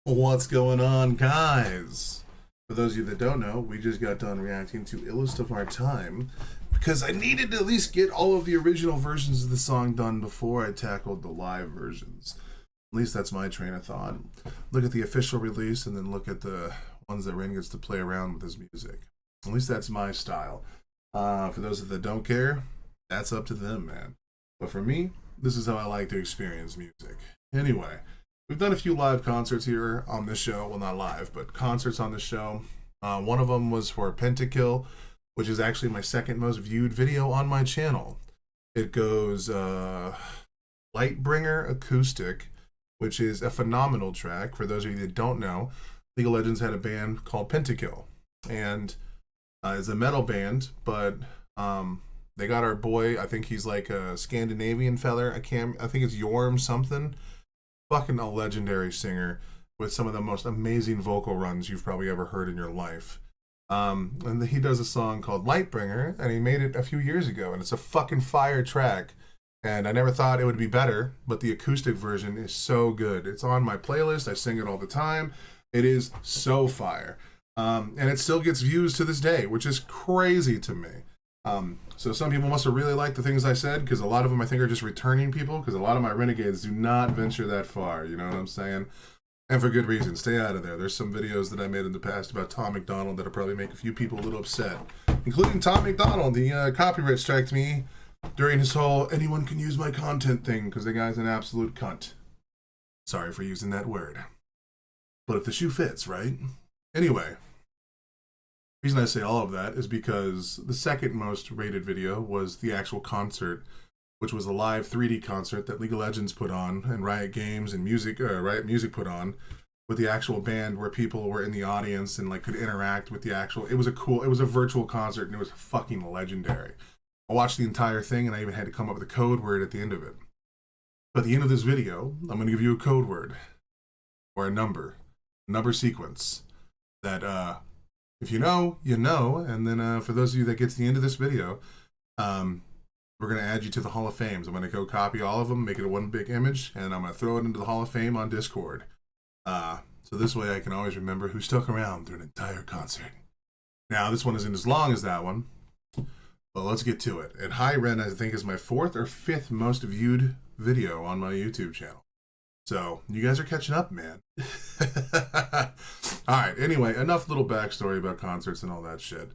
What's going on, guys? For those of you that don't know, we just got done reacting to Illest of Our Time because I needed to at least get all of the original versions of the song done before I tackled the live versions. At least that's my train of thought. Look at the official release and then look at the ones that Ren gets to play around with his music. At least that's my style. For those that don't care, that's up to them, man. But for me, this is how I like to experience music. Anyway, we've done a few live concerts here on this show. Well, not live, but concerts on this show. One of them was for Pentakill, which is actually my second most viewed video on my channel. It goes Lightbringer Acoustic, which is a phenomenal track. For those of you that don't know, League of Legends had a band called Pentakill. And it's a metal band, but they got our boy, I think he's like a Scandinavian feller. I think it's Yorm something. Fucking a legendary singer with some of the most amazing vocal runs you've probably ever heard in your life. And he does a song called Lightbringer, and he made it a few years ago, and it's a fucking fire track. And I never thought it would be better, but the acoustic version is so good. It's on my playlist. I sing it all the time. It is so fire. And it still gets views to this day, which is crazy to me. So some people must have really liked the things I said, because a lot of them I think are just returning people, because a lot of my renegades do not venture that far, you know what I'm saying? And for good reason. Stay out of there. There's some videos that I made in the past about Tom McDonald that'll probably make a few people a little upset, including Tom McDonald. The copyright striked me during his whole anyone can use my content thing, because the guy's an absolute cunt. Sorry for using that word. But if the shoe fits, right? Anyway. The reason I say all of that is because the second most rated video was the actual concert, which was a live 3D concert that League of Legends put on and Riot Games and Riot Music put on with the actual band, where people were in the audience and like could interact with the actual. It was a virtual concert, and it was fucking legendary. I watched the entire thing, and I even had to come up with a code word at the end of it. But at the end of this video, I'm going to give you a code word or a number sequence that if you know, you know. And then for those of you that get to the end of this video, we're going to add you to the Hall of Fames. I'm going to go copy all of them, make it a one big image, and I'm going to throw it into the Hall of Fame on Discord. So this way I can always remember who stuck around through an entire concert. Now, this one isn't as long as that one, but let's get to it. And High Ren, I think, is my 4th or 5th most viewed video on my YouTube channel. So, you guys are catching up, man. Alright, anyway, enough little backstory about concerts and all that shit.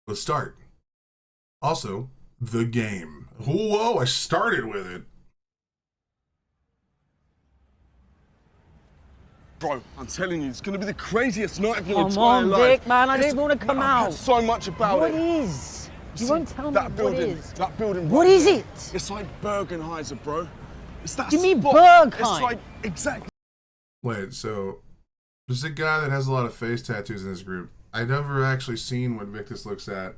Let's start. Also, the game. Whoa, I started with it. Bro, I'm telling you, it's going to be the craziest night of your entire Come life. on, Vic, man, I didn't want to come I've heard out. so much about What it. is? You See, won't tell me that what building, is. That building. What right is there. it? It's like Bergenheiser, bro. It's that Do you mean spot. Berghain? It's like, exactly. Wait, so there's a guy that has a lot of face tattoos in his group. I've never actually seen what Victus looks at.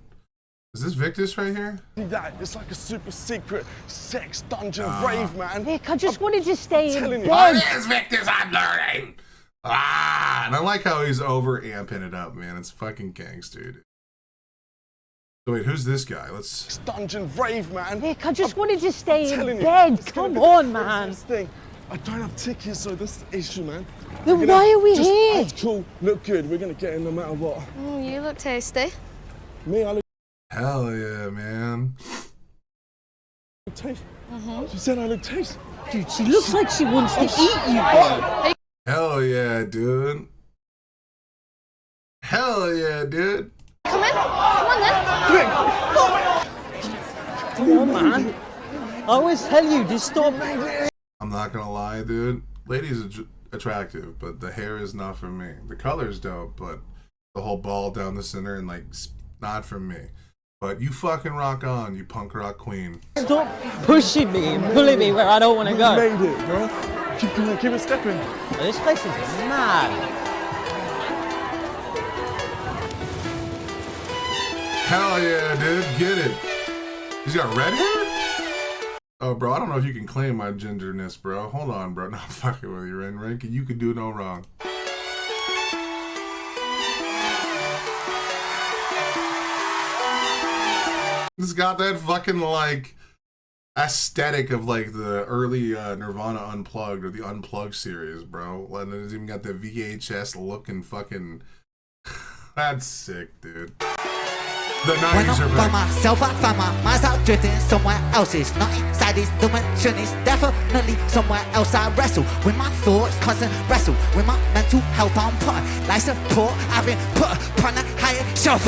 Is this Victus right here? That. It's like a super secret sex dungeon rave, man. Vic, I just wanted to stay in telling you. bed. Oh, yes, Victus, I'm learning! And I like how he's over amping it up, man. It's fucking gangster, dude. So wait, who's this guy? Let's... Dungeon rave, man. Vic, I just wanted to stay in telling you, bed. it's gonna Come be on, the man. craziest thing. I don't have tickets, so that's the issue, man. Then We're gonna why are we just here? act cool, look good. We're gonna get in no matter what. You look tasty. Me, I look Hell yeah, man. tasty. She said I look tasty. Dude, she looks like she wants to eat you, bro. Hell yeah, dude. Hell yeah, dude. Come in. Come on then. Come on, man. I always tell you to stop. I'm not gonna lie, dude. Ladies are attractive, but the hair is not for me. The color's dope, but the whole ball down the center and like, not for me. But you fucking rock on, you punk rock queen. Stop pushing me and pulling me where I don't want to You go. made it, bro. Keep going, keep it stepping. This place is mad. Hell yeah, dude, get it. He's got red hair? Oh, bro, I don't know if you can claim my gingerness, bro. Hold on, bro. No, I'm fucking with you, Ren. You can do no wrong. It's got that fucking, like, aesthetic of like the early Nirvana Unplugged or the Unplugged series, bro. And it's even got the VHS looking fucking. That's sick, dude. The 90s When are I'm by back. myself, I find my mind's out drifting somewhere else. It's not inside this dimension, it's definitely somewhere else. I wrestle with my thoughts, constant wrestle with my mental health. I'm put life support, I've been put upon a higher shelf.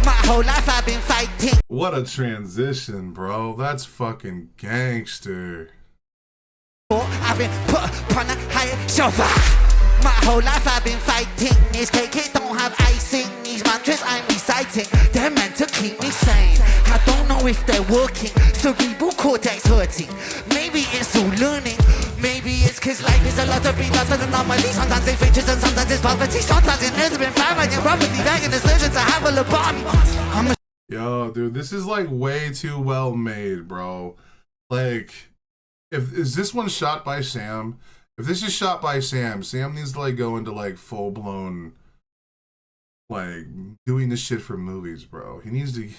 My whole life I've been fighting. What a transition, bro. That's fucking gangster. I've been put upon a higher shelf. My whole life I've been fighting. This cake, it don't have icing. These mantras I'm reciting, they're meant to keep me sane. I don't know if they're working. Cerebral cortex hurting. Maybe it's all learning. Maybe it's cause life is a lot of lots of anomalies. Sometimes it's features and sometimes it's poverty. Sometimes it has been fine and you're probably begging the surgeon to have a lobotomy. Yo, dude, this is like way too well made, bro. Like, is this one shot by Sam? If this is shot by Sam needs to like go into like full blown, like doing this shit for movies, bro. He needs to.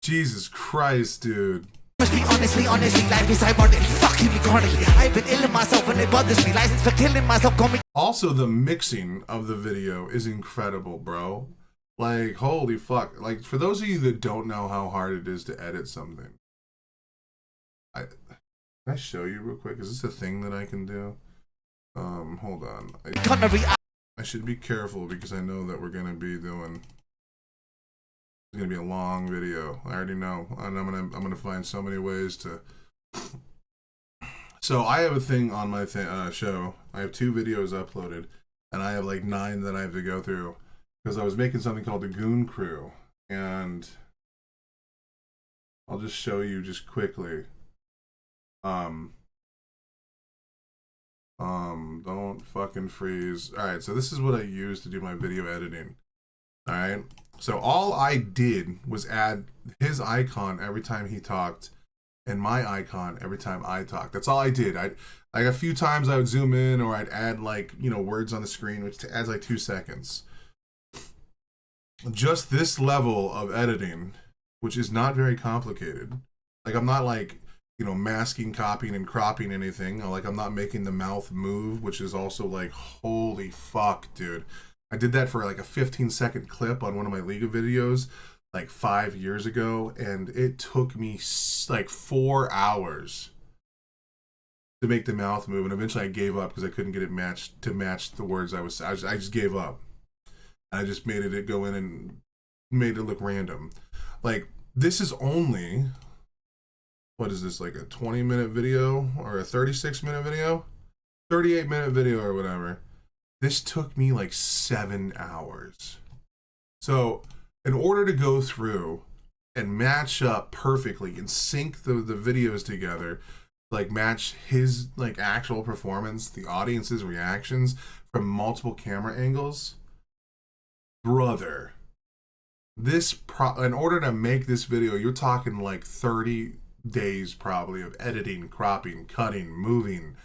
Jesus Christ, dude. Must be honestly, life is ironic. Fucking me chronically. I've been ill in myself and it bothers me. License for killing myself, call me. Also, the mixing of the video is incredible, bro. Like, holy fuck. Like, for those of you that don't know how hard it is to edit something, can I show you real quick? Is this a thing that I can do? Hold on. I should be careful because I know that we're gonna be doing. It's gonna be a long video. I already know, and I'm gonna find so many ways to. So I have a thing on my show. I have 2 videos uploaded, and I have like 9 that I have to go through because I was making something called the Goon Crew, and I'll just show you just quickly. Don't fucking freeze. Alright, so this is what I use to do my video editing. Alright, so all I did was add his icon every time he talked and my icon every time I talked. That's all I did. Like a few times I would zoom in or I'd add like, you know, words on the screen, which adds like 2 seconds. Just this level of editing, which is not very complicated. Like I'm not like, you know, masking, copying, and cropping anything. Like, I'm not making the mouth move, which is also like, holy fuck, dude. I did that for like a 15-second clip on one of my Liga videos like 5 years ago, and it took me like 4 hours to make the mouth move, and eventually I gave up because I couldn't get it matched to match the words I just gave up. I just made it go in and made it look random. Like, this is only... What is this, like a 20-minute video or a 36-minute video? 38-minute video or whatever. This took me like 7 hours. So in order to go through and match up perfectly and sync the videos together, like match his like actual performance, the audience's reactions from multiple camera angles, brother, in order to make this video, you're talking like 30 days probably of editing, cropping, cutting, moving.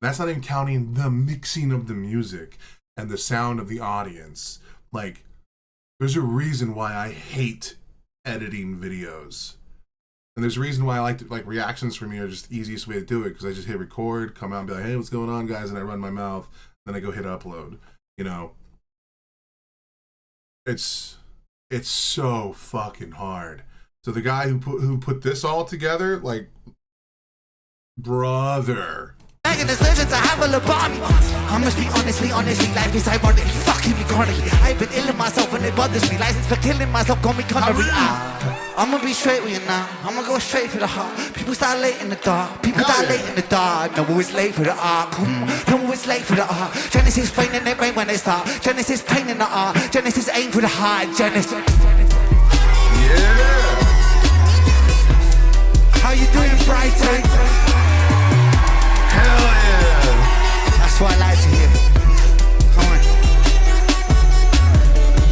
That's not even counting the mixing of the music and the sound of the audience. Like, there's a reason why I hate editing videos. And there's a reason why I like reactions for me are just the easiest way to do it, because I just hit record, come out and be like, hey, what's going on, guys? And I run my mouth, then I go hit upload. You know, it's so fucking hard. So the guy who put this all together, like, brother. Making the surgeon to have a lobotomy. I must be honestly, life is ironic. Fucking me chronically. I've been ill in myself and it bothers me. License for killing myself, call me Connery. I'ma be straight with you now. I'ma go straight for the heart. People start late in the dark. People die late in the dark. No, it's late for the art. No, it's late for the art. Genesis pain in their brain when they start. Genesis pain in the art. Genesis aim for the heart. Genesis. Yeah. How you doing, Brighton? Hell yeah. That's what I like to hear. Come on.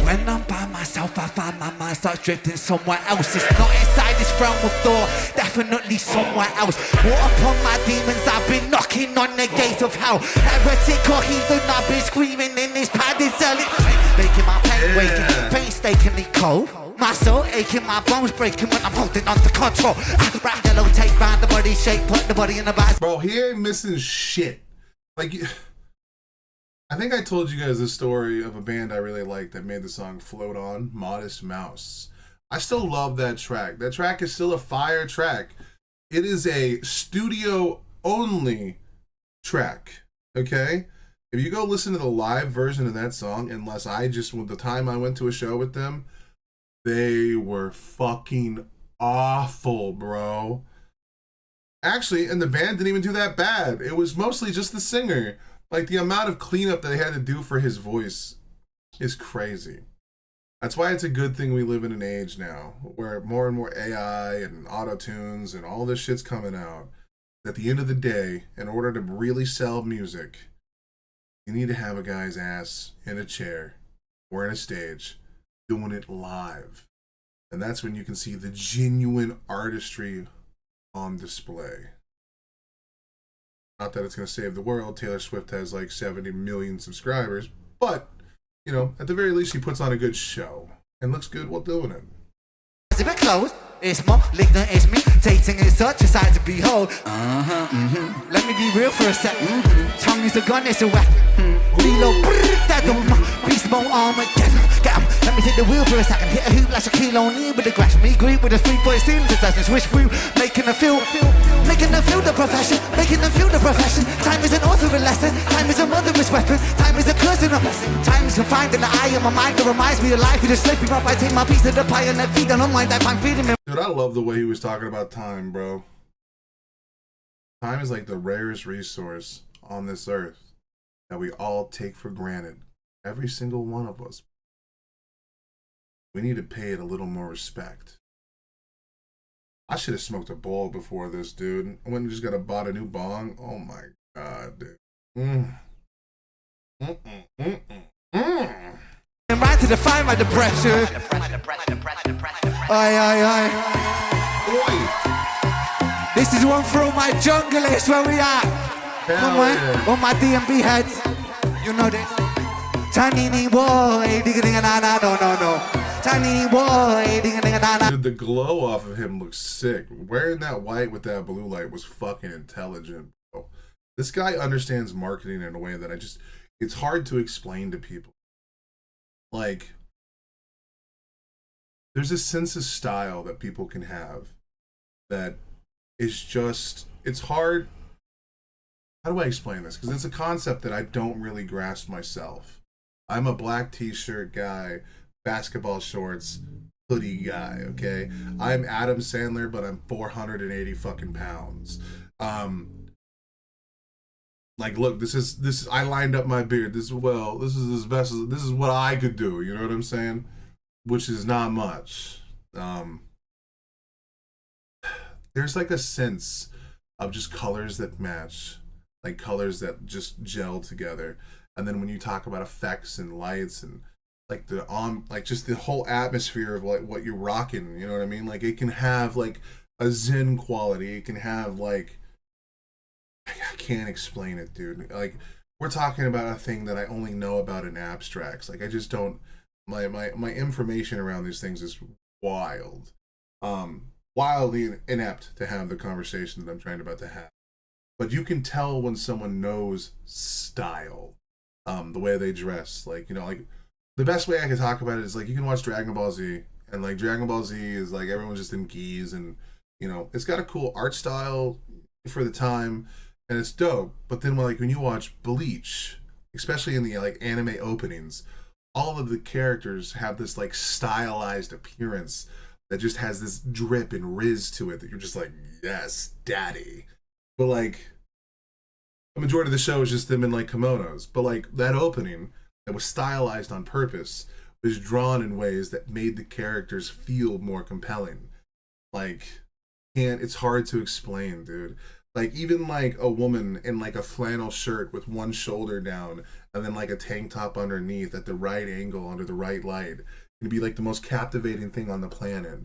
When I'm by myself, I find my mind starts drifting somewhere else. It's not inside this realm of thought, definitely somewhere else. War upon my demons, I've been knocking on the gates of hell. Heretic or heathen, I've been screaming in this padded cell. Making my pain waking, painstakingly cold. My soul aching, my bones breaking when I'm holding on to control. I wrap yellow tape round the body shape, put the body in the box. Bro, he ain't missing shit. Like, I think I told you guys the story of a band I really liked that made the song Float On, Modest Mouse. I still love that track. That track is still a fire track. It is a studio-only track, okay? If you go listen to the live version of that song, unless the time I went to a show with them, they were fucking awful, bro. Actually, and the band didn't even do that bad. It was mostly just the singer. Like, the amount of cleanup that they had to do for his voice is crazy. That's why it's a good thing we live in an age now where more and more AI and auto-tunes and all this shit's coming out. At the end of the day, in order to really sell music, you need to have a guy's ass in a chair or in a stage doing it live. And that's when you can see the genuine artistry on display. Not that it's going to save the world. Taylor Swift has like 70 million subscribers. But, you know, at the very least, she puts on a good show and looks good while doing it. If it close, it's more malignant, it's mutating, it's such a sight to behold. Let me be real for a sec. Tongue is a gun, it's a weapon. Reload, that don't beast mode Armageddon. Get 'em, let me take the wheel for a second. Hit a hoop like Shaquille O'Neal with the grass. Me greet with a 3-point stealing possessions. Wish we making them feel the profession. Making them feel the profession. Time is an author of a lesson. Time is a mother's weapon. Time is a curse and a blessing. Time is confined in the eye of my mind that reminds me of life. You just slipping up. I take my piece of the pie and then feed on my mind. I find freedom in. Dude, I love the way he was talking about time, bro. Time is like the rarest resource on this earth that we all take for granted. Every single one of us. We need to pay it a little more respect. I should have smoked a bowl before this, dude. I went and just bought a new bong. Oh my god, dude. And right to define my depression. Aye. This is one for all my junglers where we are. Come on, all my DMB heads. You know this. Chanini boy, no. Chanini boy, Dude, the glow off of him looks sick. Wearing that white with that blue light was fucking intelligent, bro. This guy understands marketing in a way that it's hard to explain to people. Like, there's a sense of style that people can have that is just, it's hard. How do I explain this? Because it's a concept that I don't really grasp myself. I'm a black t-shirt guy, basketball shorts, hoodie guy, okay? I'm Adam Sandler, but I'm 480 fucking pounds. Like, look, this is I lined up my beard. This is as best as, this is what I could do, you know what I'm saying? Which is not much. There's like a sense of just colors that match, like colors that just gel together. And then when you talk about effects and lights and like just the whole atmosphere of like what you're rocking, you know what I mean? Like, it can have like a zen quality. It can have like, I can't explain it, dude. Like, we're talking about a thing that I only know about in abstracts. Like, I just don't, my information around these things is wild. Wildly inept to have the conversation that I'm trying about to have. But you can tell when someone knows style, the way they dress. Like, you know, like, the best way I can talk about it is like, you can watch Dragon Ball Z, and like Dragon Ball Z is like everyone's just in gis, and you know, it's got a cool art style for the time, and it's dope. But then like when you watch Bleach, especially in the like anime openings, all of the characters have this like stylized appearance that just has this drip and riz to it that you're just like, yes, daddy. But like, the majority of the show is just them in like kimonos. But like that opening that was stylized on purpose was drawn in ways that made the characters feel more compelling. Like, it's hard to explain, dude. Like, even like a woman in like a flannel shirt with one shoulder down and then like a tank top underneath at the right angle under the right light can be like the most captivating thing on the planet.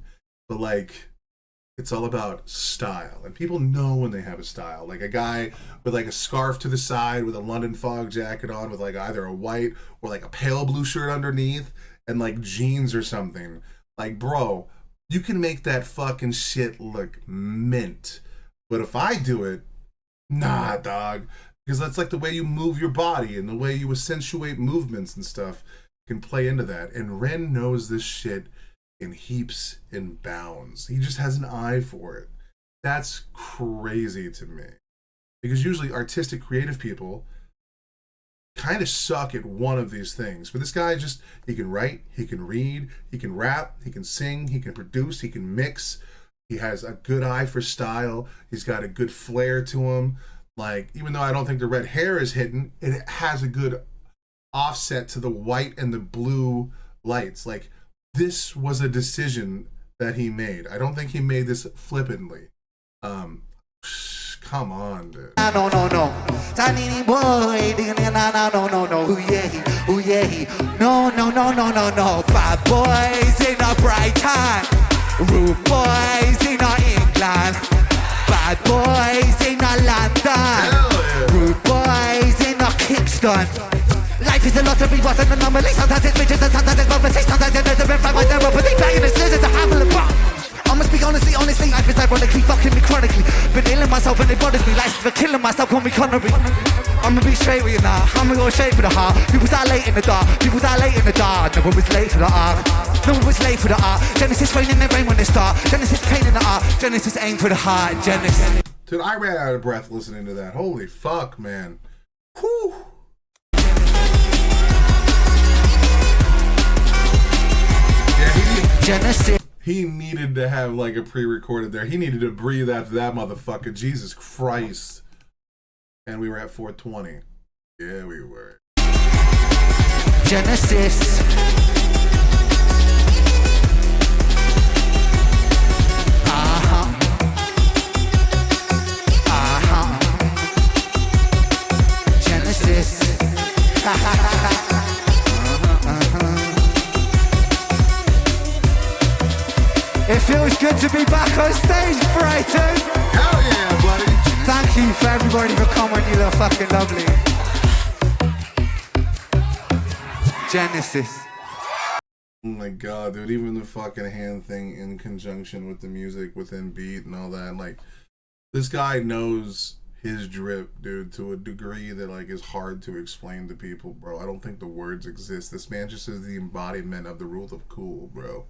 But like, it's all about style, and people know when they have a style. Like a guy with like a scarf to the side with a London Fog jacket on with like either a white or like a pale blue shirt underneath and like jeans or something. Like, bro, you can make that fucking shit look mint. But if I do it, nah, dog. Because that's like the way you move your body and the way you accentuate movements and stuff can play into that. And Ren knows this shit in heaps and bounds. He just has an eye for it. That's crazy to me. Because usually artistic, creative people kind of suck at one of these things. But this guy just, he can write, he can read, he can rap, he can sing, he can produce, he can mix. He has a good eye for style. He's got a good flair to him. Like, even though I don't think the red hair is hidden, it has a good offset to the white and the blue lights. Like, this was a decision that he made. I don't think he made this flippantly. Come on, dude. No. Tiny boy, no. Ooh yeah. No. Bad boys in a Brighton. Rude boys in a England. Bad boys in a London. Rude boys in a Kingston. Life is a lottery, what an anomaly. Sometimes it's riches and sometimes it's poverty. Sometimes it's a red flag with neuropathy. Banging the scissors to handle a bomb. I must speak honestly, life is ironically fucking me chronically. Been ailing myself and it bothers me. License for killing myself, call me Connery. I'ma be straight with you now, I'ma go straight for the heart. People start late in the dark, No one was late for the art, Genesis rain in the rain when it start. Genesis pain in the art, Genesis aim for the heart. Genesis. Dude, I ran out of breath listening to that. Holy fuck, man. Whew. Yeah, Genesis. He needed to have like a pre-recorded there. He needed to breathe after that motherfucker. Jesus Christ. And we were at 420. Yeah, we were. Genesis. Genesis. It feels good to be back on stage, Brighton. Hell yeah, buddy. Thank you for everybody for coming. You look fucking lovely. Genesis. Oh my god, dude. Even the fucking hand thing in conjunction with the music within beat and all that. Like, this guy knows his drip, dude, to a degree that like is hard to explain to people, bro. I don't think the words exist. This man just is the embodiment of the rule of cool, bro.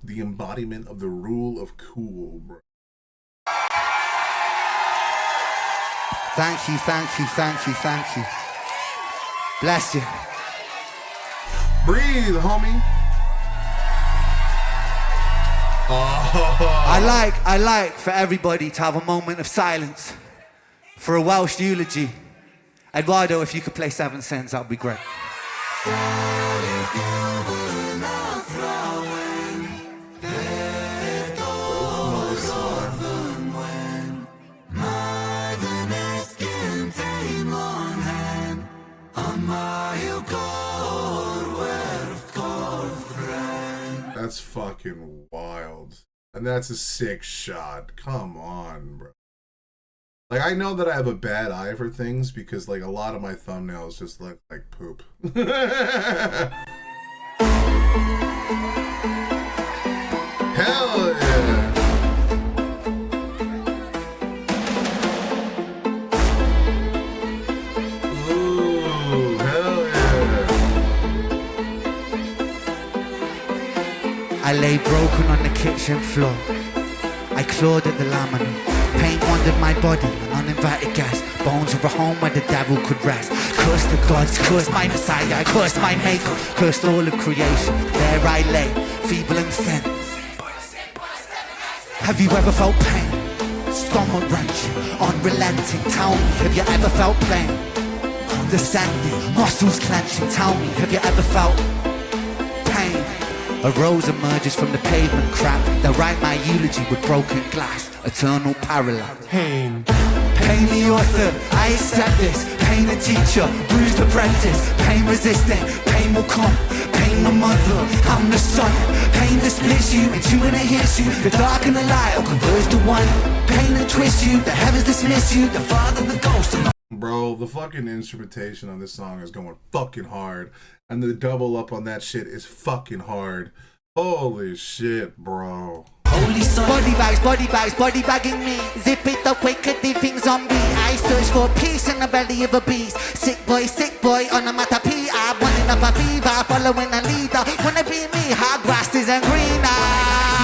The embodiment of the rule of cool, bro. Thank you. Bless you. Breathe, homie. Oh. I like for everybody to have a moment of silence for a Welsh eulogy. Eduardo, if you could play 7 cents, that'd be great. That's fucking wild. And that's a sick shot. Come on, bro. Like, I know that I have a bad eye for things because, like, a lot of my thumbnails just look like poop. Hell yeah. Ooh, hell yeah. I lay broken on the kitchen floor. I clawed at the laminate. Pain wandered my body, an uninvited guest. Bones of a home where the devil could rest. Curse the gods, curse my messiah, curse my maker, cursed all of creation. There I lay, feeble and thin. Have you ever felt pain? Stomach wrenching, unrelenting. Tell me, have you ever felt pain? Descending, muscles clenching. Tell me, have you ever felt pain? A rose emerges from the pavement crack. They'll write my eulogy with broken glass. Eternal parallel. Pain. Pain the author, I accept this. Pain the teacher, bruised apprentice. Pain resistant, pain will come. Pain the mother, I'm the son. Pain that splits you in two and it hits you. The dark and the light will converge to one. Pain that twists you, the heavens dismiss you. The father, the ghost, and the... Bro, the fucking instrumentation on this song is going fucking hard. And the double up on that shit is fucking hard. Holy shit, bro. Holy son. Body bagging me. Zip it up quick, the things on me. I search for peace in the belly of a beast. Sick boy, on a matter P. I'm running up a fever, following a leader. Wanna be me, hard grasses and greener.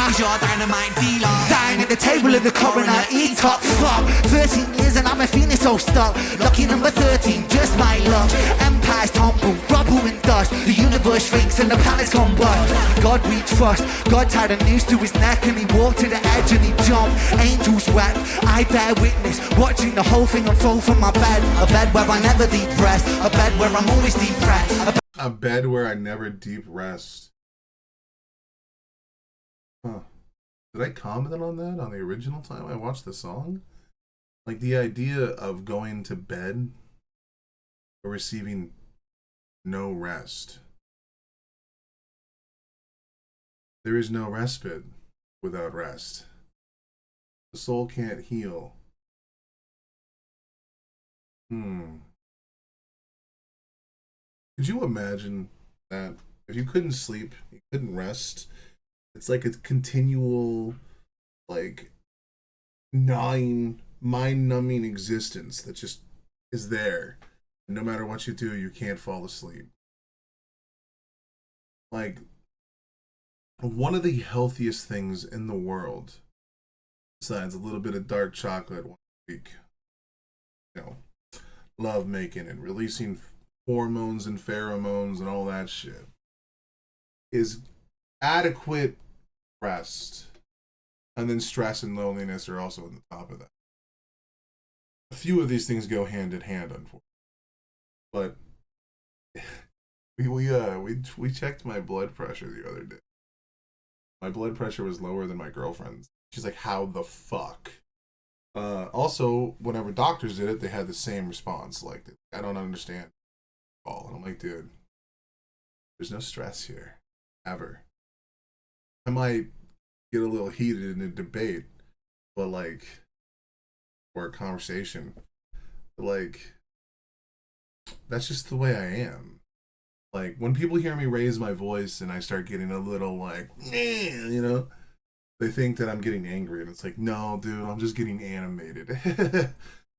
He's your dynamite dealer. Dying at the table of the coroner, eat up, fuck. 13 years and I'm a phoenix, so stuck. Lucky number 13, just my luck. Empires tumble, rubble and dust. The universe shrinks and the planets combust. God we trust. God tied a noose to his neck and he walked to the edge and he jumped. Angels wept, I bear witness, watching the whole thing unfold from my bed. A bed where I never depressed. A bed where I'm always depressed. A bed where I never deep rest. Huh. Did I comment on that on the original time I watched the song? Like the idea of going to bed or receiving no rest. There is no respite without rest. The soul can't heal. Could you imagine that if you couldn't sleep, you couldn't rest? It's like a continual, like, gnawing, mind-numbing existence that just is there. And no matter what you do, you can't fall asleep. Like, one of the healthiest things in the world, besides a little bit of dark chocolate once a week, you know, love making and releasing hormones and pheromones and all that shit, is adequate rest. And then stress and loneliness are also on the top of that. A few of these things go hand in hand, unfortunately. But we checked my blood pressure the other day. My blood pressure was lower than my girlfriend's. She's like, how the fuck? Also, whenever doctors did it, they had the same response. Like, I don't understand. And I'm like, dude, there's no stress here. Ever. I might get a little heated in a debate, but like, or a conversation. But like, that's just the way I am. Like, when people hear me raise my voice and I start getting a little like, you know, they think that I'm getting angry. And it's like, no, dude, I'm just getting animated.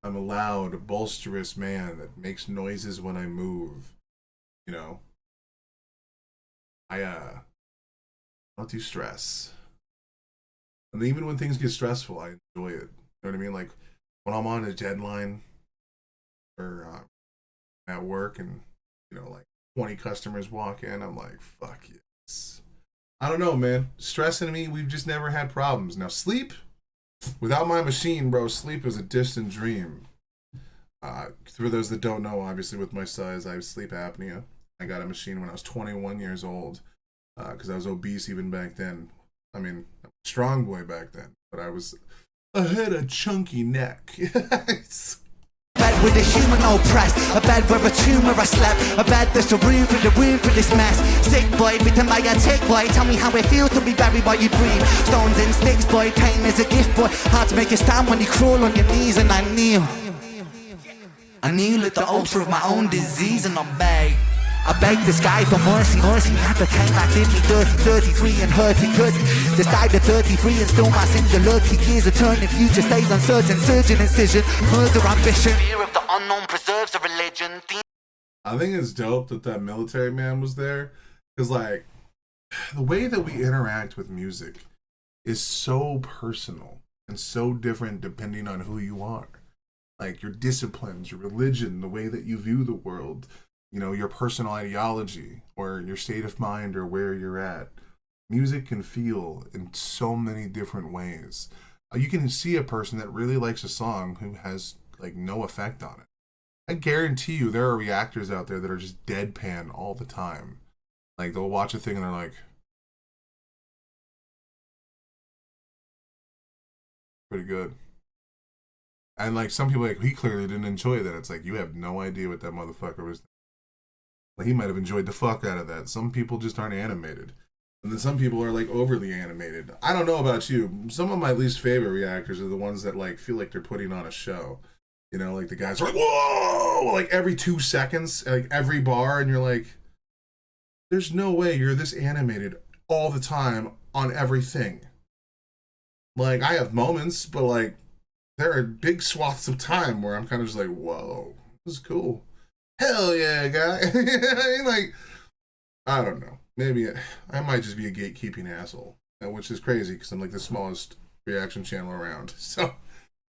I'm a loud, boisterous man that makes noises when I move. You know, I don't do stress. And even when things get stressful, I enjoy it. You know what I mean? Like, when I'm on a deadline or at work and, you know, like 20 customers walk in, I'm like, fuck yes. I don't know, man. Stress and me, we've just never had problems. Now, sleep, without my machine, bro, sleep is a distant dream. For those that don't know, obviously, with my size, I have sleep apnea. I got a machine when I was 21 years old because I was obese even back then. I mean, I'm a strong boy back then, but I had a chunky neck. Bed with a human oppressed, a bed where a tumor I slept, a bed that's a room for this mess. Sick boy, bitten by a tick boy, tell me how it feels to be buried while you breathe. Stones and sticks boy, pain is a gift boy, hard to make you stand when you crawl on your knees and I kneel. I kneel at the altar of my own disease and I beg the sky for mercy, had the climax in me dirty, 33 and hurting, this died at 33 and still my sins are lurking. Years of turning, future stays uncertain, surging incision, murder ambition. Fear of the unknown preserves a religion. I think it's dope that military man was there, because like, the way that we interact with music is so personal and so different depending on who you are. Like your disciplines, your religion, the way that you view the world, you know, your personal ideology or your state of mind or where you're at. Music can feel in so many different ways. You can see a person that really likes a song who has like no effect on it. I guarantee you there are reactors out there that are just deadpan all the time. Like they'll watch a thing and they're like, pretty good. And like some people, like, he clearly didn't enjoy that. It's like, you have no idea what that motherfucker was. Like, he might have enjoyed the fuck out of that. Some people just aren't animated. And then some people are like overly animated. I don't know about you. Some of my least favorite reactors are the ones that like feel like they're putting on a show. You know, like the guys are like, whoa, like every 2 seconds, like every bar, and you're like, there's no way you're this animated all the time on everything. Like, I have moments, but like, there are big swaths of time where I'm kind of just like, whoa, this is cool. Hell yeah, guy. I mean, like, I don't know. Maybe I might just be a gatekeeping asshole, which is crazy because I'm like the smallest reaction channel around. So,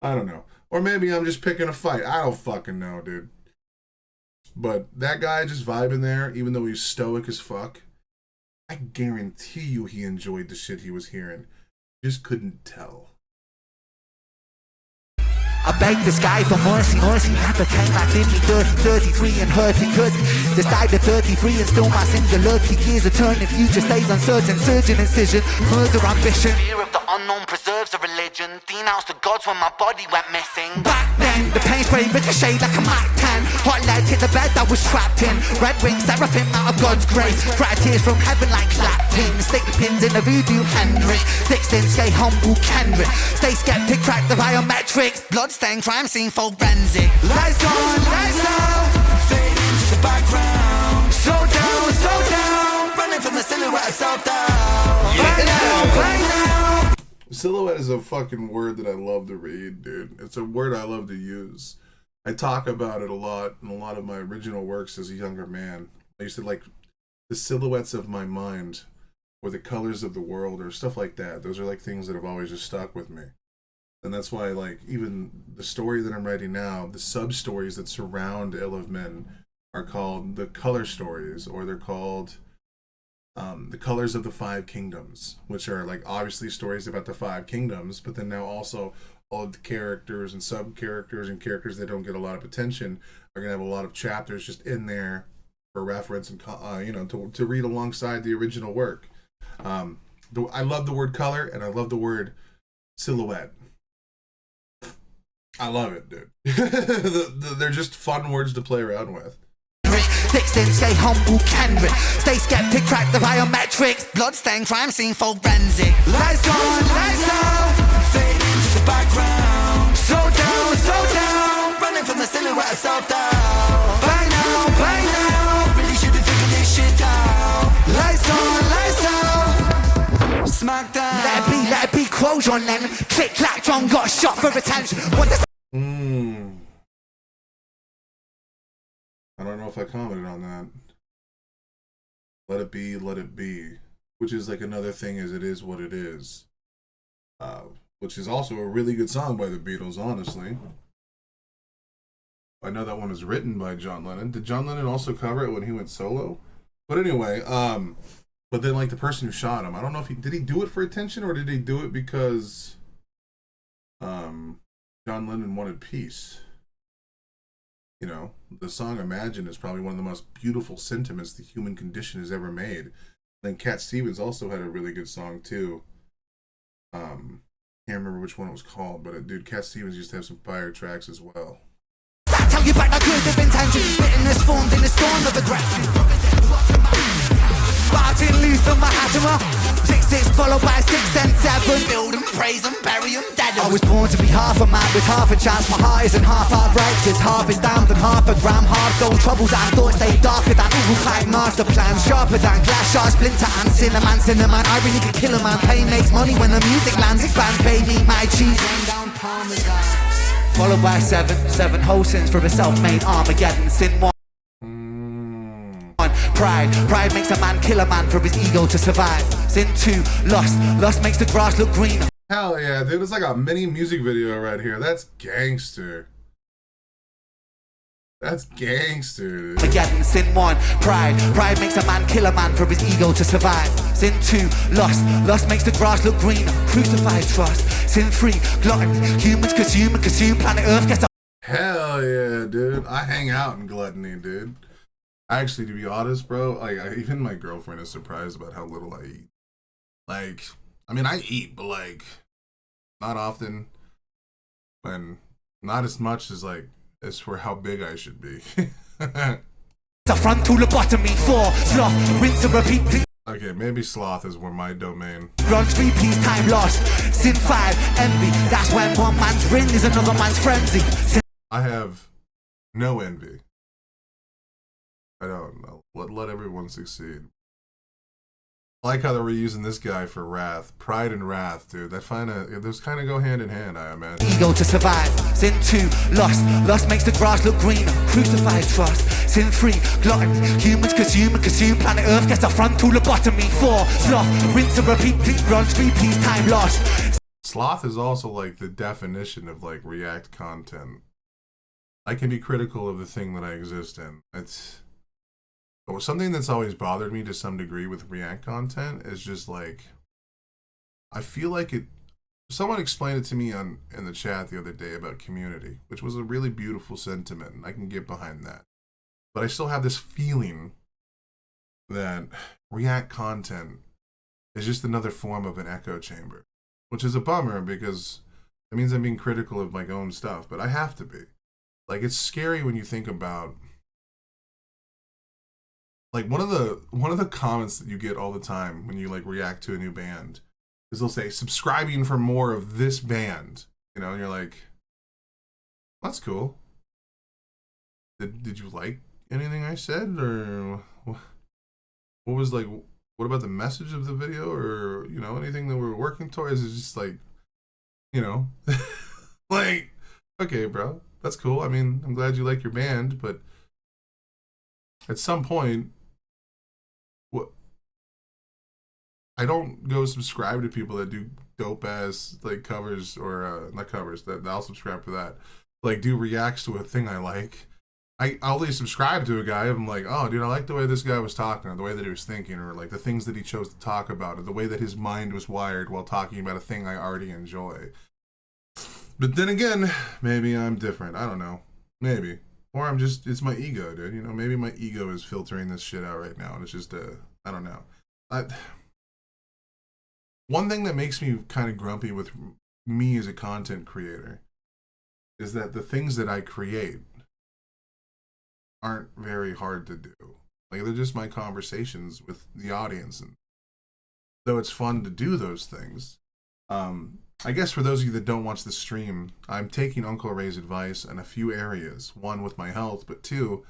I don't know. Or maybe I'm just picking a fight. I don't fucking know, dude. But that guy just vibing there, even though he's stoic as fuck, I guarantee you he enjoyed the shit he was hearing. Just couldn't tell. I begged the sky for mercy, mercy never came. I did me dirty, 33 and hurt because just died at 33 and still my sins are lurky. Years are turning, future stays uncertain. Surgeon incision, murder ambition. Fear of the unknown preserves a religion. Denounced the gods when my body went missing. Back then, the pain spray ricocheted like a Mac 10. Hot lead hit the bed I was trapped in. Red wings, seraphim out of God's grace. Cried tears from heaven like Latin. Stick the pins in the voodoo Henry. Thick skin, stay humble Kendrick. Stay skeptic, crack the biometrics. Bloodstained crime scene forensic. Lights on, lights out. Fade into the background. Slow down. Running from the silhouette of self-doubt. Right now. Silhouette is a fucking word that I love to read, dude. It's a word I love to use. I talk about it a lot in a lot of my original works as a younger man. I used to like the silhouettes of my mind or the colors of the world or stuff like that. Those are like things that have always just stuck with me. And that's why, like, even the story that I'm writing now, the sub-stories that surround Ill of Men are called the color stories, or they're called the colors of the five kingdoms, which are, like, obviously stories about the five kingdoms, but then now also all of the characters and sub-characters and characters that don't get a lot of attention are going to have a lot of chapters just in there for reference and, to read alongside the original work. I love the word color, and I love the word silhouette. I love it, dude. They're just fun words to play around with. Thick skin, stay humble Kendrick. Stay skeptic, crack the biometrics. Bloodstained crime scene forensic. Lights on, lights out. Fade into the background. Slow down. Running from the silhouette of self-doubt. By now. Really should have figured this shit out. Lights on, lights out. Smack down. Let it be, close on them. Click, clack, John got shot for attention. What does I don't know if I commented on that. Let it be. Which is like another thing is It Is What It Is. Which is also a really good song by the Beatles, honestly. I know that one was written by John Lennon. Did John Lennon also cover it when he went solo? But anyway, but then like the person who shot him, I don't know if did he do it for attention or did he do it because John Lennon wanted peace? You know, the song Imagine is probably one of the most beautiful sentiments the human condition has ever made. Then Cat Stevens also had a really good song too. Can't remember which one it was called, but dude, Cat Stevens used to have some fire tracks as well. tell you back that good of intention. Bitterness formed in the storm of aggression. Martin Luther, Mahatma. 6-6 followed by 6 and 7. Build them, praise them, bury them, dead them. I was born to be half a man with half a chance. My heart isn't half outrageous. Half is damned and half a gram. Half those troubles and thoughts stay darker than evil like master plans. Sharper than glass shards, splinter and cinnamon. Irony can kill a man. Pain makes money when the music lands. Expands, baby, my cheese. Rain down Parmesan. Followed by 7 whole sins for a self-made Armageddon. Sin 1. Pride makes a man kill a man for his ego to survive. Sin 2, lust makes the grass look greener. Hell yeah, dude, it's like a mini music video right here. That's gangster. That's gangster, dude. Again, sin 1, pride makes a man kill a man for his ego to survive. Sin 2, lust makes the grass look greener. Crucifies trust. Sin 3, gluttony, humans consume, planet Earth gets a... Hell yeah, dude. I hang out in gluttony, dude. Actually, to be honest, bro, like, even my girlfriend is surprised about how little I eat. Like, I mean, I eat, but, like, not often. And not as much as, like, as for how big I should be. The frontal lobotomy 4, sloth, rinse and repeat. Okay, maybe sloth is where my domain. Run 3 piece time lost. Sin 5, envy. That's when one man's ring is another man's frenzy. I have no envy. I don't know. Let everyone succeed. I like how they were using this guy for wrath. Pride and wrath, dude. Those kind of go hand in hand, I imagine. Ego to survive. Sin 2, lust makes the grass look greener. Crucifies trust. Sin 3, glutton. Humans consume planet Earth gets a frontal lobotomy. 4, sloth, rinse and repeat, runs 3 piece time lost. Sloth is also like the definition of like react content. I can be critical of the thing that I exist in. It's something that's always bothered me to some degree with react content is just like, I feel like it. Someone explained it to me in the chat the other day about community, which was a really beautiful sentiment, and I can get behind that. But I still have this feeling that react content is just another form of an echo chamber, which is a bummer because it means I'm being critical of my own stuff, but I have to be. Like, it's scary when you think about, like, one of the comments that you get all the time when you like react to a new band is they'll say subscribing for more of this band, you know, and you're like, that's cool. Did you like anything I said, or what was like, what about the message of the video, or you know, anything that we're working towards? Is just like, you know, like, okay, bro, that's cool. I mean, I'm glad you like your band, but at some point, I don't go subscribe to people that do dope ass like covers or not covers, that I'll subscribe to that. Like, do reacts to a thing I like. I'll only subscribe to a guy if I'm like, oh dude, I like the way this guy was talking, or the way that he was thinking, or like the things that he chose to talk about, or the way that his mind was wired while talking about a thing I already enjoy. But then again, maybe I'm different. I don't know. Maybe. Or I'm just, it's my ego, dude. You know, maybe my ego is filtering this shit out right now, and it's just I don't know. One thing that makes me kind of grumpy with me as a content creator is that the things that I create aren't very hard to do. Like, they're just my conversations with the audience. And though it's fun to do those things, I guess for those of you that don't watch the stream, I'm taking Uncle Ray's advice in a few areas. One, with my health, but two,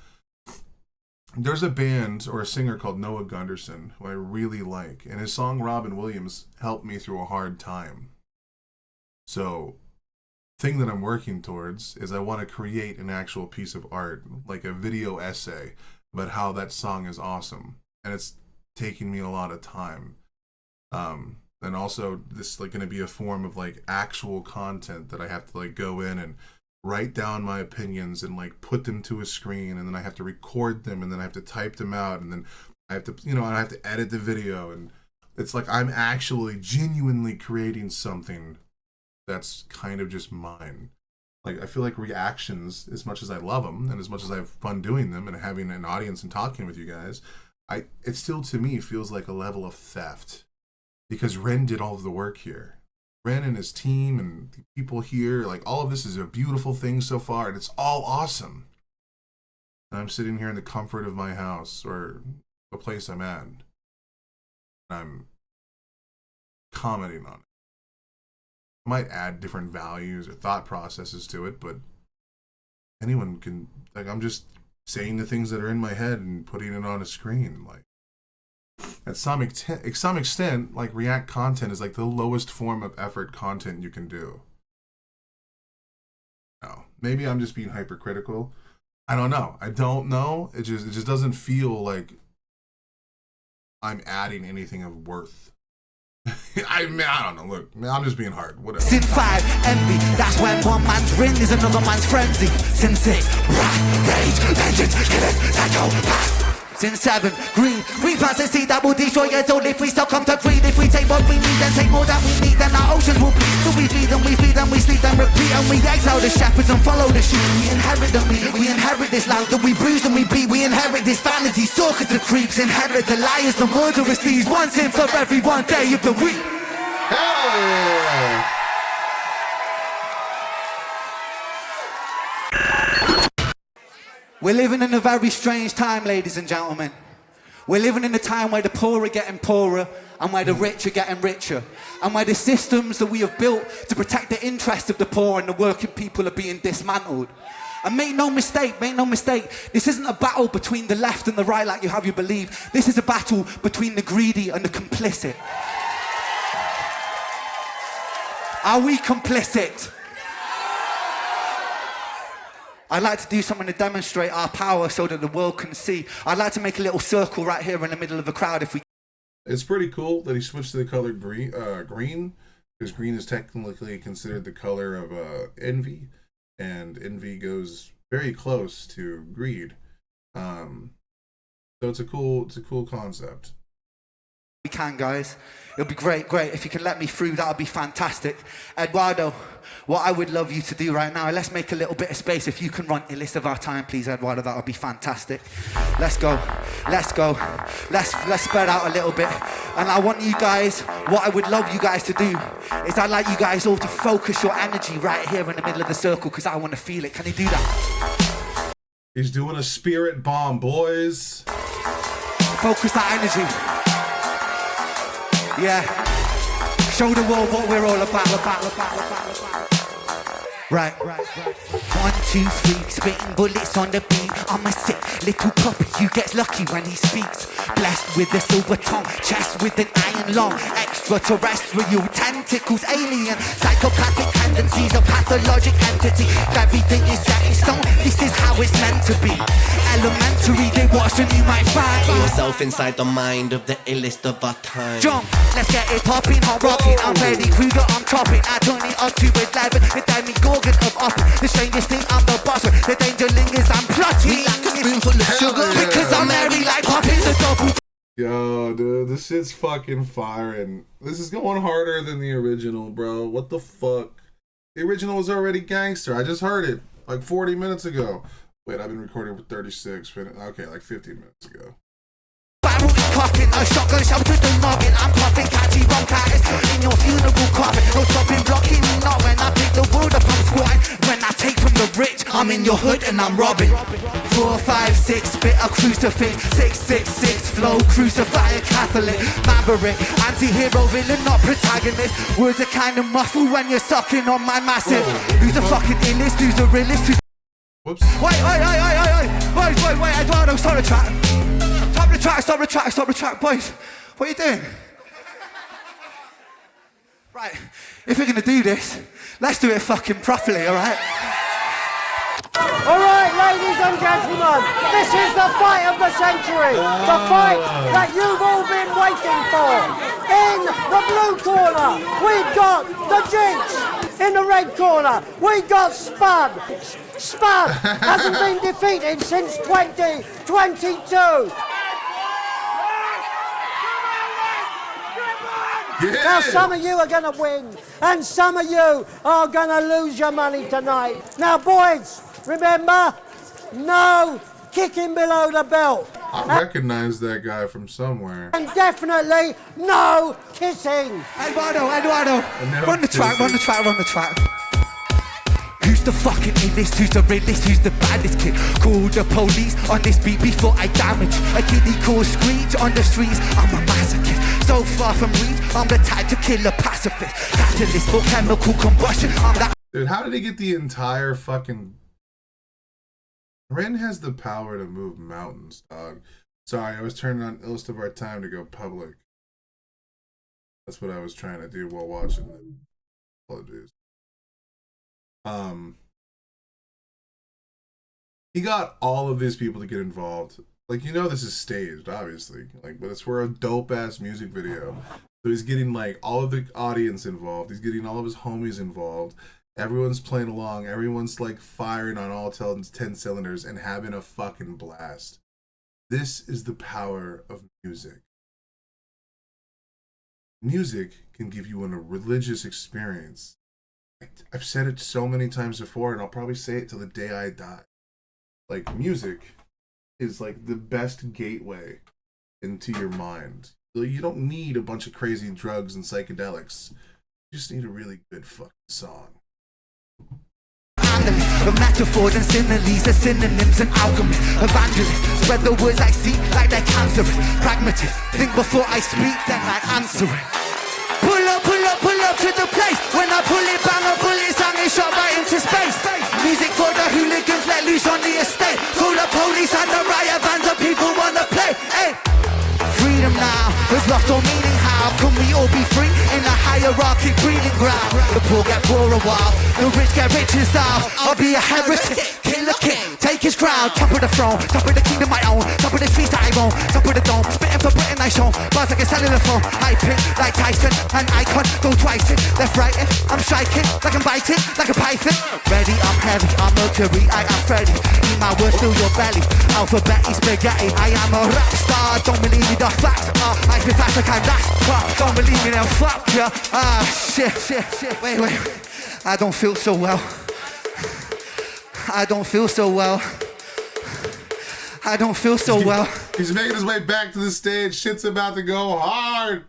there's a band or a singer called Noah Gunderson who I really like, and his song Robin Williams helped me through a hard time. So, thing that I'm working towards is I want to create an actual piece of art, like a video essay about how that song is awesome, and it's taking me a lot of time. And also, this is like going to be a form of like actual content that I have to like go in and write down my opinions and like put them to a screen, and then I have to record them, and then I have to type them out, and then I have to, you know, I have to edit the video, and it's like I'm actually genuinely creating something that's kind of just mine. Like, I feel like reactions, as much as I love them and as much as I have fun doing them and having an audience and talking with you guys, it still to me feels like a level of theft, because Ren did all of the work here. Ren and his team and the people here, like, all of this is a beautiful thing so far, and it's all awesome. And I'm sitting here in the comfort of my house, or the place I'm at, and I'm commenting on it. I might add different values or thought processes to it, but anyone can, like, I'm just saying the things that are in my head and putting it on a screen. Like, at some extent, like, react content is like the lowest form of effort content you can do. No, maybe I'm just being hypercritical. I don't know. It just doesn't feel like I'm adding anything of worth. I don't know. Look, I'm just being hard. Whatever. Sin 5, envy. That's when one man's ring is another man's frenzy. Sin 6, wrath, rage, vengeance, killers, psychopath. Sin 7, green plants and seed that will destroy us all if we still come to greed. If we take what we need and take more than we need, then our oceans will bleed. So we feed and we sleep and repeat, and we exile the shepherds and follow the sheep. We inherit the meat, we inherit this land that we bruise and we beat. We inherit this vanity, stalkers, the creeps, inherit the liars, the murderous thieves. One sin for every one day of the week. Hey! We're living in a very strange time, ladies and gentlemen. We're living in a time where the poor are getting poorer and where the rich are getting richer, and where the systems that we have built to protect the interests of the poor and the working people are being dismantled. And make no mistake, this isn't a battle between the left and the right like you have you believe. This is a battle between the greedy and the complicit. Are we complicit? I'd like to do something to demonstrate our power so that the world can see. I'd like to make a little circle right here in the middle of the crowd if we... It's pretty cool that he switched to the color green, because green is technically considered the color of envy, and envy goes very close to greed. So it's a cool concept. We can, guys. It'll be great. If you can let me through, that would be fantastic. Eduardo, what I would love you to do right now, let's make a little bit of space. If you can run illest of our time, please, Eduardo, that would be fantastic. Let's go. Let's spread out a little bit. And I want you guys, what I would love you guys to do is I'd like you guys all to focus your energy right here in the middle of the circle because I want to feel it. Can you do that? He's doing a spirit bomb, boys. Focus that energy. Yeah. Show the world what we're all about. Right. 1, 2, 3, spitting bullets on the beat. I'm a sick little puppy who gets lucky when he speaks. Blessed with a silver tongue, chest with an iron lung. Extraterrestrial tentacles, alien, psychopathic tendencies, a pathologic entity. Everything is set in stone, this is how it's meant to be. Elementary, they watch and you might find yourself inside the mind of the illest of our time. Jump, let's get it popping, hot rocking. I'm Freddy Krueger, I'm topping. I turn it up to 11, the Demogorgon of up. The strangest thing, I'm the boss. The danger lingers, I'm plotting. Like a spoonful of sugar, because I'm merry like popping the double. Yo, dude, this shit's fucking firing. This is going harder than the original, bro. What the fuck? The original was already gangster. I just heard it like 40 minutes ago. Wait, I've been recording for 36 minutes. Okay, like 15 minutes ago. Barrel is popping, a shotgun shell to the noggin. I'm puffing, catchy bronchitis in your funeral coffin. No stopping, blocking me not when I pick the world up, I'm squatting. When I take from the rich, I'm in your hood and I'm robbing. 4, 5, 6, spit a crucifix. 6, 6, 6, flow, crucify a Catholic. Maverick, anti-hero, villain, not protagonist. Words are kind of muffled when you're sucking on my massive. Who's the fucking illest, who's the realest, who's... Whoops. Wait, Eduardo, stop the track. Stop the track, boys. What are you doing? Right, if we're gonna do this, let's do it fucking properly, alright? Alright, ladies and gentlemen, this is the fight of the century. The fight that you've all been waiting for. In the blue corner, we've got the Jinx. In the red corner, we got Spud. Spud hasn't been defeated since 2022. Yeah. Now some of you are going to win and some of you are going to lose your money tonight. Now boys, remember, no kicking below the belt. I recognize that guy from somewhere. And definitely no kissing. Eduardo, run the track. Who's the fucking illest, who's the realest, who's the baddest kid? Call the police on this beat before I damage. A kiddie called Screech on the streets, I'm a masochist. So far from reach, I'm the type to kill a pacifist. Catalyst for chemical combustion, I'm that. Dude, how did he get the entire fucking... Ren has the power to move mountains, dog. Sorry, I was turning on illest of our time to go public. That's what I was trying to do while watching it. Apologies. He got all of his people to get involved. Like, you know this is staged, obviously. Like, but it's for a dope-ass music video. So he's getting, like, all of the audience involved. He's getting all of his homies involved. Everyone's playing along. Everyone's, like, firing on all 10 cylinders and having a fucking blast. This is the power of music. Music can give you a religious experience. I've said it so many times before, and I'll probably say it till the day I die. Like, music is like the best gateway into your mind. So you don't need a bunch of crazy drugs and psychedelics. You just need a really good fucking song. Of metaphors and similes, the synonyms and alchemy. Evangelist, spread the words I see like they're cancerous. Pragmatist, think before I speak, then I answer it. Pull up, to the place. When I pull it, bang a bullet, song is shot right into space. Music for the hooligans, let loose on the estate. Call the police and the riot vans, and people wanna play. Hey. Freedom now has lost all meaning. How can we all be free in a hierarchy breeding ground? The poor get poorer while the rich get richer style. I'll be a heretic, kill a king, take his crown. Top of the throne, top of the kingdom I own. Top of the streets that I own, top of the dome. Spitting for Britain I show. Bars like a cellular phone. I pin like Tyson, an icon. Go twice it, left right it. I'm striking like I'm biting, like a python. Ready, I'm heavy, I'm Mercury, I am Freddy. Eat my words through your belly. Alphabet is spaghetti. I am a rap star. Don't believe me, the facts are I feel fast like I'm that. Don't believe me, then fuck ya. Shit. Wait. I don't feel so well. I don't feel so well. I don't feel so well. He's making his way back to the stage. Shit's about to go hard.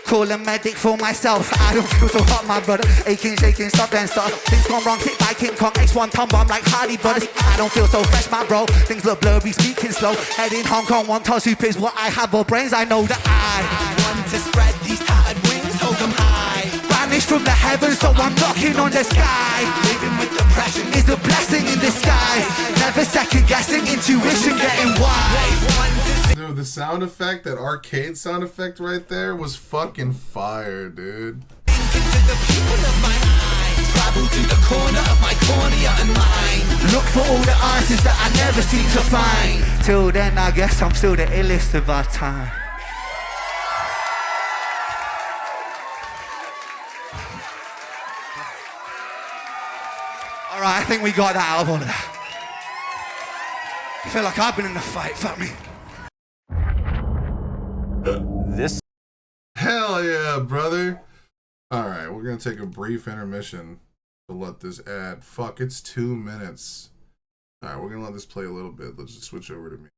Call a medic for myself. I don't feel so hot, my brother. Aching, shaking, stop and start. Things gone wrong, hit by King Kong. X1 tumble, I'm like Hardy brothers. I don't feel so fresh, my bro. Things look blurry, speaking slow. Head in Hong Kong, one toss soup is what I have. Or brains, I know that I want to spread these tattered wings, hold them high. Banished from the heavens, so I'm knocking on the sky. Living with depression is a blessing in disguise. Never second guessing, intuition getting wise. Dude, the sound effect, that arcade sound effect right there was fucking fire, dude. Look for all the answers that I never seem to find. Till then, I guess I'm still the illest of our time. Alright, I think we got that out of all of that. I feel like I've been in the fight, fuck me. Hell yeah, brother. Alright, we're gonna take a brief intermission to let this ad. Fuck, it's 2 minutes. Alright, we're gonna let this play a little bit. Let's just switch over to me.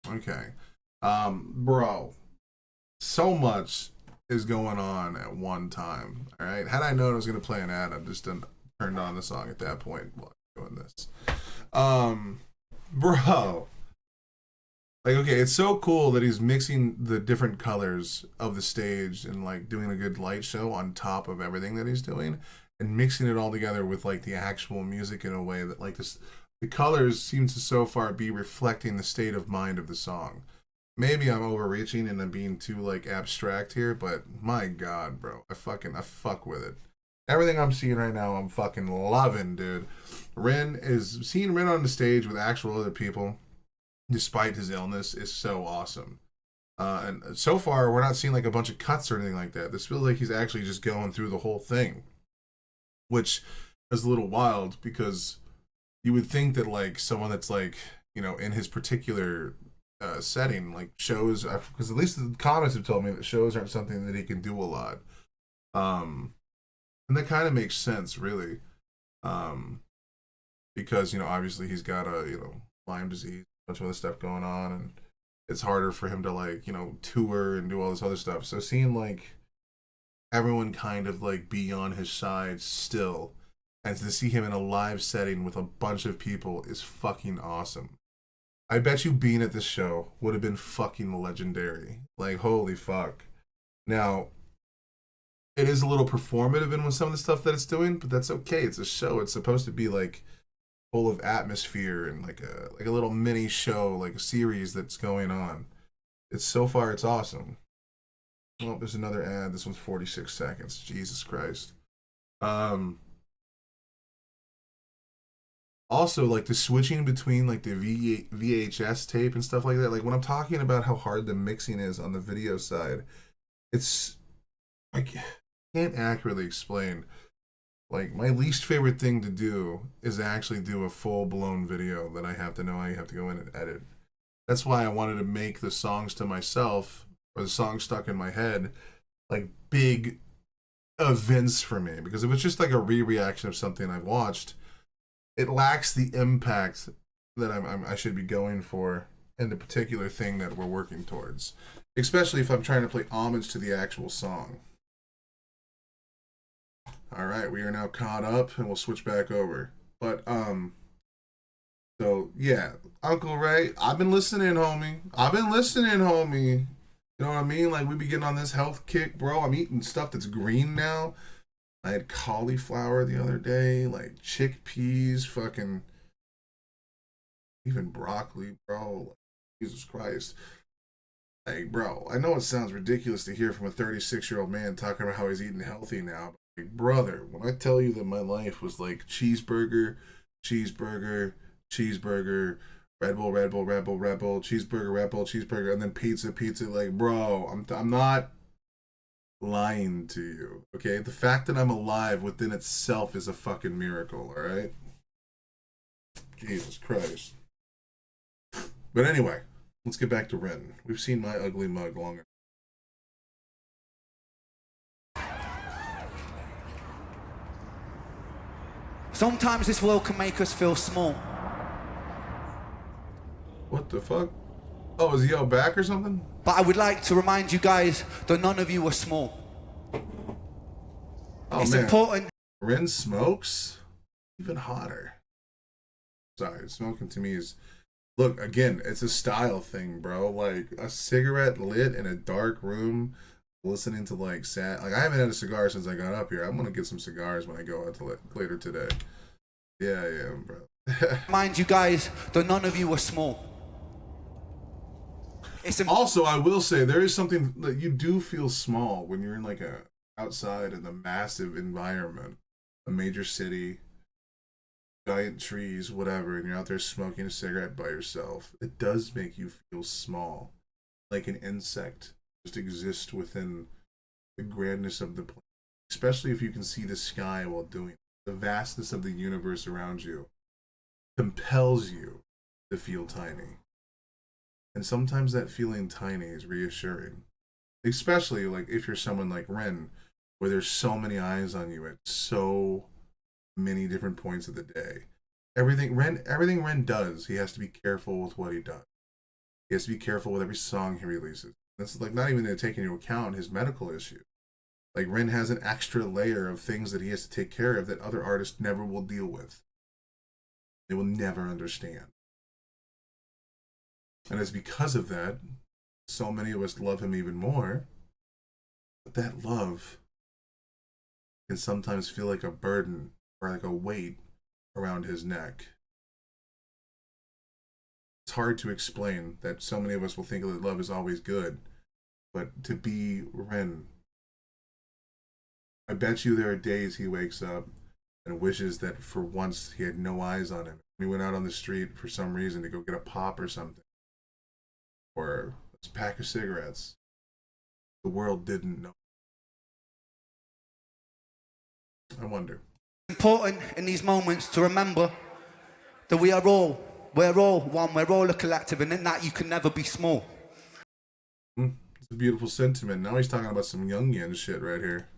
Okay. Bro. So much is going on at one time. Alright. Had I known I was gonna play an ad, I just turned on the song at that point while doing this. Bro. Like, okay, it's so cool that he's mixing the different colors of the stage and, like, doing a good light show on top of everything that he's doing and mixing it all together with, like, the actual music in a way that, like, the colors seem to so far be reflecting the state of mind of the song. Maybe I'm overreaching and I'm being too, like, abstract here, but my God, bro, I fuck with it. Everything I'm seeing right now, I'm fucking loving, dude. Seeing Ren on the stage with actual other people, despite his illness, is so awesome. And so far, we're not seeing like a bunch of cuts or anything like that. This feels like he's actually just going through the whole thing, which is a little wild because you would think that like someone that's like, you know, in his particular setting, like shows, because at least the comments have told me that shows aren't something that he can do a lot. And that kind of makes sense, really. Because, you know, obviously he's got Lyme disease, bunch of other stuff going on, and it's harder for him to like, you know, tour and do all this other stuff. So seeing like everyone kind of like be on his side still, and to see him in a live setting with a bunch of people is fucking awesome. I bet you being at this show would have been fucking legendary. Like, holy fuck. Now, it is a little performative in some of the stuff that it's doing, but that's okay. It's a show. It's supposed to be like full of atmosphere and like a little mini show, like a series that's going on. So far it's awesome. Oh, there's another ad. This one's 46 seconds. Jesus Christ. Also, like the switching between like the VHS tape and stuff like that. Like when I'm talking about how hard the mixing is on the video side, it's I can't accurately explain. Like, my least favorite thing to do is actually do a full-blown video that I have to know I have to go in and edit. That's why I wanted to make the songs to myself, or the songs stuck in my head, like, big events for me. Because if it's just like a re-reaction of something I've watched, it lacks the impact that I should be going for in the particular thing that we're working towards. Especially if I'm trying to play homage to the actual song. Alright, we are now caught up and we'll switch back over. But, so, yeah. Uncle Ray, I've been listening, homie. You know what I mean? Like, we be getting on this health kick, bro. I'm eating stuff that's green now. I had cauliflower the other day, like chickpeas, fucking, even broccoli, bro. Jesus Christ. Like, bro, I know it sounds ridiculous to hear from a 36-year-old man talking about how he's eating healthy now. But, like, brother, when I tell you that my life was like cheeseburger, cheeseburger, cheeseburger, Red Bull, Red Bull, Red Bull, Red Bull, cheeseburger, Red Bull, cheeseburger, and then pizza, pizza. Like, bro, I'm not lying to you, okay? The fact that I'm alive within itself is a fucking miracle, all right? Jesus Christ. But anyway, let's get back to Ren. We've seen my ugly mug long enough. Sometimes this world can make us feel small. What the fuck? Oh, is he out back or something? But I would like to remind you guys that none of you are small. Oh, it's man. important. Ren smokes? Even hotter. Sorry, smoking to me is... Look, again, it's a style thing, bro. Like, a cigarette lit in a dark room, listening to, like, sad... Like, I haven't had a cigar since I got up here. I'm gonna get some cigars when I go out later today. Yeah, I am, bro. Remind you guys that none of you are small. Also, I will say, there is something that you do feel small when you're in, like, a outside in a massive environment. A major city... giant trees, whatever, and you're out there smoking a cigarette by yourself. It does make you feel small, like an insect just exist within the grandness of the planet. Especially if you can see the sky while doing it. The vastness of the universe around you compels you to feel tiny. And sometimes that feeling tiny is reassuring. Especially like if you're someone like Ren, where there's so many eyes on you at so many different points of the day. Everything Ren does, he has to be careful with what he does. He has to be careful with every song he releases. That's like not even to take into account his medical issue. Like Ren has an extra layer of things that he has to take care of that other artists never will deal with. They will never understand. And it's because of that, so many of us love him even more. But that love can sometimes feel like a burden or like a weight around his neck. It's hard to explain that so many of us will think that love is always good. But to be Ren, I bet you there are days he wakes up and wishes that for once he had no eyes on him. He went out on the street for some reason to go get a pop or something. Or a pack of cigarettes. The world didn't know. I wonder. It's important in these moments to remember that we're all one, we're all a collective, and in that you can never be small. It's a beautiful sentiment. Now he's talking about some Jungian shit right here.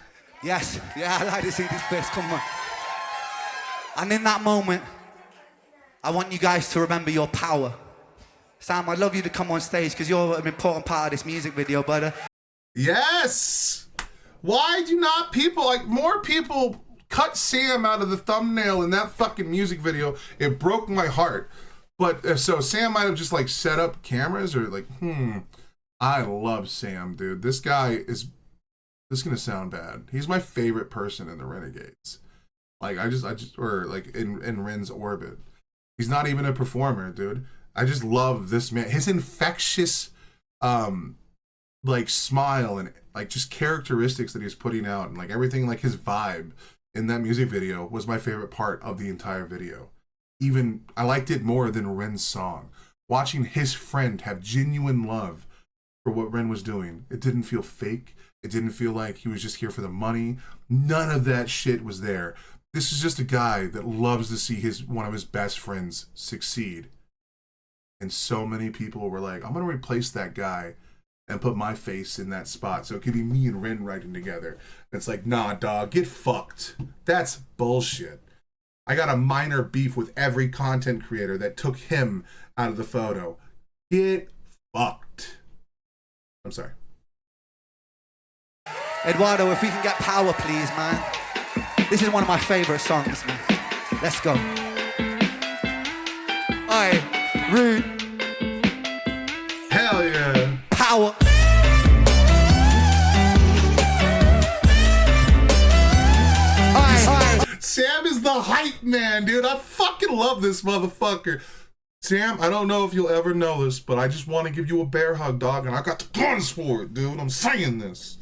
Yes, yeah, I like to see this place, come on. And in that moment, I want you guys to remember your power. Sam, I'd love you to come on stage because you're an important part of this music video, brother. Yes! Why do not people, like, more people cut Sam out of the thumbnail in that fucking music video? It broke my heart. But, so Sam might have just, like, set up cameras or, like, I love Sam, dude. This guy is, this is gonna sound bad. He's my favorite person in the Renegades. Like, I just, or, like, in Ren's orbit. He's not even a performer, dude. I just love this man. His infectious, like, smile and, like, just characteristics that he's putting out and, like, everything, like, his vibe in that music video was my favorite part of the entire video. Even, I liked it more than Ren's song. Watching his friend have genuine love for what Ren was doing. It didn't feel fake. It didn't feel like he was just here for the money. None of that shit was there. This is just a guy that loves to see one of his best friends succeed. And so many people were like, I'm going to replace that guy and put my face in that spot. So it could be me and Ren writing together. And it's like, nah, dog, get fucked. That's bullshit. I got a minor beef with every content creator that took him out of the photo. Get fucked. I'm sorry. Eduardo, if we can get power, please, man. This is one of my favorite songs, man. Let's go. Alright, Rude. Hell yeah. Power. fucking love this motherfucker. Sam, I don't know if you'll ever know this, but I just want to give you a bear hug, dog, and I got the guns for it, dude. I'm saying this.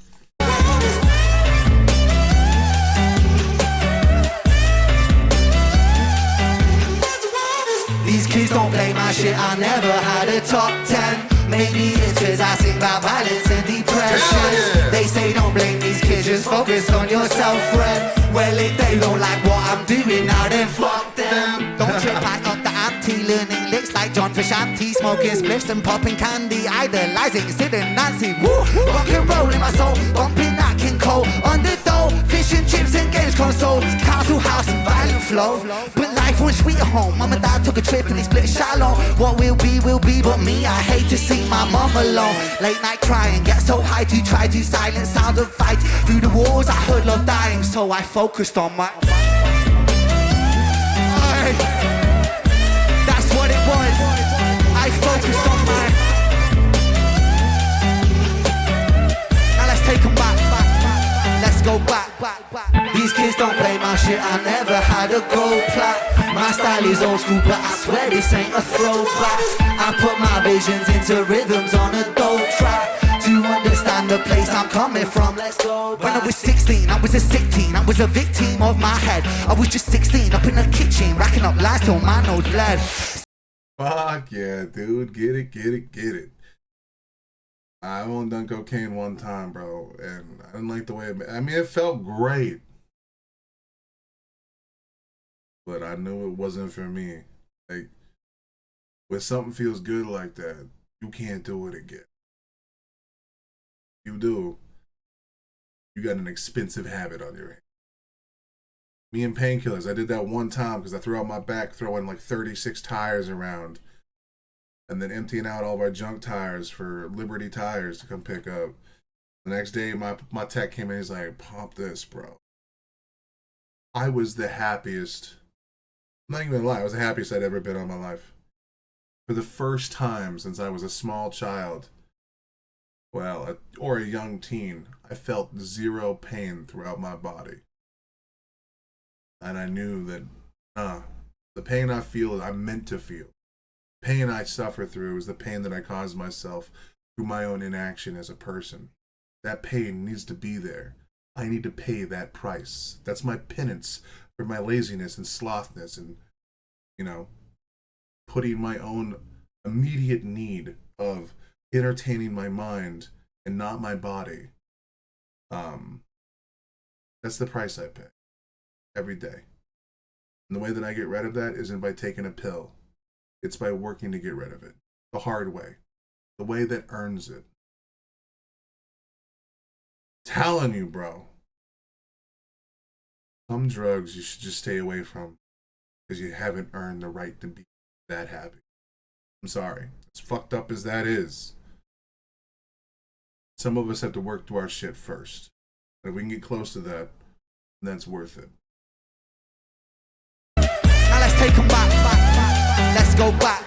These kids don't play my shit, I never had a top 10. Maybe it's cause I sing about violence and depression. Yeah. They say don't blame these kids, just focus on yourself, friend. Well, if they don't like what I'm doing now, then fuck them. Don't trip like up the ante, learning licks like John Frusciante, smoking spliffs and popping candy, idolizing Sid and Nancy. Woo! Rock and roll in my soul, bumping that King Cole on the dough, fish and chips and games consoles, council house and violent flow. But life was sweet at home. Mum and dad took a trip and they split shallow. What will be, but me, I hate to see my mum alone. Late night crying, get so high to try to silence sound of fight. Through the walls I heard love dying, so I focused on my... Aye. That's what it was. I focused on my... Now let's take them back. Let's go back. These kids don't play my shit, I never had a gold plaque. My style is old school, but I swear this ain't a throwback. I put my visions into rhythms on a dope track. To understand the place I'm coming from, let's go back. When I was 16, I was a sick teen, I was a victim of my head. I was just 16, up in the kitchen, racking up lies till my nose bled. Fuck yeah, dude. Get it. I only done cocaine one time, bro, and I didn't like the way it felt great. But I knew it wasn't for me. Like, when something feels good like that, you can't do it again. You do, you got an expensive habit on your hands. Me and painkillers, I did that one time because I threw out my back throwing like 36 tires around and then emptying out all of our junk tires for Liberty Tires to come pick up. The next day, my tech came in, he's like, pump this, bro. I was the happiest, I'm not even gonna lie, I was the happiest I'd ever been in my life. For the first time since I was a small child, or a young teen, I felt zero pain throughout my body. And I knew that the pain I feel, I'm meant to feel. Pain I suffer through is the pain that I cause myself through my own inaction as a person. That pain needs to be there. I need to pay that price. That's my penance for my laziness and slothness and, putting my own immediate need of entertaining my mind and not my body. That's the price I pay every day. And the way that I get rid of that isn't by taking a pill. It's by working to get rid of it. The hard way. The way that earns it. Telling you, bro. Some drugs you should just stay away from because you haven't earned the right to be that happy. I'm sorry. As fucked up as that is, some of us have to work through our shit first. And if we can get close to that, then that's worth it. Now let's take them back. Let's go back.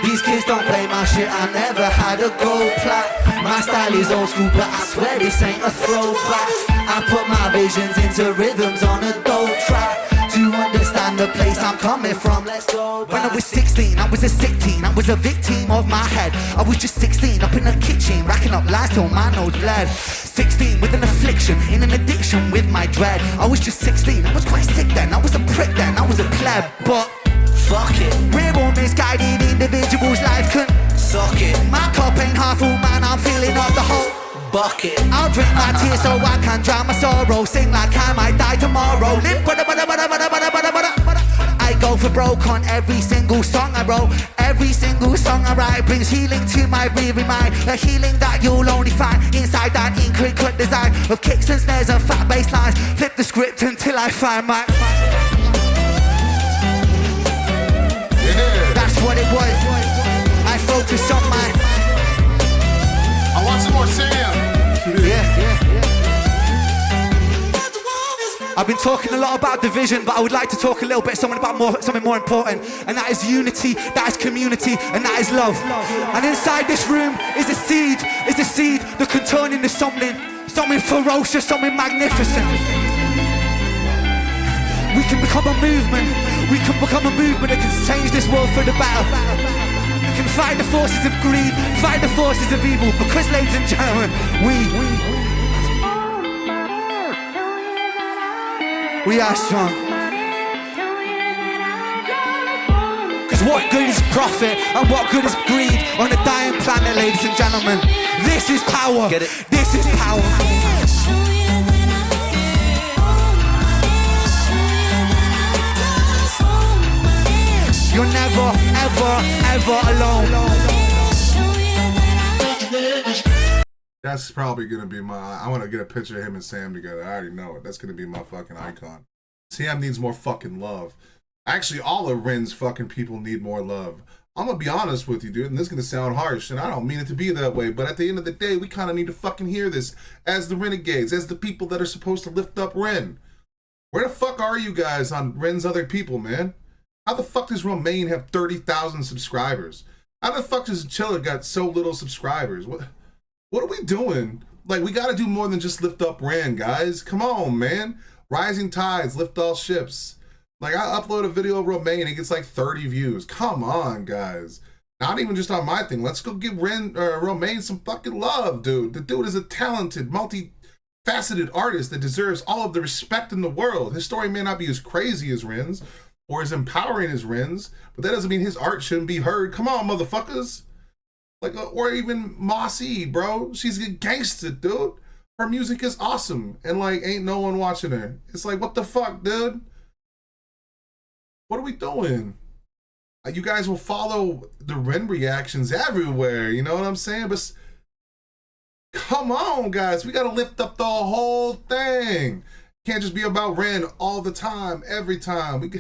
These kids don't play my shit, I never had a gold plaque. My style is old school, but I swear this ain't a throwback. I put my visions into rhythms on a dope track. To understand the place I'm coming from, let's go back. When I was 16, I was a sick teen, I was a victim of my head. I was just 16, up in the kitchen, racking up lies till my nose bled. 16, with an affliction, in an addiction with my dread. I was just 16, I was quite sick then, I was a prick then, I was a pleb, but fuck it. We're all misguided individuals, life can suck it. My cup ain't half full, man, I'm filling up the whole bucket. I'll drink my tears so I can drown my sorrow. Sing like I might die tomorrow. I go for broke on every single song I wrote. Every single song I write brings healing to my weary mind. A healing that you'll only find inside that intricate design of kicks and snares and fat bass lines. Flip the script until I find my... That's what it was. I focus on my... I want some more Sam. Yeah. I've been talking a lot about division, but I would like to talk a little bit something more important, and that is unity, that is community, and that is love. And inside this room is a seed that can turn into something ferocious, something magnificent. We can become a movement. We can become a movement that can change this world for the better. We can fight the forces of greed, fight the forces of evil. Because, ladies and gentlemen, we are strong. Because what good is profit and what good is greed on a dying planet, ladies and gentlemen? This is power. Get it? This is power. You're never, ever, ever alone. That's probably gonna be my. I want to get a picture of him and Sam together. I already know it. That's gonna be my fucking icon. Sam needs more fucking love. Actually, all of Ren's fucking people need more love. I'm gonna be honest with you, dude, and this is gonna sound harsh, and I don't mean it to be that way, but at the end of the day, we kind of need to fucking hear this as the renegades, as the people that are supposed to lift up Ren. Where the fuck are you guys on Ren's other people, man? How the fuck does Romain have 30,000 subscribers? How the fuck does Chilla got so little subscribers? What are we doing? Like, we gotta do more than just lift up Ren, guys. Come on, man. Rising tides, lift all ships. Like, I upload a video of Romain, it gets like 30 views. Come on, guys. Not even just on my thing. Let's go give Romain some fucking love, dude. The dude is a talented, multi-faceted artist that deserves all of the respect in the world. His story may not be as crazy as Ren's, or as empowering as Ren's, but that doesn't mean his art shouldn't be heard. Come on, motherfuckers. Like, or even Mossy, bro. She's a gangster, dude. Her music is awesome, and like, ain't no one watching her. It's like, what the fuck, dude? What are we doing? You guys will follow the Ren reactions everywhere, you know what I'm saying? But come on, guys. We gotta lift up the whole thing. Can't just be about Ren all the time, every time.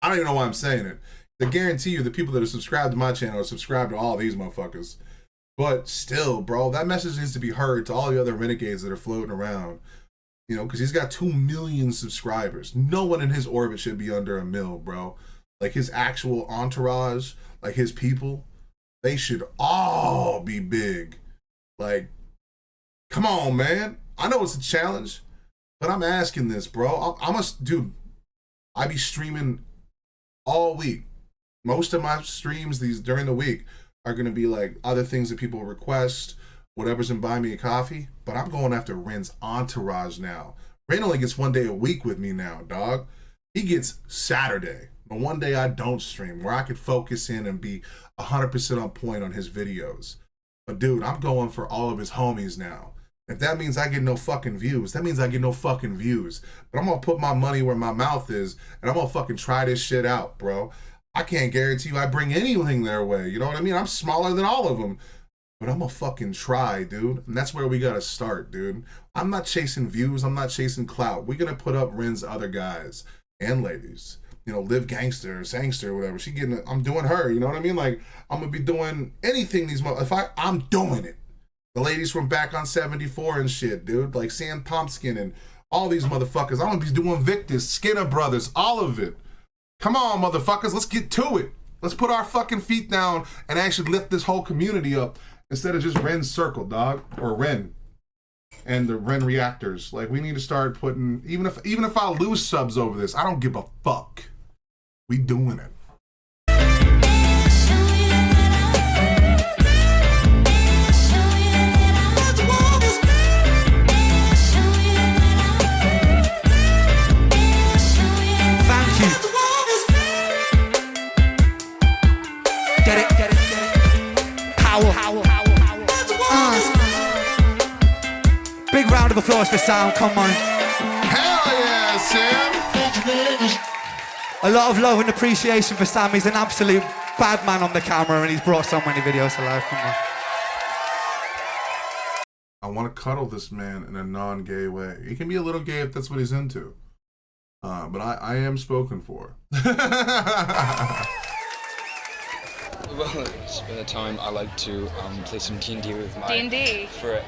I don't even know why I'm saying it. I guarantee you the people that are subscribed to my channel are subscribed to all these motherfuckers. But still, bro, that message needs to be heard to all the other renegades that are floating around. You know, because he's got 2 million subscribers. No one in his orbit should be under 1 mil, bro. Like, his actual entourage, like his people, they should all be big. Like, come on, man. I know it's a challenge, but I'm asking this, bro. Dude, I be streaming all week. Most of my streams during the week are going to be like other things that people request, whatever's in Buy Me a Coffee. But I'm going after Ren's entourage now. Ren only gets 1 day a week with me now, dog. He gets Saturday, the 1 day I don't stream, where I could focus in and be 100% on point on his videos. But dude, I'm going for all of his homies now. If that means I get no fucking views, that means I get no fucking views. But I'm gonna put my money where my mouth is, and I'm gonna fucking try this shit out, bro. I can't guarantee you I bring anything their way, you know what I mean? I'm smaller than all of them, but I'm gonna fucking try, dude. And that's where we gotta start, dude. I'm not chasing views, I'm not chasing clout. We're gonna put up Ren's other guys and ladies. You know, Live Gangster or Sangster or whatever. I'm doing her, you know what I mean? Like, I'm gonna be doing anything I'm doing it. The ladies from Back on 74 and shit, dude. Like Sam Thompson and all these motherfuckers. I'm gonna be doing Victus, Skinner Brothers, all of it. Come on, motherfuckers, let's get to it. Let's put our fucking feet down and actually lift this whole community up instead of just Ren's circle, dog, or Ren and the Ren reactors. Like, we need to start putting, even if I lose subs over this, I don't give a fuck. We doing it. Big round of applause for Sam, come on. Hell yeah, Sam. A lot of love and appreciation for Sam. He's an absolute bad man on the camera and he's brought so many videos to life. Come on. I want to cuddle this man in a non-gay way. He can be a little gay if that's what he's into. But I am spoken for. Well, spend the time I like to play some D&D with my D&D? For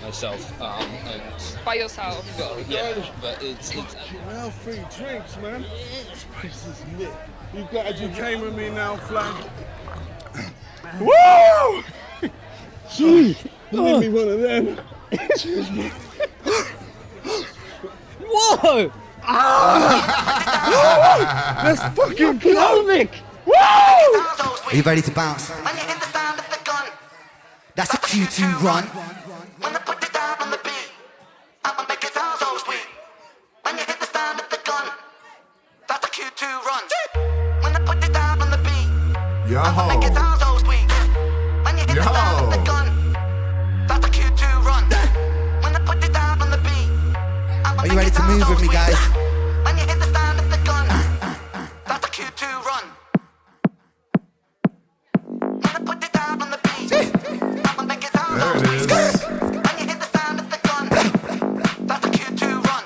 myself. And By yourself? yeah, but it's Now free drinks, man. This is lit. You guys, you came with me now, Flag. Woo! Jeez, give me one of them. What? Oh! Ah! Let's fucking go, Nick! Woo! Are you ready to bounce? When you hit the sound of the gun, that's a Q2 run. When I put it down on the beat, I'ma make it sound so sweet. When you hit the sound of the gun, that's a Q2 run. When I put it down on the beat, I'ma make it sound so sweet. When you hit the sound of the gun, that's a Q2 run. When I put it down on the beat, I'ma make it sound so sweet. Are you ready to move with me, guys? When you hit the sound of the gun, that's a Q2 run. When I put it down on the beat, I'ma make it sound so sweet. When you hit the sound of the gun, that's a Q2 run.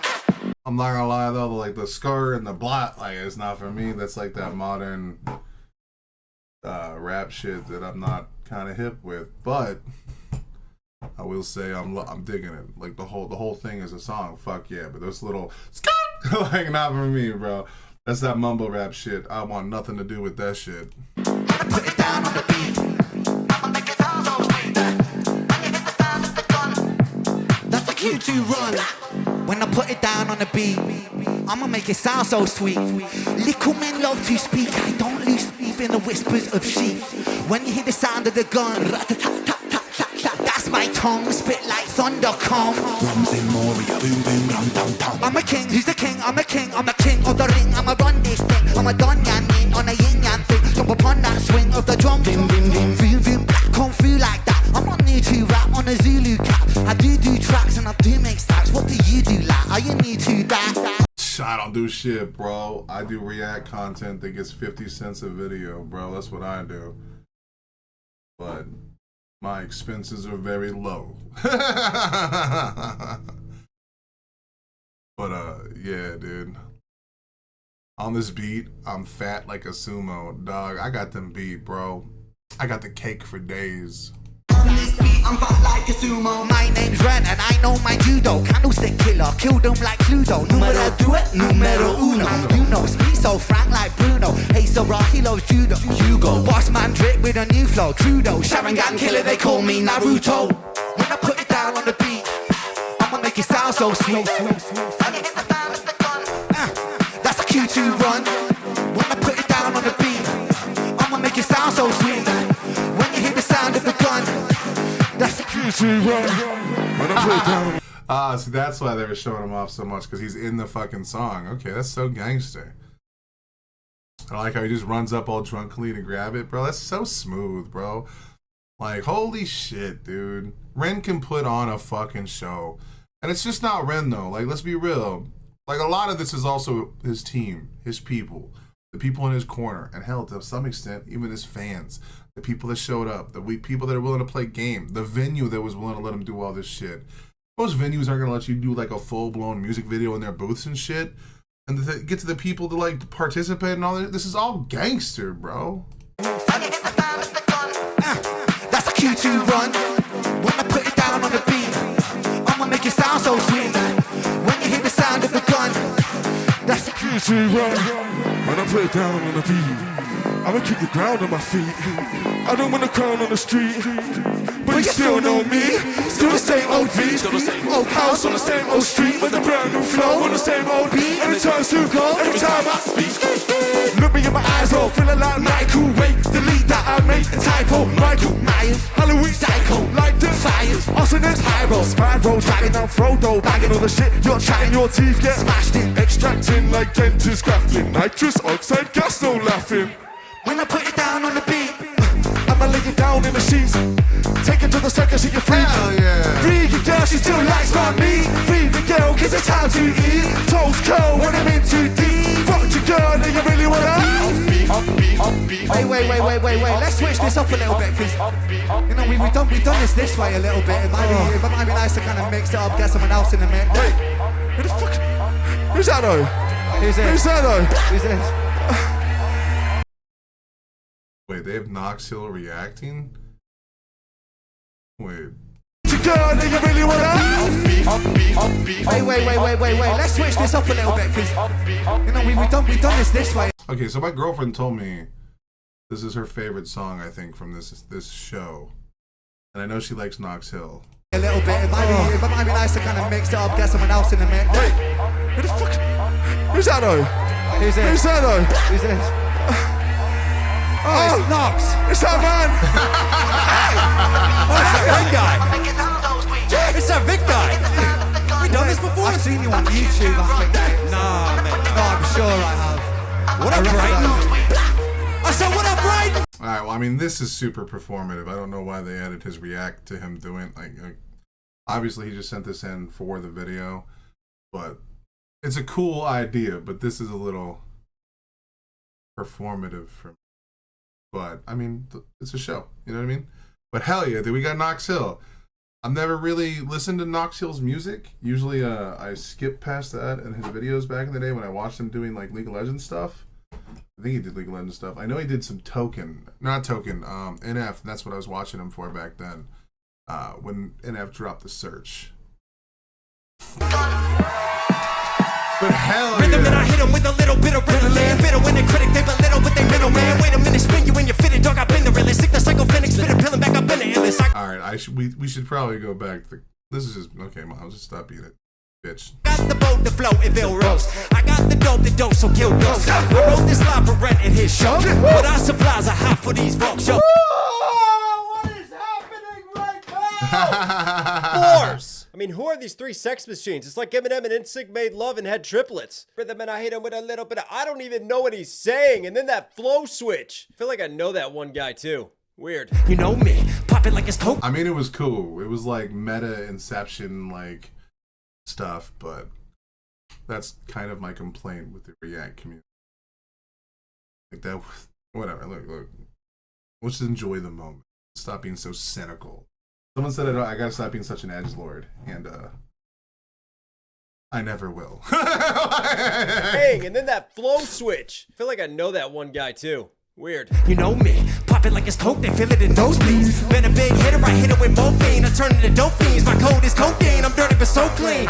I'm not gonna lie though, like the scar and the blot, like it's not for me. That's like that modern rap shit that I'm not kind of hip with. But I will say I'm digging it. Like the whole thing is a song. Fuck yeah! But those little like not for me, bro. That's that mumble rap shit. I want nothing to do with that shit. Put it down on the beat. I'ma make it sound so sweet. When you hit the sound of the gun, that's a Q2 run. When I put it down on the beat, I'ma make it sound so sweet. Little men love to speak. I don't lose sleep in the whispers of sheep. When you hear the sound of the gun, that's my tongue. Spit like thunder come. Drums in Moria, boom boom dum dum dum. I'm a king, who's the king? I'm a king of the ring. I'ma run this thing. I'm a don yan yin on a yin yang thing. Jump upon that swing of the drum. Bim bim bim. Vroom vroom. Come through like that. I'm not new to rap on a Zulu cap. I do tracks and I do make stacks. What do you do, lad? Are you new to that? I don't do shit, bro. I do react content that gets 50 cents a video, bro. That's what I do. But my expenses are very low. But yeah, dude. On this beat, I'm fat like a sumo, dog. I got them beat, bro. I got the cake for days. On this beat, I'm fat like a sumo. My name's Ren and I know my judo. Candlestick killer, kill them like Cluedo. Numero do it, numero uno. You know, speak so frank like Bruno. Hey, so Rocky loves judo. Hugo, boss man drip with a new flow. Trudeau, Sharingan killer, they call me Naruto. When I put it down on the beat, I'ma make it sound so sweet. That's a Q2 run. When I put it down on the beat, I'ma make it sound so sweet. When you hear the sound of the gun, that's a Q2 run. When I put it down. See, that's why they were showing him off so much, because he's in the fucking song. Okay, that's so gangster. I like how he just runs up all drunkenly to grab it, bro. That's so smooth, bro. Like, holy shit, dude. Ren can put on a fucking show. And it's just not Ren, though. Like, let's be real. Like, a lot of this is also his team, his people, the people in his corner, and hell, to some extent, even his fans, the people that showed up, the people that are willing to play game, the venue that was willing to let him do all this shit. Most venues aren't going to let you do, like, a full-blown music video in their booths and shit. And to get to the people to, like, participate and all that. This is all gangster, bro. That's a Q2 run. When I put it down on the beat, I'ma make it sound so sweet. When you hear the sound of the gun, that's a Q2 run. When I put it down on the beat, I'ma keep the ground on my feet. I don't want a crown on the street, but you still know me. Still the same old beat, old house on the same old street with a brand new flow on the same old beat, and it turns to gold every time I speak. Look me in my eyes, oh, feeling like Michael. Wait, delete that, I made a typo. Michael Myers, Halloween psycho, like the fires, Arsonist pyro, spiral, dragging down Frodo, bagging all the shit. You're chatting, your teeth get smashed in, extracting like dentist grappling, nitrous oxide gas, no laughing. When I put it down on the beat, I'ma lay you down in the sheets. Take it to the circus, see your free. Hell yeah. Free your girl, she still likes my me. Free the girl, cause it's time to eat. Toast curl when I'm in too deep. Fuck your girl, and you really wanna beef. Wait. Let's switch this up a little bit, cause you know we've done this way a little bit. It might be nice to kind of mix it up, get someone else in the mix. Wait, who the fuck? Who's that though? Who's this? Who's that though? Who's this? Wait, they have Knox Hill reacting? Wait. Girl, and you really wanna Wait. Let's switch this up a little bit, cause you know we've done this way. Okay, so my girlfriend told me this is her favorite song, I think, from this show. And I know she likes Knox Hill. A little bit. It might be nice to kind of mix it up, get someone else in the mix. Wait, who the fuck? Who's that though? Who's this? Who's that though? Who's this? Oh, it's Knox. It's that man. Oh, it's that Vic guy. It's that Vic guy. We done this before? I've seen you on YouTube, I think. Nah, man. No, I'm sure I have. What up, Brighton? I said, what up, Brighton? All right, well, I mean, this is super performative. I don't know why they added his react to him doing like obviously he just sent this in for the video, but it's a cool idea, but this is a little performative for me. But I mean, it's a show, you know what I mean? But hell yeah, dude, we got Knox Hill. I've never really listened to Knox Hill's music. Usually I skip past that in his videos back in the day when I watched him doing like League of Legends stuff. I think he did League of Legends stuff. I know he did some NF. That's what I was watching him for back then. When NF dropped the search. But hell Rhythm yeah. and I hit him with a little bit of rhythm. Bitter when the critic, they belittle with their middle man. Wait a minute, spin you in your fitted dog. I've been the realist. Sick the psychophonic, spit a pill and back up in the illest. All right, we should probably go back to this is just okay, Mom. Just stop beating it, bitch. Got the boat, the flow, and Bill Rose. I got the dope, so kill those. I wrote this line for rent in his show, but our supplies are hot for these folks. Yo. What is happening right now? Force! I mean, who are these three sex machines? It's like Eminem and NSYNC made love and had triplets. Rhythm and I hit him with a little bit of, I don't even know what he's saying. And then that flow switch. I feel like I know that one guy too. Weird. You know me, pop it like it's coke. I mean, it was cool. It was like meta Inception like stuff, but that's kind of my complaint with the React community. Like that, whatever. Look. Let's just enjoy the moment. Stop being so cynical. Someone said I gotta stop being such an edgelord, and I never will. Dang, and then that flow switch. I feel like I know that one guy too. Weird. You know me, pop it like it's coke, they feel it in nosebleeds. Been a big hitter, I hit it with morphine. I turn into dope fiends, my code is cocaine. I'm dirty but so clean.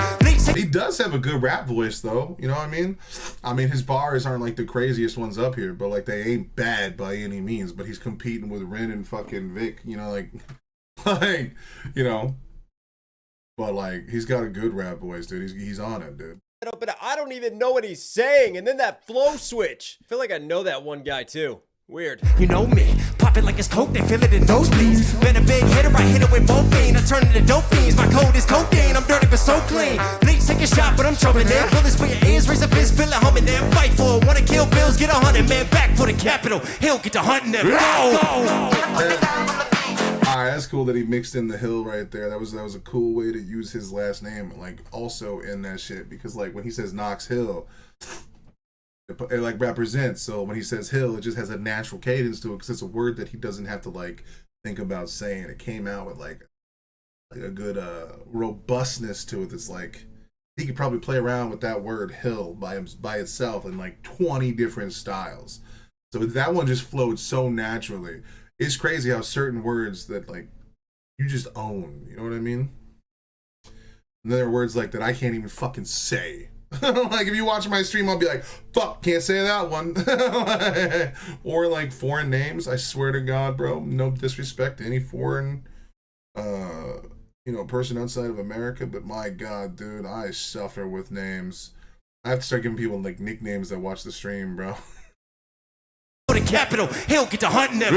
He does have a good rap voice though, you know what I mean? I mean, his bars aren't like the craziest ones up here, but like they ain't bad by any means. But he's competing with Ren and fucking Vic, you know, like, you know. But like, he's got a good rap voice, dude. He's on it, dude. But I don't even know what he's saying. And then that flow switch. I feel like I know that one guy too. Weird. You know me, pop it like it's coke, they feel it in nosebleeds. Been a big hitter, I hit it with morphine. I turn into dope fiends, my code is cocaine. I'm dirty but so clean. Please take a shot, but I'm choking there. Bullets for your ears, raise a fist, feel it humming there. Fight for it, wanna kill bills, get 100 man back for the capital. He'll get to hunting them. Alright, that's cool that he mixed in the hill right there. That was a cool way to use his last name, like also in that shit. Because like when he says Knox Hill, it like represents. So when he says hill, it just has a natural cadence to it because it's a word that he doesn't have to like think about saying. It came out with like a good robustness to it. That's like he could probably play around with that word hill by itself in like 20 different styles. So that one just flowed so naturally. It's crazy how certain words that like you just own. You know what I mean? And there are words like that I can't even fucking say. Like if you watch my stream, I'll be like, fuck, can't say that one. Or like foreign names. I swear to God, bro, no disrespect to any foreign person outside of America, but my God, dude, I suffer with names. I have to start giving people like nicknames that watch the stream, bro. The capital, he'll get to hunting them.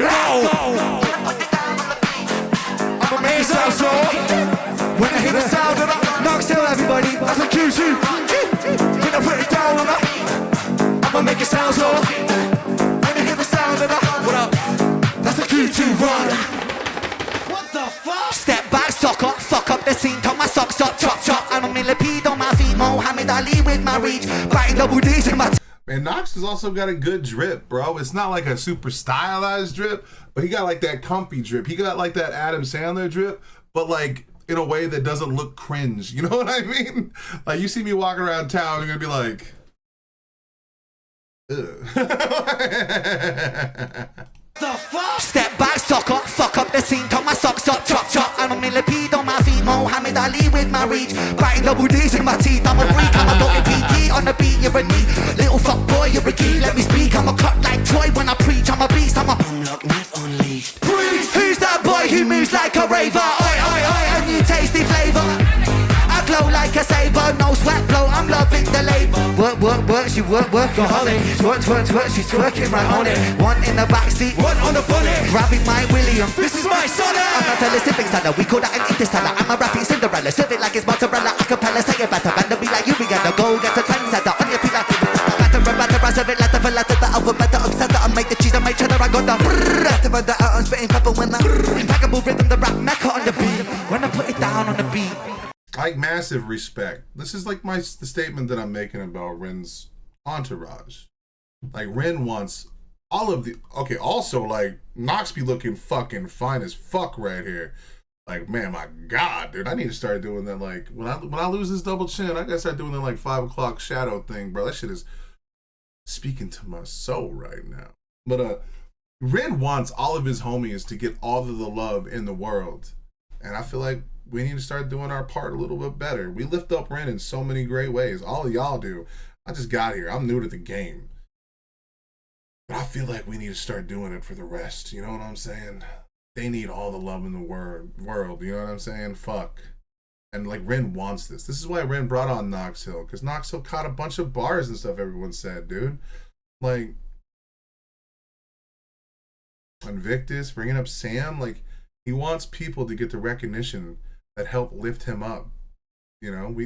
I'm a man sound so when I hear the sound of the Knox Hill, everybody, that's a QC. Can I put it down on that? I'ma make it sound so when I hear the sound of the what up? That's a Q2 run. What the fuck? Step back, sock up, fuck up the scene, tuck my socks up, chop chop. I'm a millipede on my feet, Mohammed Ali with my reach, biting double D's in my Man, Knox has also got a good drip, bro. It's not like a super stylized drip, but he got like that comfy drip. He got like that Adam Sandler drip, but like in a way that doesn't look cringe. You know what I mean? Like you see me walking around town, you're gonna be like, ugh. The fuck? Step back, sock up, fuck up the scene, tuck my socks up, chop chop. I'm a millipede on my feet, Mohammed Ali with my reach, biting double D's in my teeth. I'm a freak, I'm a dog PT on the beat, you're a neat little fuck boy, you're a geek. Let me speak, I'm a cut like Troy when I preach. I'm a beast, I'm a unlock knife unleashed. Preach. Who's that boy who moves like a raver? Oi oi oi, a new tasty a saber, no sweat blow, I'm loving the labor. Work, she workaholic. Twerk, she's twerking right on it. One in the backseat, one on the bonnet. Grabbing my William, this is my sonnet. I'm not telling sipping standard, we call that an interstellar. I'm a rapping Cinderella, serve it like it's mozzarella. Acapella, say it better, band be like you, we gotta go get the trendsetter on your feet like batter, I serve it like the alphabet, the upsetter. I make the cheese, I make cheddar, I got the brrrr. The I'm spitting pepper when I impeccable rhythm, the rap mecca on the beat. When I put it down on the beat. Like, massive respect. This is like the statement that I'm making about Ren's entourage. Like, Ren wants all of the... Okay, also, like, Knox be looking fucking fine as fuck right here. Like, man, my God, dude, I need to start doing that. Like, when I lose this double chin, I gotta start doing that, like, 5 o'clock shadow thing, bro. That shit is speaking to my soul right now. But, Ren wants all of his homies to get all of the love in the world. And I feel like we need to start doing our part a little bit better. We lift up Ren in so many great ways. All of y'all do. I just got here. I'm new to the game. But I feel like we need to start doing it for the rest. You know what I'm saying? They need all the love in the world. You know what I'm saying? Fuck. And like, Ren wants this. This is why Ren brought on Knox Hill. Because Knox Hill caught a bunch of bars and stuff, everyone said, dude. Like, Invictus, bringing up Sam. Like, he wants people to get the recognition that help lift him up. You know,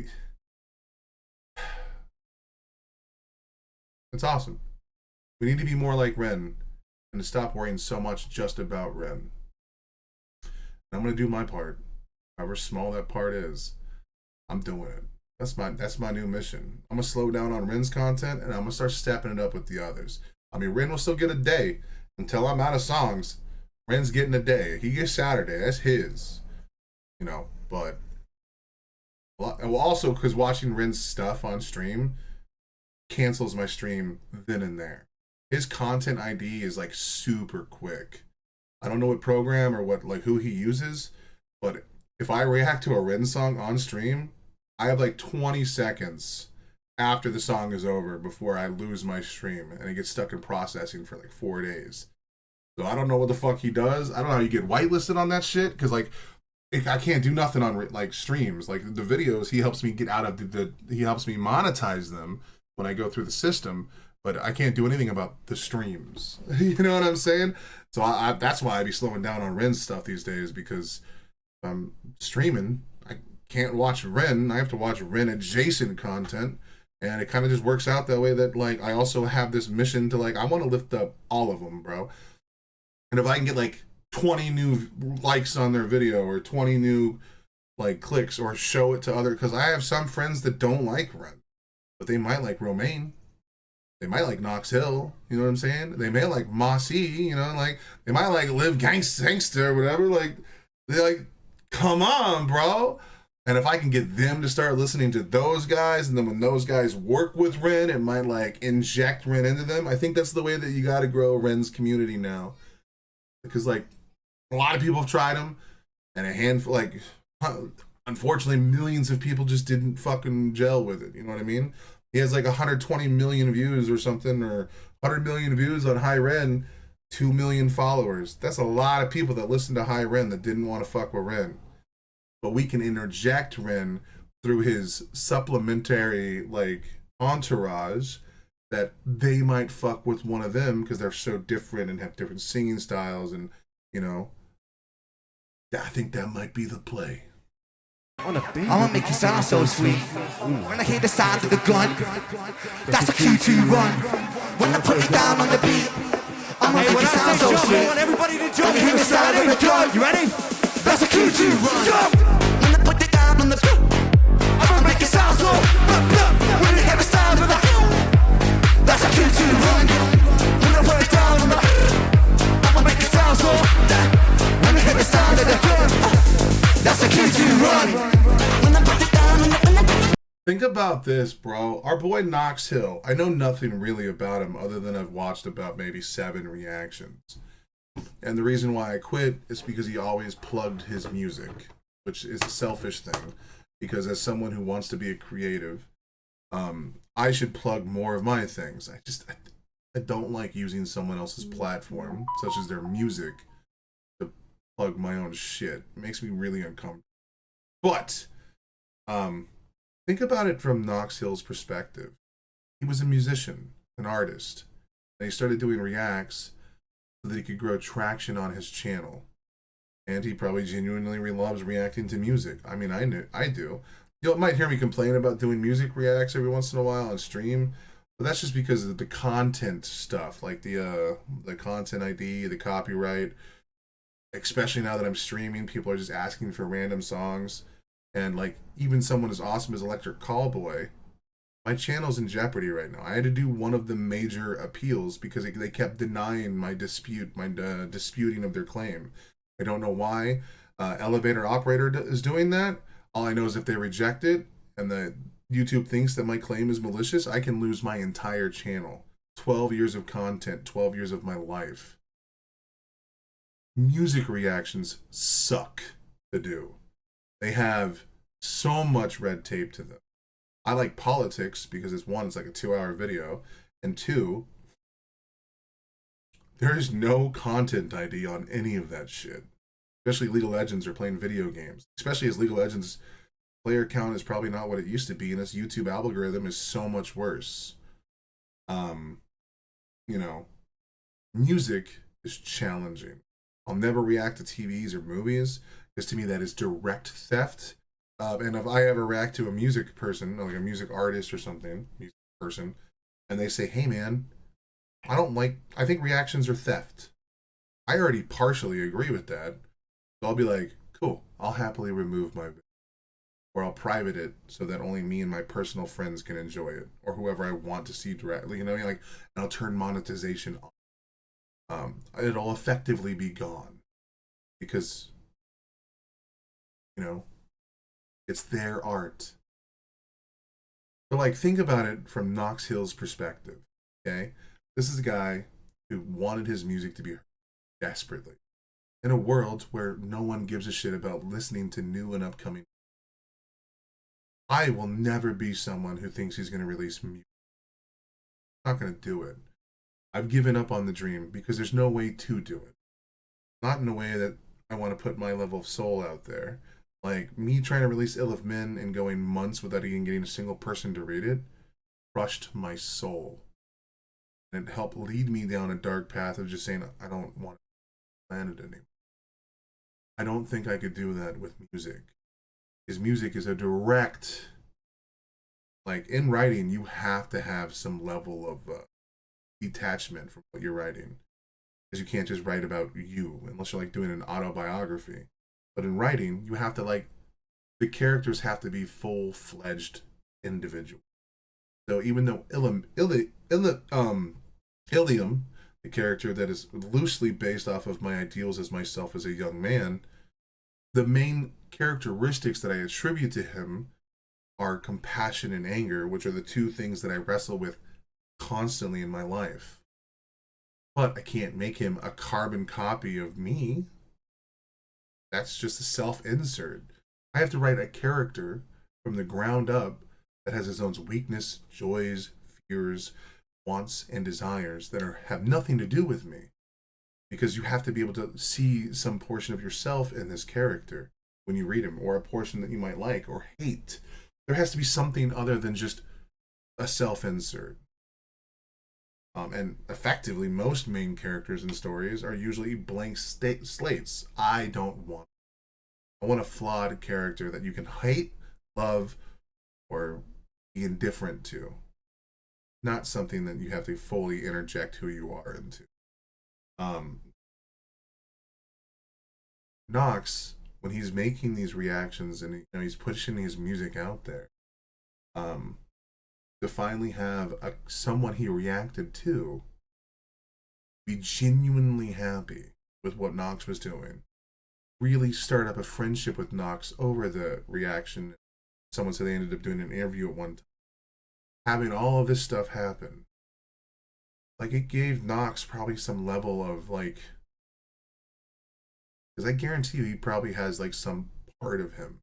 it's awesome. We need to be more like Ren and to stop worrying so much just about Ren. And I'm gonna do my part, however small that part is. I'm doing it. That's my new mission. I'm gonna slow down on Ren's content and I'm gonna start stepping it up with the others. I mean, Ren will still get a day until I'm out of songs. Ren's getting a day. He gets Saturday. That's his. You know, but well, also because watching Ren's stuff on stream cancels my stream then and there. His content ID is like super quick. I don't know what program or who he uses, but if I react to a Ren song on stream, I have like 20 seconds after the song is over before I lose my stream and it gets stuck in processing for like 4 days. So I don't know what the fuck he does. I don't know how you get whitelisted on that shit, because like I can't do nothing on like streams. Like the videos, he helps me get out of he helps me monetize them when I go through the system, but I can't do anything about the streams. You know what I'm saying? So I that's why I be slowing down on Ren's stuff these days, because if I'm streaming, I can't watch Ren. I have to watch Ren adjacent content, and it kind of just works out that way. That like I also have this mission to like I want to lift up all of them, bro. And if I can get like 20 new likes on their video or 20 new like clicks or show it to other, because I have some friends that don't like Ren, but they might like Romaine. They might like Knox Hill, you know what I'm saying? They may like Mossy, you know, like they might like Live Gangsta or whatever. Like they're like, come on, bro. And if I can get them to start listening to those guys, and then when those guys work with Ren, it might like inject Ren into them. I think that's the way that you got to grow Ren's community now. Because like a lot of people have tried him, and a handful, like unfortunately millions of people just didn't fucking gel with it. You know what I mean? He has like 120 million views or something, or 100 million views on High Ren, 2 million followers. That's a lot of people that listen to High Ren that didn't want to fuck with Ren. But we can interject Ren through his supplementary like entourage, that they might fuck with one of them because they're so different and have different singing styles, and you know, I think that might be the play. I'ma make you sound so sweet. When I hear the sound of the gun, that's a cue to run. When I put it down on the beat, I'ma make you sound so sweet. I want everybody to jump. When you hear the sound of the gun, you ready? That's a cue to run. Jump. When I put it down on the beat, I'ma make it sound so. When you hear the sound of the gun, that's a cue to run. When I put it down on the beat, I'ma make it sound so. When you hear the sound of the gun, that's a cue to run. Think about this, bro. Our boy Knox Hill, I know nothing really about him other than I've watched about maybe 7 reactions. And the reason why I quit is because he always plugged his music, which is a selfish thing. Because as someone who wants to be a creative, I should plug more of my things. I don't like using someone else's platform, such as their music, to plug my own shit. It makes me really uncomfortable. But Think about it from Knox Hill's perspective. He was a musician, an artist, and he started doing reacts so that he could grow traction on his channel. And he probably genuinely loves reacting to music. I mean, I do. You might hear me complain about doing music reacts every once in a while on stream, but that's just because of the content stuff, like the content ID, the copyright. Especially now that I'm streaming, people are just asking for random songs, and like even someone as awesome as Electric Callboy, my channel's in jeopardy right now. I had to do one of the major appeals because they kept denying my disputing of their claim. I don't know why. Elevator Operator is doing that. All I know is if they reject it and the YouTube thinks that my claim is malicious, I can lose my entire channel. 12 years of content, 12 years of my life. Music reactions suck to do. They have so much red tape to them. I like politics because it's like a 2-hour video, and 2, there is no content ID on any of that shit. Especially League of Legends or playing video games. Especially as League of Legends player count is probably not what it used to be, and its YouTube algorithm is so much worse. Music is challenging. I'll never react to TVs or movies because to me that is direct theft. And if I ever react to a music person, like a music artist or something, music person, and they say, "Hey man, I think reactions are theft," I already partially agree with that. So I'll be like, cool, I'll happily remove my video. Or I'll private it so that only me and my personal friends can enjoy it, or whoever I want to see directly. You know what I mean? Like, and I'll turn monetization on. It'll effectively be gone because, it's their art. But like, think about it from Knox Hill's perspective. Okay, this is a guy who wanted his music to be heard desperately in a world where no one gives a shit about listening to new and upcoming. I will never be someone who thinks he's going to release music. I'm not going to do it. I've given up on the dream because there's no way to do it. Not in a way that I want to put my level of soul out there. Like, me trying to release Ill of Men and going months without even getting a single person to read it crushed my soul. And it helped lead me down a dark path of just saying, I don't want to plan it anymore. I don't think I could do that with music. Because music is a direct, like, in writing, you have to have some level of detachment from what you're writing. Because you can't just write about you, unless you're, like, doing an autobiography. But in writing, you have to, like, the characters have to be full-fledged individuals. So even though Ilium, the character that is loosely based off of my ideals as myself as a young man, the main characteristics that I attribute to him are compassion and anger, which are the two things that I wrestle with constantly in my life. But I can't make him a carbon copy of me. That's just a self-insert. I have to write a character from the ground up that has his own weakness, joys, fears, wants, and desires that have nothing to do with me. Because you have to be able to see some portion of yourself in this character when you read him, or a portion that you might like or hate. There has to be something other than just a self-insert. And effectively, most main characters in stories are usually blank slates. I want a flawed character that you can hate, love, or be indifferent to. Not something that you have to fully interject who you are into. Knox, when he's making these reactions and he's pushing his music out there, to finally have someone he reacted to be genuinely happy with what Knox was doing, really start up a friendship with Knox over the reaction. Someone said they ended up doing an interview at one time. Having all of this stuff happen, like, it gave Knox probably some level of, like, because I guarantee you he probably has, like, some part of him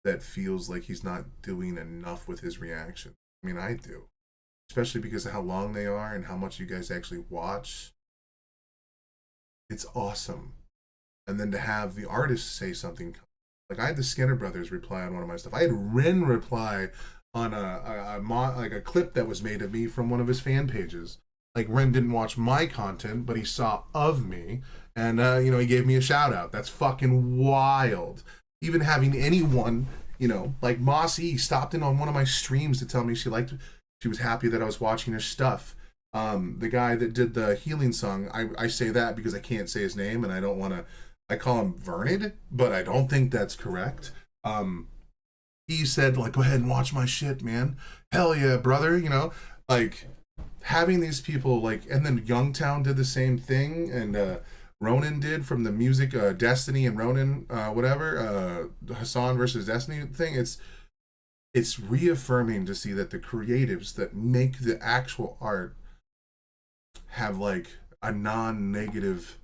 that feels like he's not doing enough with his reaction. I mean, I do. Especially because of how long they are and how much you guys actually watch. It's awesome. And then to have the artist say something Like I had the Skinner Brothers reply on one of my stuff. I had Ren reply on a clip that was made of me from one of his fan pages. Like Ren didn't watch my content, but he saw of me, and he gave me a shout out. That's fucking wild. Even having anyone, like Moss E stopped in on one of my streams to tell me she was happy that I was watching her stuff. The guy that did the healing song, I say that because I can't say his name and I don't want to. I call him Vernid, but I don't think that's correct. He said, like, go ahead and watch my shit, man. Hell yeah, brother. Like having these people, like, and then Youngtown did the same thing, and Ronan did from the music Destiny and Ronan, Hassan versus Destiny thing. It's reaffirming to see that the creatives that make the actual art have like a non-negative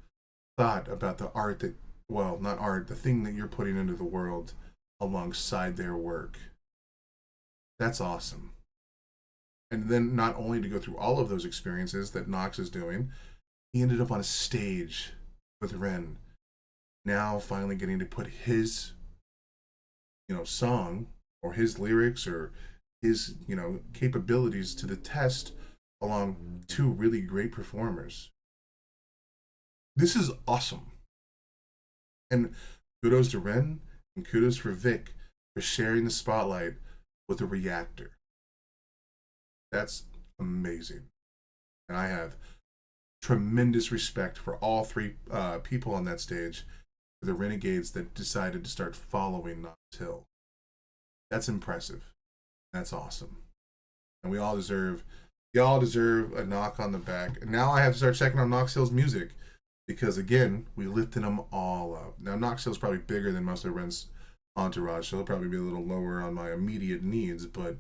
thought about the art that, well, not art, the thing that you're putting into the world alongside their work. That's awesome. And then not only to go through all of those experiences that Nox is doing, he ended up on a stage with Ren, now finally getting to put his, song or his lyrics or his, capabilities to the test along two really great performers. This is awesome. And kudos to Ren and kudos for Vic for sharing the spotlight with a reactor. That's amazing. And I have tremendous respect for all three people on that stage, for the renegades that decided to start following Nox Hill. That's impressive. That's awesome. And y'all deserve a knock on the back. And now I have to start checking out Nox Hill's music. Because again, we lifted them all up. Now Nox Hill's probably bigger than most of Ren's entourage, so he'll probably be a little lower on my immediate needs, but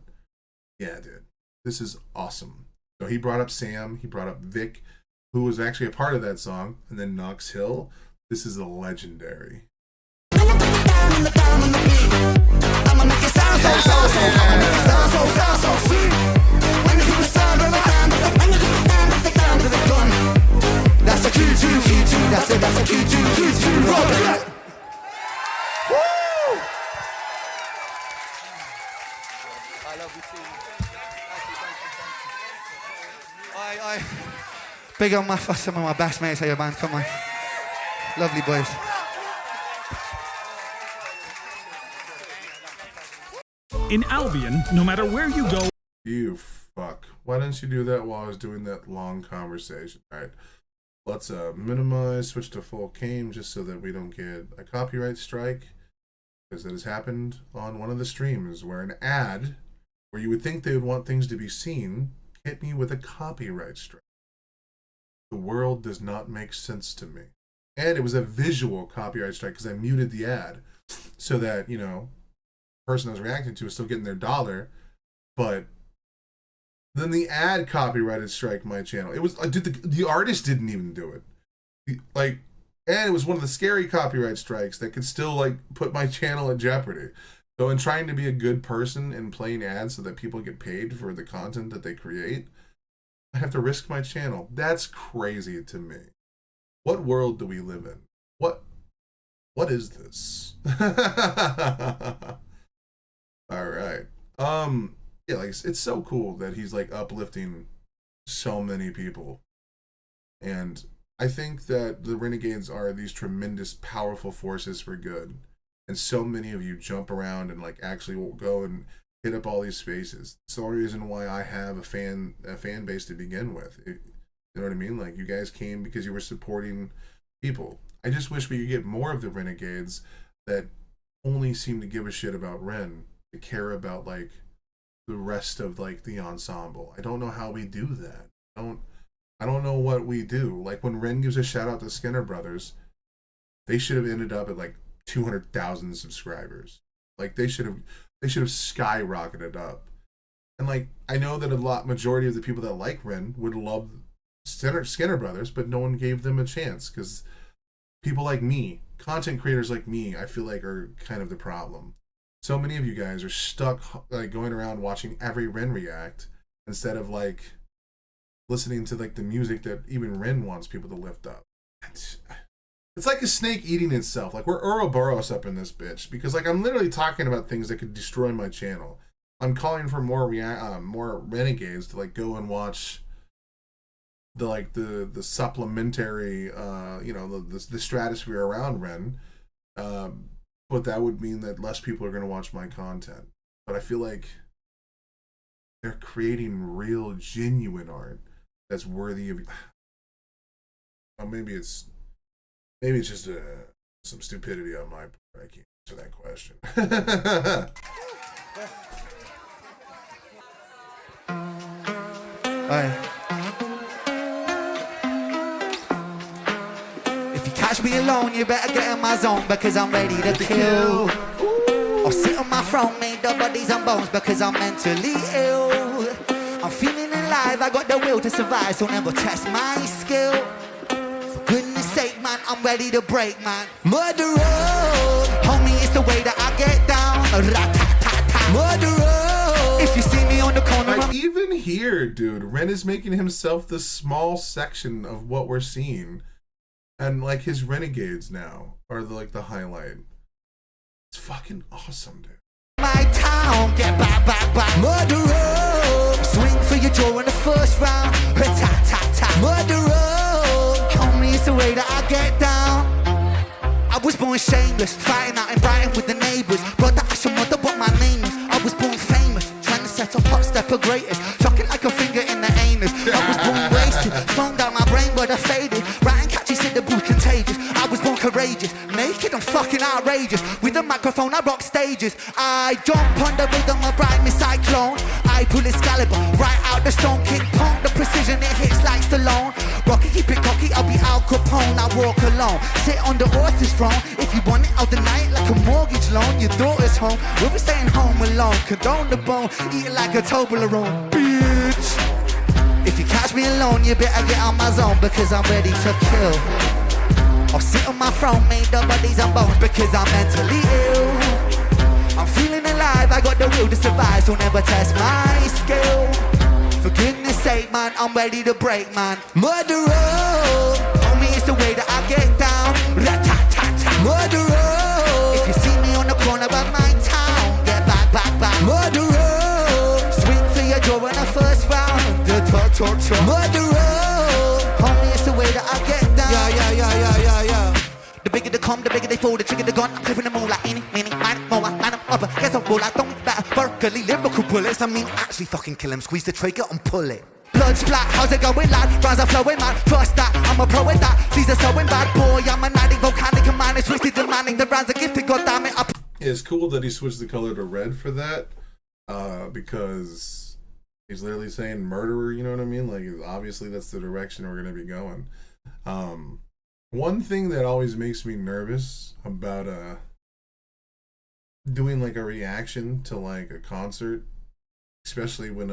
yeah, dude. This is awesome. So he brought up Sam, he brought up Vic, who was actually a part of that song, and then Nox Hill. This is a legendary. That's a Q2, that's a Q2, Robert. Woo! I love you too. I big on some of my best mates here, man. Come on. Lovely boys. In Albion, no matter where you go. You fuck. Why didn't you do that while I was doing that long conversation? All right. Let's minimize, switch to full game just so that we don't get a copyright strike. Because that has happened on one of the streams where an ad, where you would think they would want things to be seen, hit me with a copyright strike. The world does not make sense to me. And it was a visual copyright strike because I muted the ad so that, the person I was reacting to was still getting their dollar, but then the ad copyrighted strike my channel. It was the artist didn't even do it. And it was one of the scary copyright strikes that could still put my channel in jeopardy. So in trying to be a good person and playing ads so that people get paid for the content that they create, I have to risk my channel. That's crazy to me. What world do we live in? What is this? All right. Yeah, it's so cool that he's uplifting so many people. And I think that the Renegades are these tremendous, powerful forces for good. And so many of you jump around and actually will go and hit up all these spaces. It's the only reason why I have a fan base to begin with. You know what I mean? You guys came because you were supporting people. I just wish we could get more of the Renegades that only seem to give a shit about Ren, to care about the rest of the ensemble. I don't know how we do that. I don't know what we do. When Ren gives a shout out to Skinner Brothers, they should have ended up at 200,000 subscribers. They should have skyrocketed up. And I know that majority of the people that like Ren would love Skinner Brothers, but no one gave them a chance because people like me, content creators like me, I feel are kind of the problem. So many of you guys are stuck going around watching every Ren react instead of listening to the music that even Ren wants people to lift up. It's It's like a snake eating itself. Like, we're Ouroboros up in this bitch. Because, like, I'm literally talking about things that could destroy my channel. I'm calling for more renegades to, like, go and watch the supplementary, the stratosphere around Ren. But that would mean that less people are going to watch my content. But I feel like they're creating real, genuine art that's worthy of... Well, maybe it's just some stupidity on my part. I can't answer that question. If you catch me alone, you better get in my zone because I'm ready to kill. Or sit on my throne, made of bodies and bones because I'm mentally ill. I'm feeling alive, I got the will to survive, so never test my skill. Goodness sake, man, I'm ready to break, man. Murderer, homie, it's the way that I get down. Rat-tat-tat-tat. Murderer, if you see me on the corner, like, even here, dude, Ren is making himself the small section of what we're seeing, and like his renegades now are the highlight. It's fucking awesome, dude. My town, get back. Murderer, swing for your jaw in the first round. Rat-tat-tat-tat. Murderer. It's the way that I get down. I was born shameless, fighting out in Brighton with the neighbours. Brother, I should mother what my name is. I was born famous, trying to set up hot stepper greatest. Shocking like a finger in the anus. I was born wasted, phoned out my brain but I faded. Writing catchy said the booth contagious. I was born courageous, naked and fucking outrageous. With a microphone I rock stages. I jump on the rhythm of rhyme cyclone. I pull Excalibur right out the stone. King Pong, the precision it hits like Stallone. Rocky, keep it cocky, I'll be Al Capone. I walk alone, sit on the horse's throne. If you want it out the night like a mortgage loan, your daughter's home, we'll be staying home alone. Condone the bone, eat it like a Toblerone, bitch. If you catch me alone, you better get on my zone because I'm ready to kill. I'll sit on my throne, made of bodies and bones because I'm mentally ill. I'm feeling alive, I got the will to survive, so never test my skill. For goodness sake, man, I'm ready to break, man. Murderer, homie, it's the way that I get down. Rat-tat-tat-tat. Murderer, if you see me on the corner of my town, get back. Murderer, swing for your jaw in the first round. Murderer, homie, it's the way that I get down. Yeah. The bigger they come, the bigger they fall, the trigger they gun. I'm clearing them all like any, mini, mine, more, line up, guess I'm all I don't better. Verbally lyrical bullets, I mean actually fucking kill him, squeeze the trigger and pull it. Blood splat, how's it going, lad? Rounds are flowing, man. Trust that, I'm a pro at that. These are sewing bad, boy. I'm a natty, volcanic, and mine is twisted, demanding. The rounds are gifted, goddammit. It's cool that he switched the color to red for that, because he's literally saying murderer, you know what I mean? Like, obviously that's the direction we're going to be going. One thing that always makes me nervous about doing like a reaction to like a concert, especially when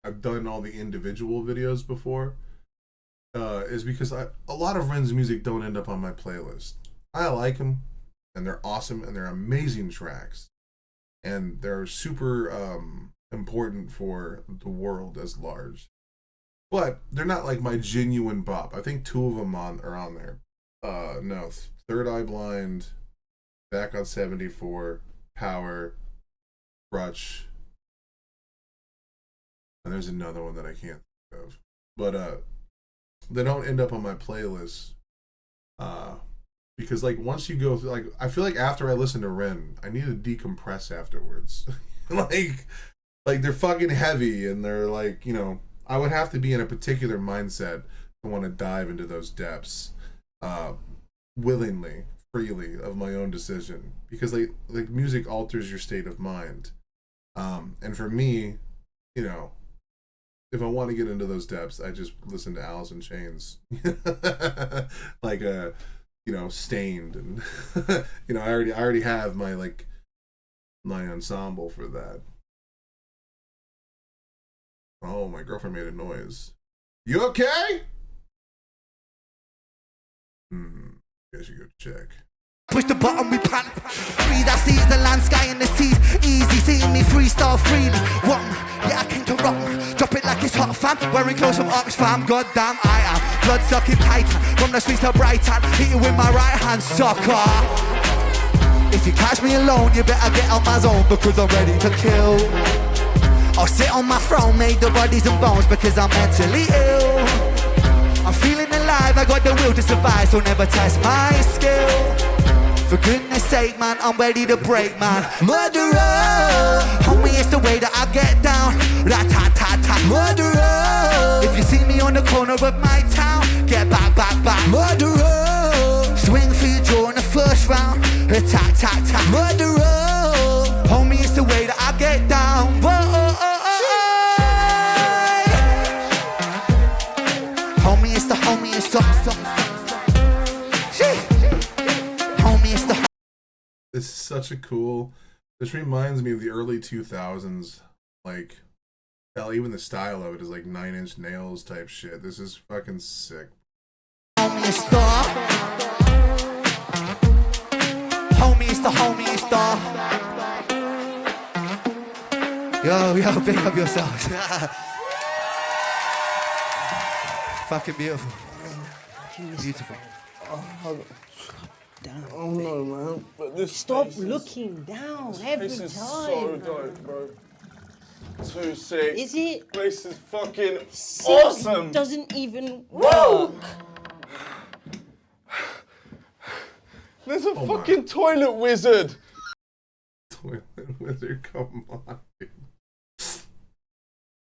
I've done all the individual videos before, is because a lot of Ren's music don't end up on my playlist. I like them, and they're awesome, and they're amazing tracks, and they're super important for the world as large. But they're not like my genuine bop. I think two of them are on there. No, Third Eye Blind, Back on 74, Power, Crutch, and there's another one that I can't think of. But they don't end up on my playlist. Because like once you go through, like I feel like after I listen to Ren, I need to decompress afterwards. like they're fucking heavy, and they're like, you know, I would have to be in a particular mindset to want to dive into those depths. Willingly, freely, of my own decision, because like music alters your state of mind, and for me, you know, if I want to get into those depths, I just listen to Alice in Chains, like you know, Stained, and you know, I already have my my ensemble for that. Oh, my girlfriend made a noise. You okay? Guess you go check. Push the button, we plant. Breathe, I seize the land, sky and the seas. Easy, seeing me freestyle freely. Yeah, I came to rock. Drop it like it's hot, fam. Wearing clothes from Oxfam. Goddamn, I am blood sucking titan. From the streets of Brighton, hit you with my right hand, sucker. If you catch me alone, you better get on my zone, because I'm ready to kill. I'll sit on my throne, made the bodies and bones, because I'm mentally ill. I'm feeling alive, I got the will to survive, so never test my skill. For goodness sake, man, I'm ready to break, man. Murderer, homie, it's the way that I get down. Rat-tat-tat-tat, murderer. If you see me on the corner of my town, get back, back, back. Murderer, swing for your jaw in the first round. Tat-tat-tat, murderer. Homie, it's the way that I get down. Whoa, homie, it's the homie, it's the homie, it's the. This is such a cool. This reminds me of the early 2000s. Like, hell, even the style of it is like 9 Inch Nails type shit. This is fucking sick. Homie, it's the. Homie, it's the homie, it's the. Yo, big up yourselves. Fucking beautiful. Beautiful. Oh no, man. But this Stop looking down every This is time. so dope, bro. Too sick. Is it? This is fucking Sick awesome. doesn't even Whoa! work. There's a fucking toilet wizard. Toilet wizard, come on. Dude.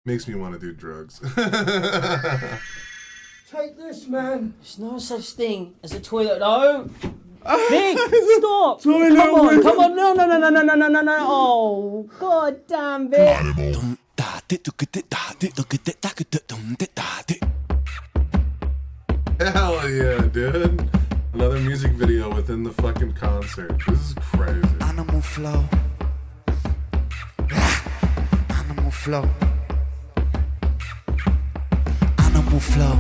Makes me want to do drugs. Take this, man. There's no such thing as a toilet. No. Big, stop. Toilet come on, wizard. come on. No. Oh, god damn, Vic. Hell yeah, dude. Another music video within the fucking concert. This is crazy. Animal flow. Animal flow. Animal flow.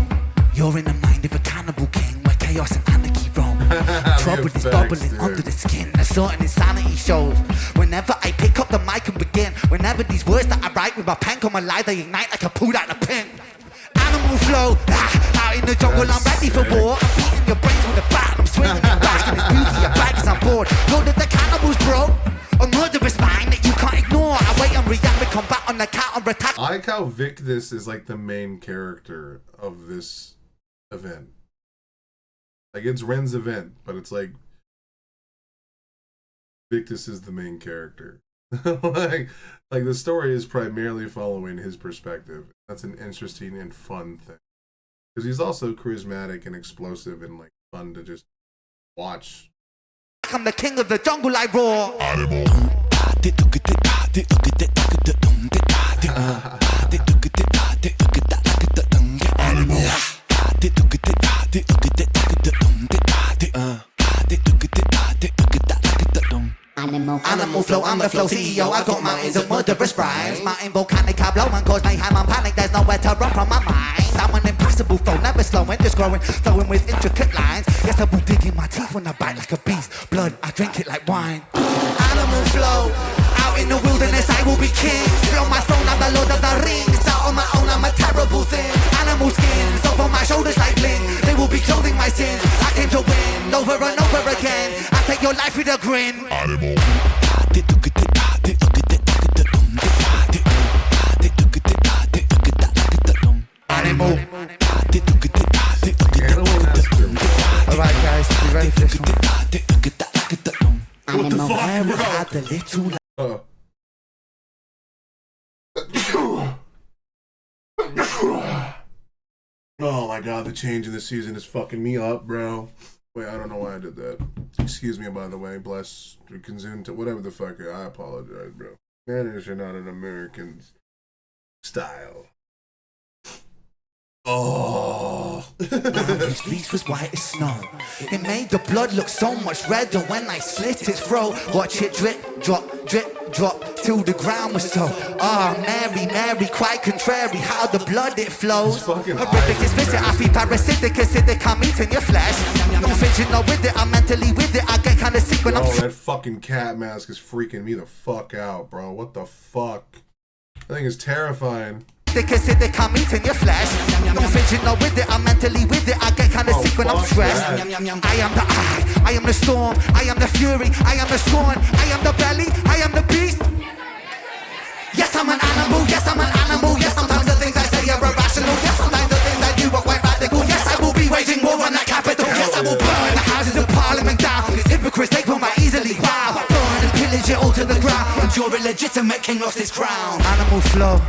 You're in the mind of a cannibal king where chaos and anarchy roam. Trouble is bubbling under the skin. A certain insanity shows. Whenever I pick up the mic and begin, whenever these words that I write with my pen come alive, they ignite like a pulled out a pin. Animal flow. Out in the jungle, I'm ready for war. I'm beating your brains with a bat. I'm swinging it back and it's beauty. Your bag is on board. Lord of the cannibals, bro. A murderous mind that you can't ignore. I wait and react with combat on the counter attack. I like how Victus is like the main character of this event. Like, it's Ren's event, but it's like Victus is the main character. like the story is primarily following his perspective. That's an interesting and fun thing. Because he's also charismatic and explosive and like fun to just watch. I'm the king of the jungle, I roar. Animal flow, I'm the flow CEO. I got mountains of murderous rhymes. Mountain volcanic, I blow and cause mayhem and panic. There's nowhere to run from my mind. I'm an impossible flow, never slowing, just growing, flowing with intricate lines. Yes, I will dig in my teeth when I bite like a beast. Blood, I drink it like wine. Animal flow, out in the wilderness, I will be king. Flow my throne, I'm the Lord of the Rings. Out on my own, I'm a terrible thing. Animal skins, over my shoulders like bling. They will be clothing my sins. I came to win, over and over again. I take your life with a grin. Animal. Animal. Alright guys, you ready for this one? What the fuck, Oh my god, the change in the season is fucking me up, bro. Wait, I don't know why I did that. Excuse me, by the way. Bless, consume, whatever the fuck. I apologize, bro. Manners are not an American style. Oh. His face was white as snow. It made the blood look so much redder when I slit his throat. Watch it drip, drop, till the ground was so. Ah, Mary, quite contrary how the blood it flows. Horrific, explicit, I feel parasitic, acidic, I'm eating your flesh. I'm fictional with it, I'm mentally with it, I get kinda sick when I'm. Oh, that fucking cat mask is freaking me the fuck out, bro. What the fuck? That thing is terrifying. acidic, I'm eating your flesh. No fidget, not with it, I'm mentally with it. I get kinda sick when I'm stressed. I am the I am the storm, I am the fury, I am the scorn, I am the belly, I am the beast. Yes, I'm an animal, yes, I'm an animal. Yes, sometimes the things I say are irrational. Yes, sometimes the things I do are quite radical. Yes, I will be waging war on that capital. Yes, I will burn the houses of Parliament down. Hypocrites, they come out easily, wow. Burn and pillage it all to the ground. And your illegitimate king lost his crown. Animal flow,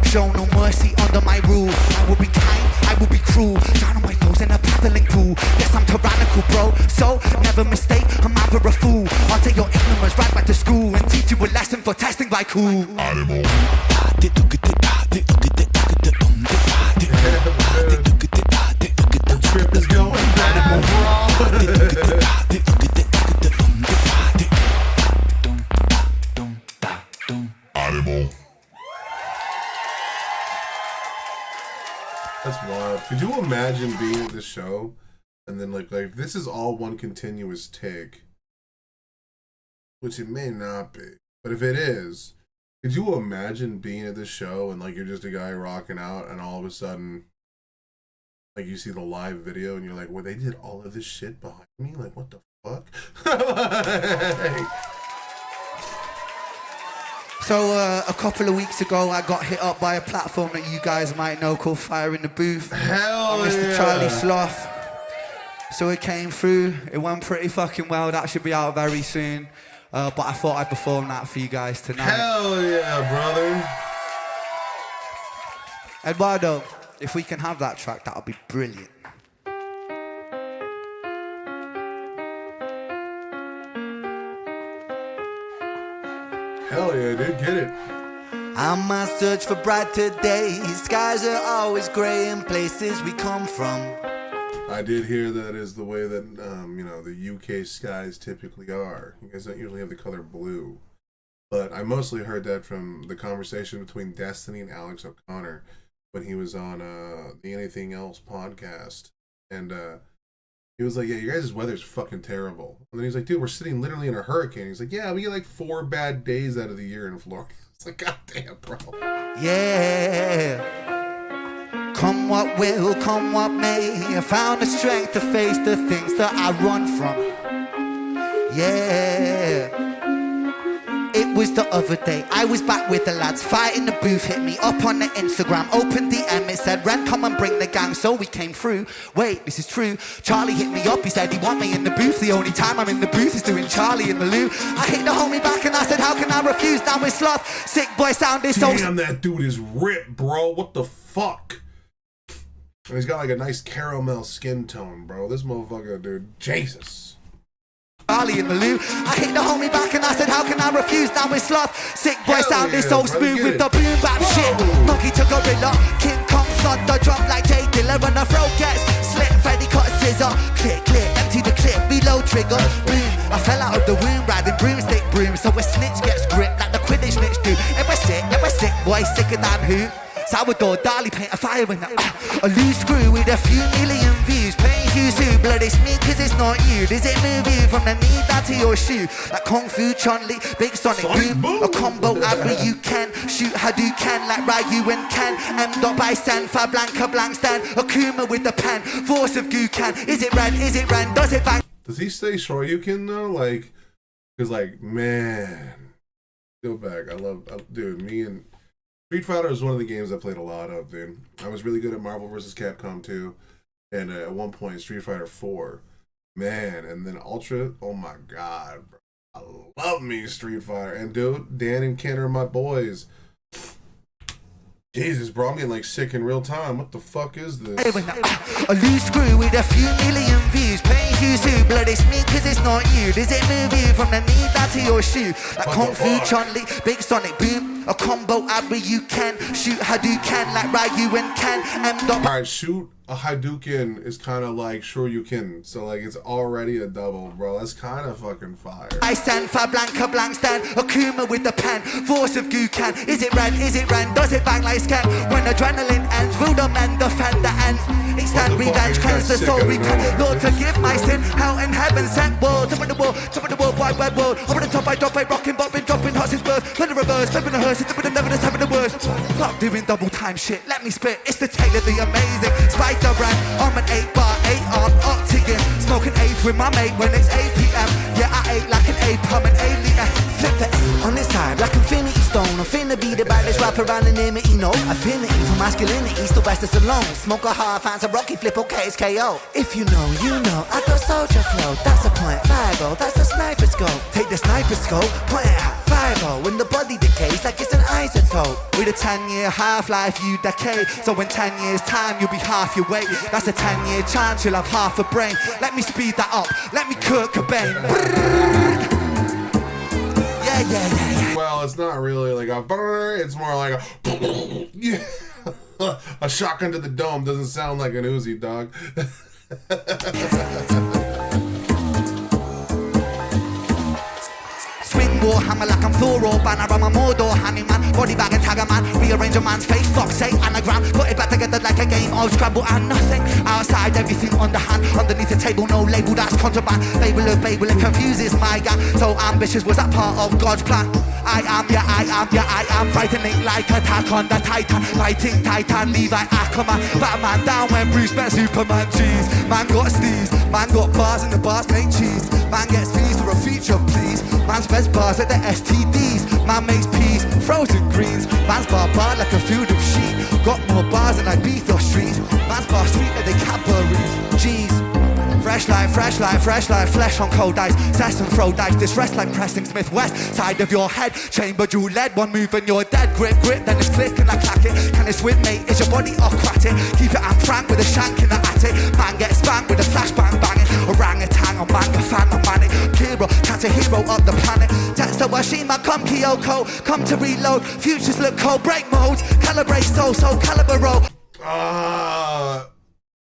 show no mercy under my rule. I will be kind, I will be cruel. Down on my toes in a paddling pool. Yes, I'm tyrannical, bro. So, never mistake, I'm either a fool. I'll take your ignorance right back to school and teach you a lesson for testing by cool. Animal. The trip is going bad, Animal. That's wild. Could you imagine being at this show and then like this is all one continuous take, which it may not be, but if it is, could you imagine being at this show and like you're just a guy rocking out and all of a sudden like you see the live video and you're like, well, they did all of this shit behind me? Like, what the fuck? Like... So a couple of weeks ago, I got hit up by a platform that you guys might know called Fire in the Booth. Hell Mr. yeah. Charlie Sloth. So it came through. It went pretty fucking well. That should be out very soon. But I thought I'd perform that for you guys tonight. Hell yeah, brother. Eduardo, if we can have that track, that'll be brilliant. Hell yeah, dude, get it. I'm on search for brighter days. Skies are always grey in places we come from. I did hear that is the way that, the UK skies typically are. You guys don't usually have the color blue. But I mostly heard that from the conversation between Destiny and Alex O'Connor when he was on the Anything Else podcast. And he was like, yeah, your guys' weather's fucking terrible. And then he's like, dude, we're sitting literally in a hurricane. He's like, yeah, we get like 4 bad days out of the year in Florida. It's like, goddamn, bro. Yeah. Come what will, come what may, I found the strength to face the things that I run from. Yeah. It was the other day, I was back with the lads, fighting the booth, hit me up on the Instagram, opened DM, it said, Ren, come and bring the gang, so we came through. Wait, this is true, Charlie hit me up, he said he want me in the booth, the only time I'm in the booth is doing Charlie in the loo. I hit the homie back and I said, how can I refuse, now it's Sloth, sick boy sounding so... Damn, that dude is ripped, bro, what the fuck? And he's got like a nice caramel skin tone, bro, this motherfucker, dude, Jesus. Charlie in the loo. I hit the homie back and I said, how can I refuse? Now it's Sloth. Sick boy sounding so smooth with the boom bap shit. Monkey to gorilla, King Kong thunder drop like Jay Dilla. When the throat gets slit, Freddy cut a scissor. Click, click, empty the clip, reload trigger. Boom, I fell out of the womb riding broomstick broom. So a snitch gets gripped like the Quidditch snitch do. And we're sick, boy, sicker than who? Sourdough, Dali paint a fire in that. A loose screw with a few million views. Paying Hughes who, blood it's me cause it's not you. Does it move you from the knee down to your shoe? Like Kung Fu, Chun-Li, Big Sonic Boom. A combo every you can. Shoot Hadouken like Ryu and Ken. M. by Sanfa, Blanca, Blank Stand. Akuma with the pen. Force of Gukan. Is it red? Is it red? Does it bang? Does he say Shoryuken though? Like, cause like, man. Go back. Dude, me and... Street Fighter was one of the games I played a lot of, dude. I was really good at Marvel vs. Capcom 2, and at one point Street Fighter 4. Man, and then Ultra, oh my god, bro. I love me Street Fighter. And dude, Dan and Ken are my boys. Jesus, bro, I'm getting like sick in real time. What the fuck is this? A loose screw with a few million views. Paying Hughes who, blood it's me cause it's not you. Does it move you from the knee down to your shoe? Like Kung Fu, Chun-Li, Big Sonic Boom. A combo every you can. Shoot Hadouken like Ryu and Ken. Alright, shoot a Hadouken is kind of like Shoryuken. So like it's already a double, bro. That's kind of fucking fire. I stand for Blanca, Blank Stand. Akuma with the pen. Force of Gukan. Is it red? Is it red? Does it bang like Scan? When adrenaline ends, will the men defend the ends? Extend revenge, cleanse the soul, repent. Lord, forgive my sin. Hell and heaven sent world. Top of the world, wide world. Over the top, I drop, I rockin', boppin', dropping, hot since birth. Flip the reverse, flipping the hearse, it's the never, just having the worst. Cause fuck doing double time shit, let me spit. It's the tale of the amazing Spider Ram. I'm an 8-bar, 8-arm octagon. Smoking eighth with my mate when it's 8 p.m. Yeah, I ate like an ape, I'm an alien. Flip the A on this side like Infinity Stone. I'm finna be the baddest rapper around the anonymity, no. Affinity for masculinity, still best as alone. Smoke a hard, fancy rocky, flip, okay, it's KO. If you know, you know, I got soldier flow. That's a .50, that's a sniper scope. Take the sniper scope, point it at 50. When the body decays like it's an isotope. With a 10-year half-life, you decay. So in 10 years time, you'll be half your weight. That's a 10-year chance, you'll have half a brain. Let me speed that up, let me Kurt Cobain. Yeah. Well, it's not really like a brrr, it's more like a yeah. A shotgun to the dome doesn't sound like an Uzi, dog. Swing Warhammer like I'm Thor or Banner. I'm a Mordor handyman, body bag and tagger man. Rearrange a man's face, fuck's sake, anagram. Put it back together like a game of Scrabble and nothing. Outside, everything underhand. Underneath the table, no label, that's contraband. Babel, it confuses my guy. So ambitious, was that part of God's plan? I am frightening like Attack on the Titan. Fighting Titan, Levi Ackerman. Batman down when Bruce met Superman. Jeez, man got steez, man got bars and the bars make cheese. Man gets fees for a feature, please. Man's best bars at the STDs. Man makes peas, frozen greens. Man's bar like a field of sheep. Got more bars than Ibiza Street. Man's bar sweeter than Cadbury's. Jeez. Fresh life, flesh on cold ice. Cess and throw dice, this rest like pressing Smith West. Side of your head, chamber jewel lead. One move and you're dead. Grip, then it's click and I clack it. Can it swim, mate? Is your body aquatic? Keep it and frank with a shank in the attic. Man gets spanked with a flashbang banging. Orangutan, I'm manga fan, I'm manic. Hero, catch a hero up the planet. Text to Washima, come Kyoko. Come to reload, futures look cold. Break modes, calibrate so caliber roll.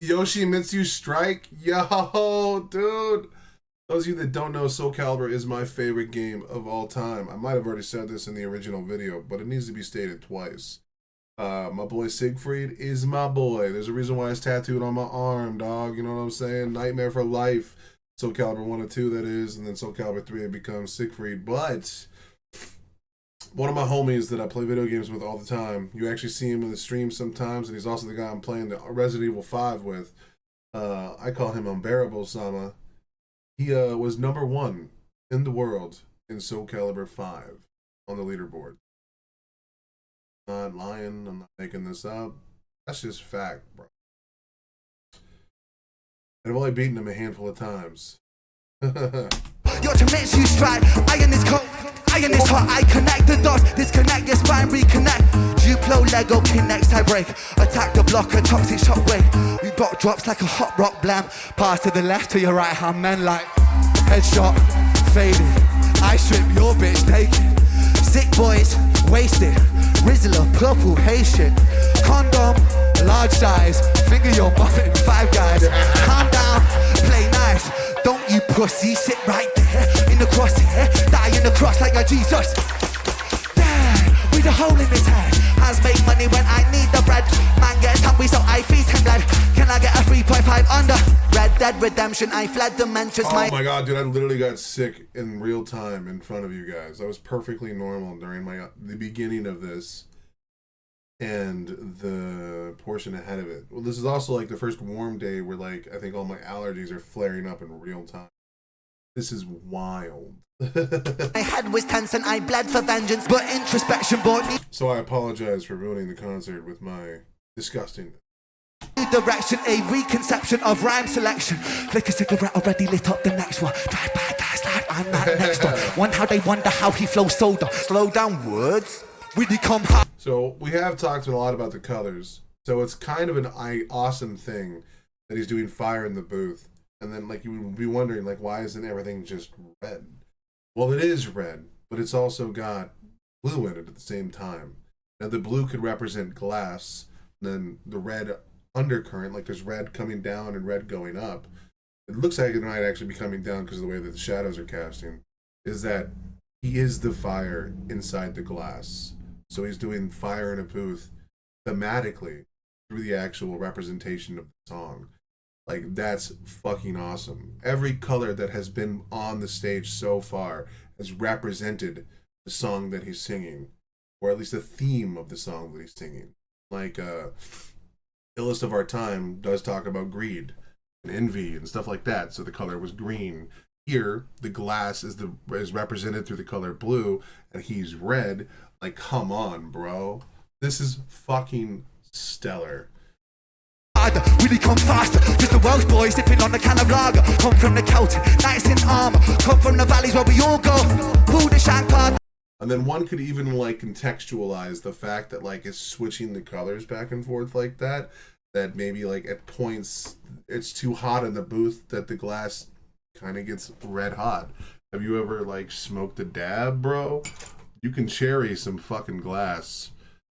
Yoshimitsu Strike? Yo, dude. Those of you that don't know, Soul Calibur is my favorite game of all time. I might have already said this in the original video, but it needs to be stated twice. My boy Siegfried is my boy. There's a reason why it's tattooed on my arm, dog. You know what I'm saying? Nightmare for life. Soul Calibur 1 and 2, that is. And then Soul Calibur 3, it becomes Siegfried. But one of my homies that I play video games with all the time, you actually see him in the stream sometimes, and he's also the guy I'm playing the Resident Evil 5 with. I call him Unbearable Sama. He was #1 in the world in Soul Calibur 5 on the leaderboard. I'm not lying, I'm not making this up. That's just fact, bro. And I've only beaten him a handful of times. Your torments you strike, iron is cold, iron is hot, I connect the dots, disconnect your spine, reconnect. Duplo, Lego, Kinect, I break. Attack the blocker, toxic shockwave. We block drops like a hot rock blam. Pass to the left to your right hand, men like headshot, faded. I strip your bitch naked. Sick boys, wasted. Rizzler, purple, Haitian. Condom, large size. Finger your muffin, 5 guys. Calm down, play nice. Don't you pussy, sit right there in the crosshair. Die in the cross like a Jesus. There, with a hole in his head. Has made money when I need the bread. Man gets hungry so I feed him blood. Can I get a 3.5 under? Red Dead Redemption, I fled dimensions. Oh my god, dude, I literally got sick in real time in front of you guys. I was perfectly normal during the beginning of this and the portion ahead of it. Well, this is also like the first warm day where like I think all my allergies are flaring up in real time. This is wild. My head was tense and I bled for vengeance, but introspection brought me. So I apologize for ruining the concert with my disgustingness. Direction, a reconception of rhyme selection. Flick a cigarette already lit up the next one. Drive by, die, slide, I'm that next one. One how they wonder how he flows soda. Slow down words. We become hot. So we have talked a lot about the colors. So it's kind of an awesome thing that he's doing fire in the booth. And then like you would be wondering like why isn't everything just red? Well, it is red, but it's also got blue in it at the same time. Now the blue could represent glass, and then the red undercurrent, like there's red coming down and red going up. It looks like it might actually be coming down because of the way that the shadows are casting. Is that he is the fire inside the glass. So he's doing fire in a booth thematically through the actual representation of the song. Like, that's fucking awesome. Every color that has been on the stage so far has represented the song that he's singing. or at least the theme of the song that he's singing. Like Illest of Our Time does talk about greed and envy and stuff like that, so the color was green. Here, the glass is represented through the color blue, and he's red. Like, come on, bro. This is fucking stellar. Really come faster, just a Welsh boy sipping on a can of lager. Come from the Celtic, nice in armor. Come from the valleys where we all go. Pull the shank card. And then one could even like contextualize the fact that like it's switching the colors back and forth like that. That maybe like at points it's too hot in the booth that the glass kind of gets red hot. Have you ever like smoked a dab, bro? You can cherry some fucking glass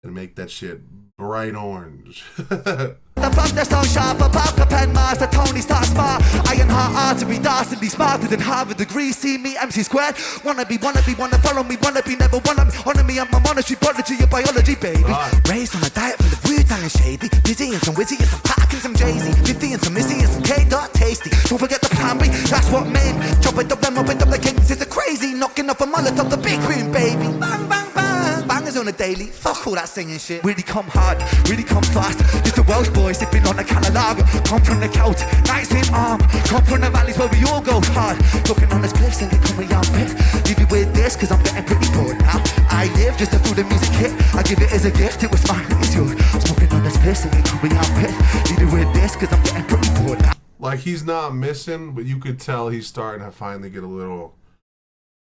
and make that shit bright orange. The fuck that's so sharp about the pen master Tony Stark smart. Iron heart artery dastardly smarter than Harvard degree. See me MC squared. Wanna follow me, wanna be never wanna me. Honor me, I'm a monetary prodigy of biology, baby. Raised on a diet from the Wu-Tang and shady. Busy and some Wizzy and some Pac and some Jay-Z. 50 and some Missy and some K-Dot tasty. Don't forget the plan B, that's what made me. Chop it up, then up it up the kings. It's a crazy knocking off a mullet of the big green, baby. Bang, bang, bang. Bangers on a daily. Fuck all that singing shit. Really come hard, really come fast. Just a Welsh boy sipping on a can of lager. Come from the Celtic, nice in arm. Come from the valleys where we all go hard. Looking on this place and come me on pick. Leave you with this cause I'm getting pretty bored now. I live just to through the music hit. I give it as a gift, it was mine, it's yours. Smoking on this piss and come me on pick. Leave you with this cause I'm getting pretty bored now. Like he's not missing, but you could tell he's starting to finally get a little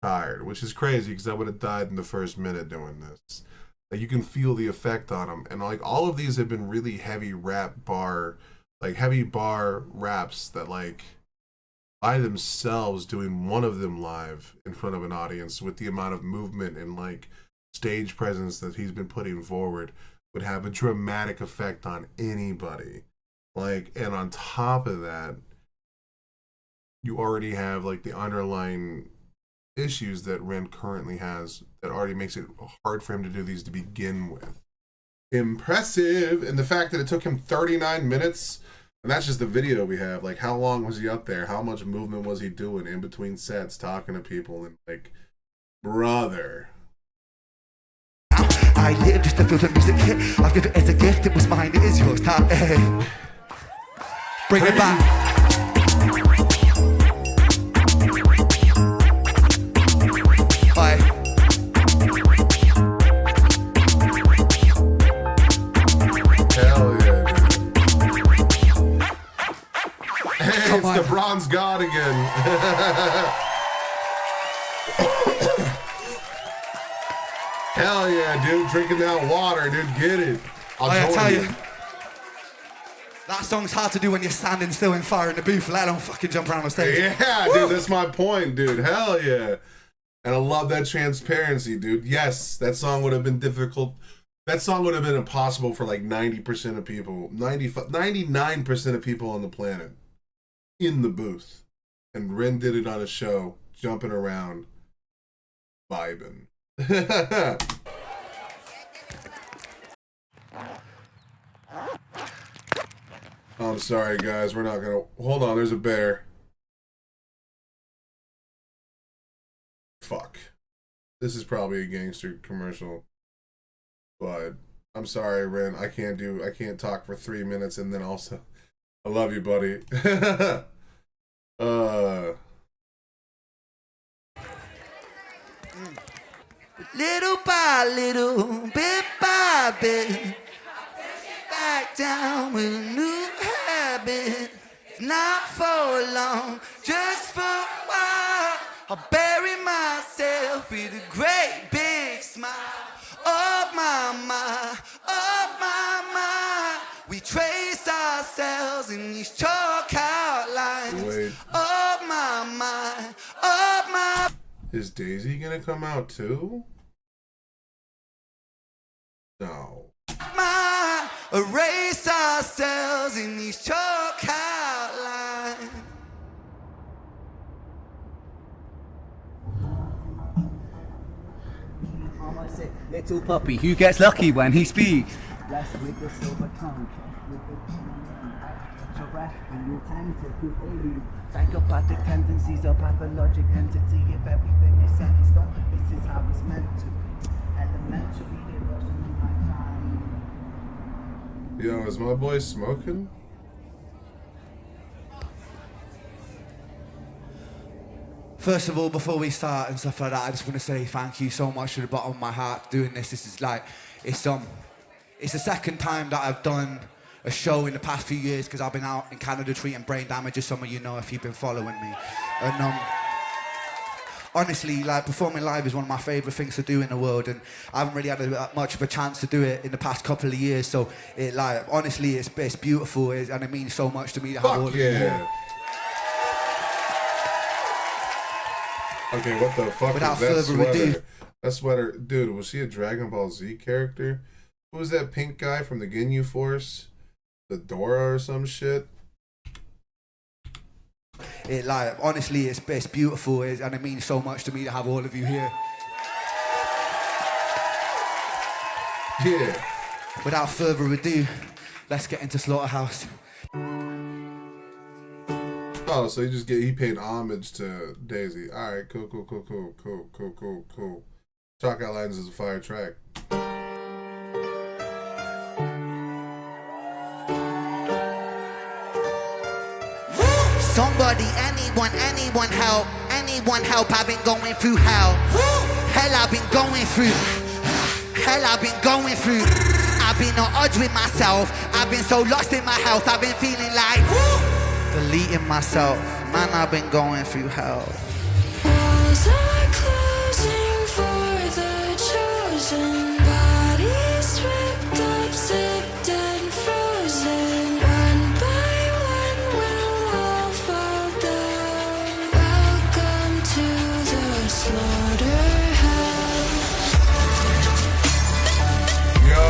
tired, which is crazy because I would have died in the first minute doing this. Like you can feel the effect on him, and like all of these have been really heavy bar raps that like by themselves, doing one of them live in front of an audience with the amount of movement and like stage presence that he's been putting forward would have a dramatic effect on anybody. Like, and on top of that, you already have like the underlying issues that Ren currently has that already makes it hard for him to do these to begin with. Impressive. And the fact that it took him 39 minutes, and that's just the video we have. Like, how long was he up there? How much movement was he doing in between sets, talking to people? And like, brother. I live just to feel the music hit. I'll give it as a gift, it was mine, it is yours. Now, hey. Bring it back. It's the bronze god again. Hell yeah, dude. Drinking that water, dude. Get it. I tell you, that song's hard to do when you're standing still and fire in the booth, let alone fucking jump around the stage. Yeah, woo! Dude, that's my point, dude. Hell yeah. And I love that transparency, dude. Yes, that song would have been difficult. That song would have been impossible for like 90% of people, 99% of people on the planet in the booth. And Ren did it on a show, jumping around, vibing. I'm sorry, guys. We're not gonna... Hold on, there's a bear. Fuck. This is probably a gangster commercial. But I'm sorry, Ren. I can't talk for 3 minutes and then also... I love you, buddy. Little by little, bit by bit, back down with a new habit. It's not for long, just for a while. I'll bury myself with a great big smile. Oh my, oh my. We trace ourselves in these chalk outlines. Wait. Oh my, oh my. Is Daisy gonna come out too? No. My, erase ourselves in these chalk outlines. Little puppy, who gets lucky when he speaks? Blessed with the silver tongue, with the your breath when you attentive with alien psychopathic tendencies, a pathologic entity. If everything is set in stone, this is how it's meant to. Yo, is my boy smoking? First of all, before we start and stuff like that, I just want to say thank you so much to the bottom of my heart doing this. This is like, it's the second time that I've done a show in the past few years because I've been out in Canada treating brain damage, as some of you know if you've been following me. And honestly, like, performing live is one of my favourite things to do in the world, and I haven't really had much of a chance to do it in the past couple of years. So it, like, honestly, it's beautiful, and it means so much to me to have all of you here. Okay, what the fuck Without is that further sweater? ado. That sweater, dude, was she a Dragon Ball Z character? Who was that pink guy from the Ginyu Force? The Dora or some shit? It, like, honestly, it's beautiful, and it means so much to me to have all of you here. Yeah. Without further ado, let's get into Slaughterhouse. Oh, so he paid homage to Daisy. All right, cool. Chalk Outlines is a fire track. Somebody, anyone help, I've been going through hell. Hell I've been going through. I've been at odds with myself. I've been so lost in my health. I've been feeling like deleting myself. Man, I've been going through hell. Walls are closing for the chosen. Bodies ripped up, zipped and frozen. One by one we'll all fall down. Welcome to the slaughterhouse. Yo.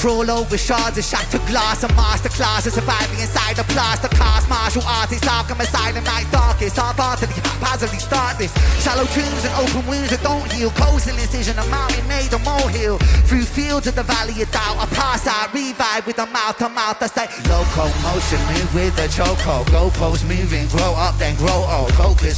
Crawl over shards of shattered glass, a masterclass of surviving inside a plaster cast. Martial artist, Arkham Asylum, night darkest. Half heartedly, haphazardly start this. Shallow tombs and open wounds that don't heal. Coastal incision, a mountain made a molehill. Through fields of the valley of doubt, I pass out, revive with a mouth to mouth. I stay locomotion, move with the chokehold. Goalposts moving, grow up then grow old. Focus,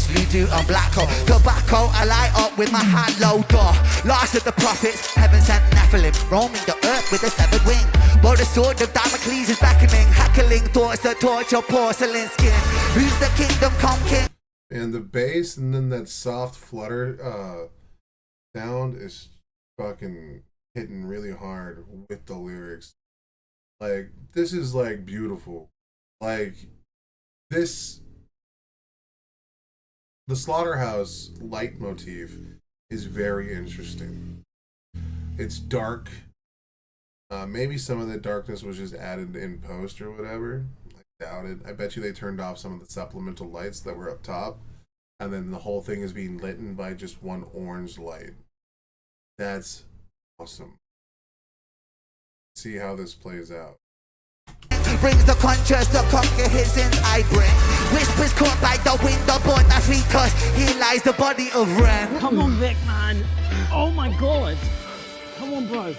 voodoo and black hole. Tobacco, I light up with my hand low door. Last of the prophets, heaven sent Nephilim, roaming the earth with a severed wing. But the sword of Damocles is beckoning, heckling thoughts that torture porcelain skin. Who's the kingdom come king? And the bass and then that soft flutter sound is fucking hitting really hard with the lyrics. Like, this is like beautiful. Like, the Slaughterhouse leitmotif is very interesting. It's dark. Maybe some of the darkness was just added in post or whatever. I doubt it. I bet you they turned off some of the supplemental lights that were up top, and then the whole thing is being lit by just one orange light. That's awesome. See how this plays out. Brings the conscious to conquer his sins I bring. Whispers caught by the wind upon my feet, cause here lies the body of Ren. Come on, Vic, man. Oh my god. Come on, bro.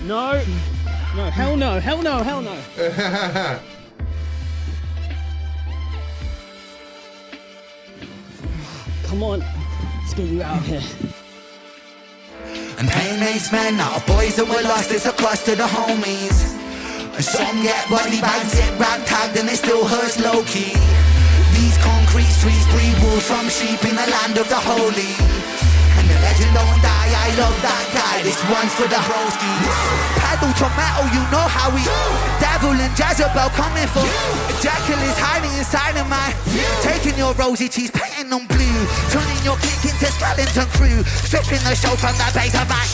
No. No, hell no, hell no, hell no. Come on. Let's get you out of here. And pain makes men out of boys that were lost, it's across to the homies. And some get body bags, get rag-tagged and it still hurts low-key. These concrete streets breed wolves from sheep in the land of the holy. And the legend don't die, I love that guy, this one's for the broskies. Pedal to metal, you know how we Devil and Jezebel coming for Jekyll is hiding inside of my taking your rosy cheese, painting them blue, turning your kick into skeleton crew, stripping the show from the base of my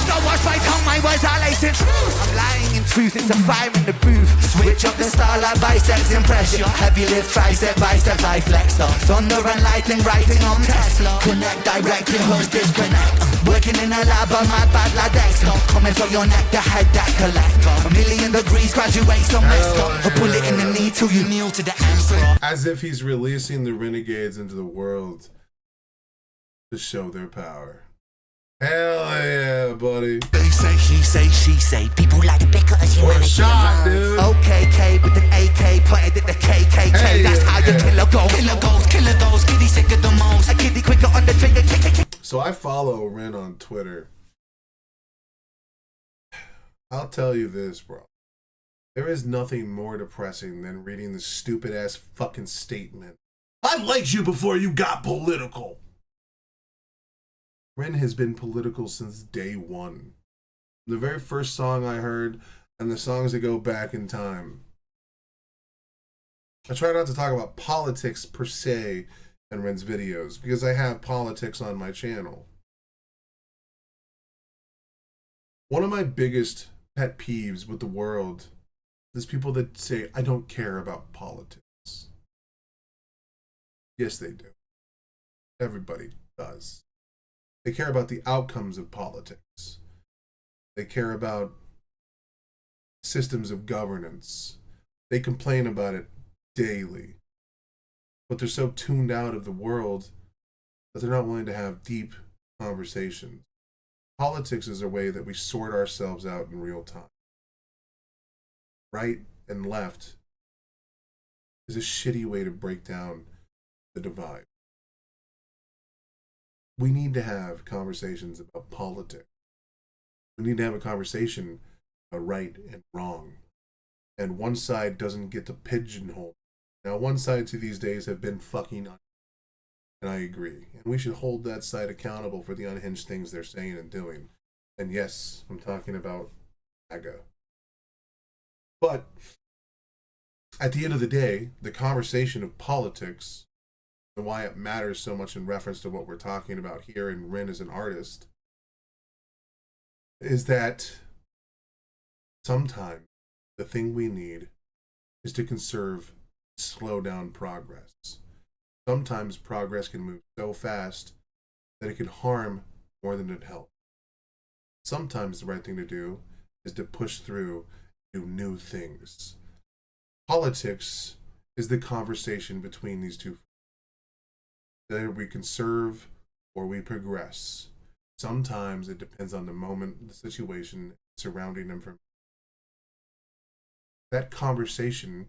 so watch my tongue, my words are lacing truth. I'm lying in truth, it's a fire in the booth. Switch up the style like biceps, impress you. Heavy lift, tricep, biceps, I flex up. Thunder and lightning, writing on Tesla. Connect directly, host disconnect. Working in a lab on my bad like Dexter. Coming for your neck, the head that collect. 1,000,000 degrees, graduate semester. A bullet in the knee till you kneel to the emperor. As if he's releasing the renegades into the world to show their power. Hell yeah, buddy. They say, he say, she say. People like to bicker as Or a humanity. shot, dude. OKK with an AK pointed at the KKK. Hey, That's how your killer goes. Killer goes. Kitty sick of the most. A kitty quicker on the trigger. So I follow Ren on Twitter. I'll tell you this, bro. There is nothing more depressing than reading the stupid ass fucking statement. I liked you before you got political. Ren has been political since day one. The very first song I heard, and the songs that go back in time. I try not to talk about politics per se in Ren's videos, because I have politics on my channel. One of my biggest pet peeves with the world is people that say, I don't care about politics. Yes, they do. Everybody does. They care about the outcomes of politics. They care about systems of governance. They complain about it daily. But they're so tuned out of the world that they're not willing to have deep conversations. Politics is a way that we sort ourselves out in real time. Right and left is a shitty way to break down the divide. We need to have conversations about politics. We need to have a conversation about right and wrong. And one side doesn't get to pigeonhole. Now, one side to these days have been fucking un- and I agree. And we should hold that side accountable for the unhinged things they're saying and doing. And yes, I'm talking about MAGA. But at the end of the day, the conversation of politics and why it matters so much in reference to what we're talking about here in Ren as an artist is that sometimes the thing we need is to conserve, slow down progress. Sometimes progress can move so fast that it can harm more than it helps. Sometimes the right thing to do is to push through, do new things. Politics is the conversation between these two. Either we conserve or we progress. Sometimes it depends on the moment, the situation surrounding them. That conversation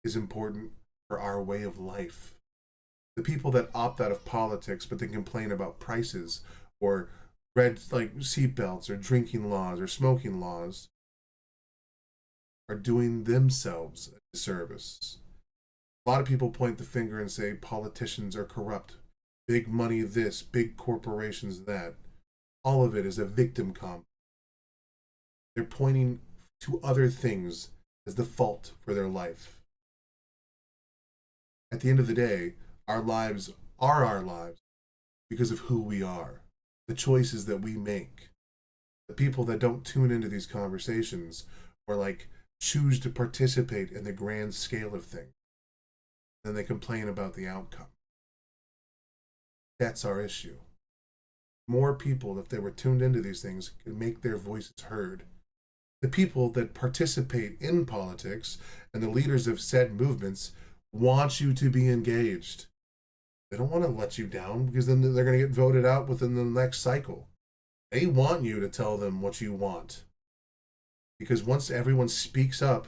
is important for our way of life. The people that opt out of politics but they complain about prices or red like seatbelts or drinking laws or smoking laws are doing themselves a disservice. A lot of people point the finger and say politicians are corrupt. Big money this, big corporations that. All of it is a victim comp. They're pointing to other things as the fault for their life. At the end of the day, our lives are our lives because of who we are, the choices that we make. The people that don't tune into these conversations or like choose to participate in the grand scale of things, then they complain about the outcome. That's our issue. More people, if they were tuned into these things, could make their voices heard. The people that participate in politics and the leaders of said movements want you to be engaged. They don't want to let you down because then they're going to get voted out within the next cycle. They want you to tell them what you want. Because once everyone speaks up,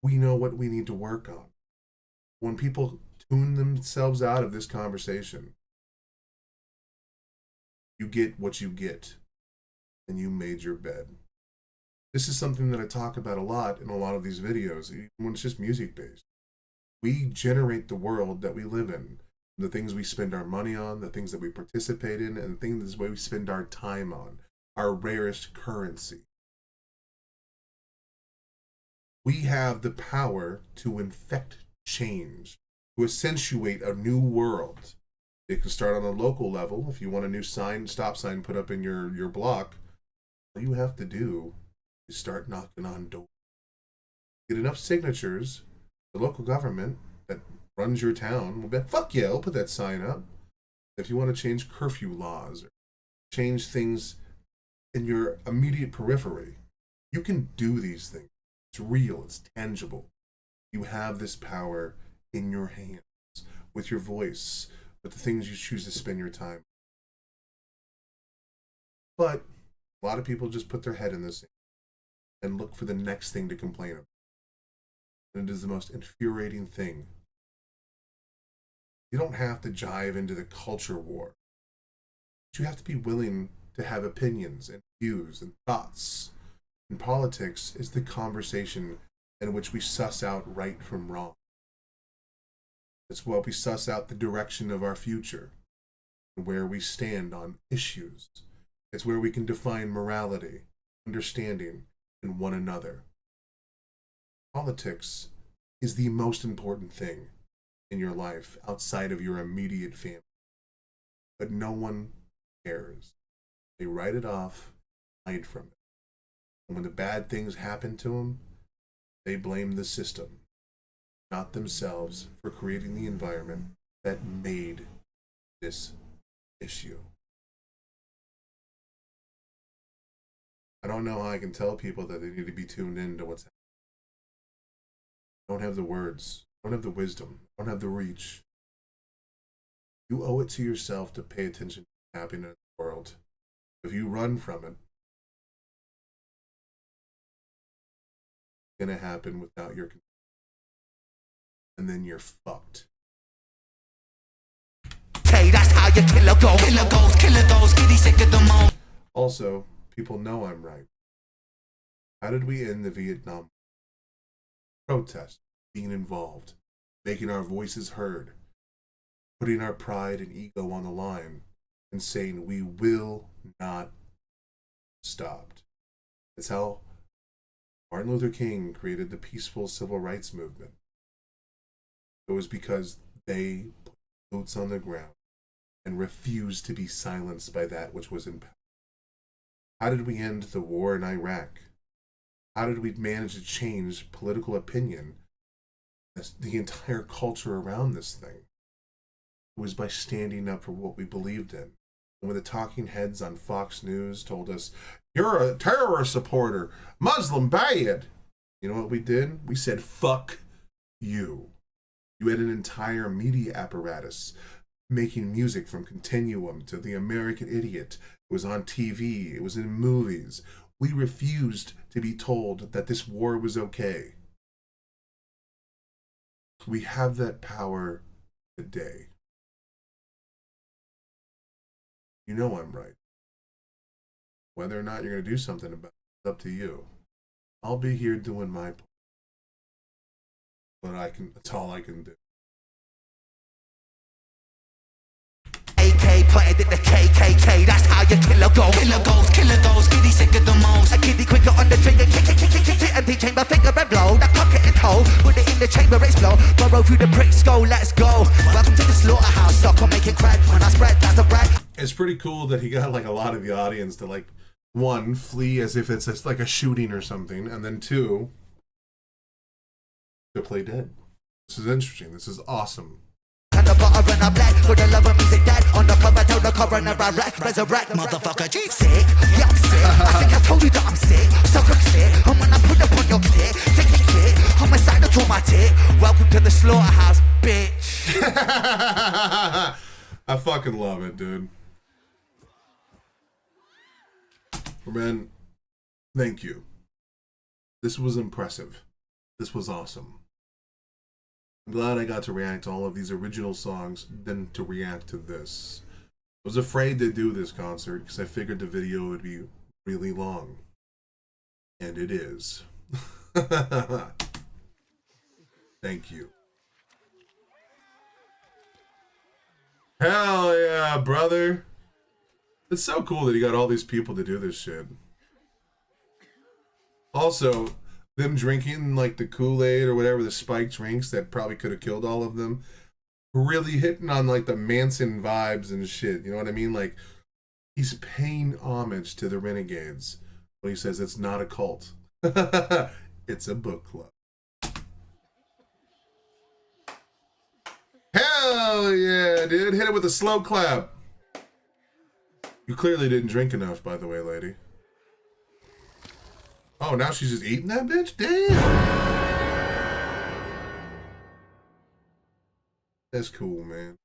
we know what we need to work on. When people tune themselves out of this conversation, you get what you get, and you made your bed. This is something that I talk about a lot in a lot of these videos, even when it's just music-based. We generate the world that we live in, the things we spend our money on, the things that we participate in, and the things that we spend our time on, our rarest currency. We have the power to infect change, to accentuate a new world. It can start on a local level. If you want a new stop sign put up in your block, all you have to do is start knocking on doors. Get enough signatures, the local government that runs your town will bet, fuck yeah, I'll put that sign up. If you want to change curfew laws or change things in your immediate periphery, you can do these things. It's real, it's tangible. You have this power in your hands, with your voice, with the things you choose to spend your time. But a lot of people just put their head in the sand and look for the next thing to complain about. And it is the most infuriating thing. You don't have to jive into the culture war. But you have to be willing to have opinions and views and thoughts. And politics is the conversation in which we suss out right from wrong. It's what we suss out the direction of our future and where we stand on issues. It's where we can define morality, understanding, and one another. Politics is the most important thing in your life outside of your immediate family. But no one cares. They write it off, hide from it. And when the bad things happen to them, they blame the system, not themselves, for creating the environment that made this issue. I don't know how I can tell people that they need to be tuned in to what's happening. I don't have the words, I don't have the wisdom, I don't have the reach. You owe it to yourself to pay attention to happiness in the world. If you run from it, it's gonna happen without your control. And then you're fucked. Hey, that's how you kill a ghost. Kill a ghost, kill a ghost, get sick of the most. Also, people know I'm right. How did we end the Vietnam War? Protest, being involved, making our voices heard, putting our pride and ego on the line, and saying we will not stop. It's how Martin Luther King created the peaceful civil rights movement. It was because they put boots on the ground and refused to be silenced by that which was in power. How did we end the war in Iraq? How did we manage to change political opinion, the entire culture around this thing? It was by standing up for what we believed in. And when the talking heads on Fox News told us, "You're a terrorist supporter, Muslim bad," you know what we did? We said, "Fuck you." You had an entire media apparatus making music from Continuum to The American Idiot. It was on TV, it was in movies. We refused to be told that this war was okay. We have that power today. You know I'm right. Whether or not you're going to do something about it, it's up to you. I'll be here doing my part. But that's all I can do. AK pointed at the KKK, that's how you kill a ghost. Kill a ghost, kill a ghost, kitty sick of the most. A kitty quicker on the trigger, kick, empty chamber, finger and blow. That cock it and hole, put it in the chamber, explode. Burrow through the bricks, go, let's go. Welcome to the slaughterhouse, stock on making crack. When I spread, that's the bread. It's pretty cool that he got like a lot of the audience to like, one, flee as if it's like a shooting or something, and then two, to play dead. This is interesting. This is awesome. And the butter and a black for the love of music dead. On the cover, tell the coroner I wreck, resurrect, motherfucker. G sick, yeah I'm sick. I think I told you that I'm sick, so sick. And when I put up on your clip, tick, I'm inside the traumatic. Welcome to the slaughterhouse, bitch. I fucking love it, dude. Man, thank you. This was impressive. This was awesome. I'm glad I got to react to all of these original songs, then to react to this. I was afraid to do this concert because I figured the video would be really long. And it is. Thank you. Hell yeah, brother. It's so cool that he got all these people to do this shit. Also, them drinking like the Kool-Aid or whatever, the spiked drinks that probably could have killed all of them, really hitting on like the Manson vibes and shit. You know what I mean? Like, he's paying homage to the Renegades when he says it's not a cult. It's a book club. Hell yeah, dude. Hit it with a slow clap. You clearly didn't drink enough, by the way, lady. Oh, now she's just eating that bitch? Damn. That's cool, man.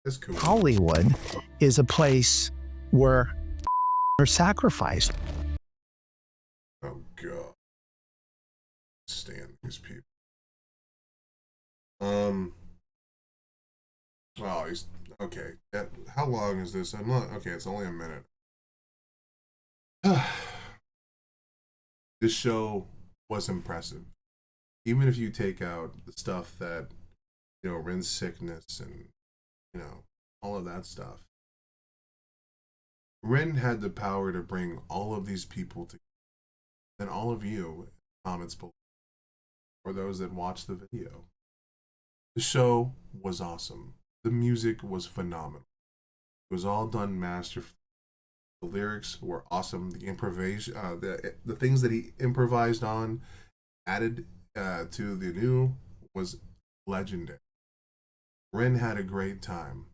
That's cool. Hollywood is a place where are sacrificed. Oh God. Stand these people. Oh, he's okay. How long is this? I'm not okay. It's only a minute. This show was impressive. Even if you take out the stuff that, you know, Rin's sickness and, you know, all of that stuff. Rin had the power to bring all of these people together. And all of you, comments below, or those that watch the video. The show was awesome. The music was phenomenal. It was all done masterfully. The lyrics were awesome. The improvisation, the things that he improvised on, added to the new, was legendary. Rin had a great time.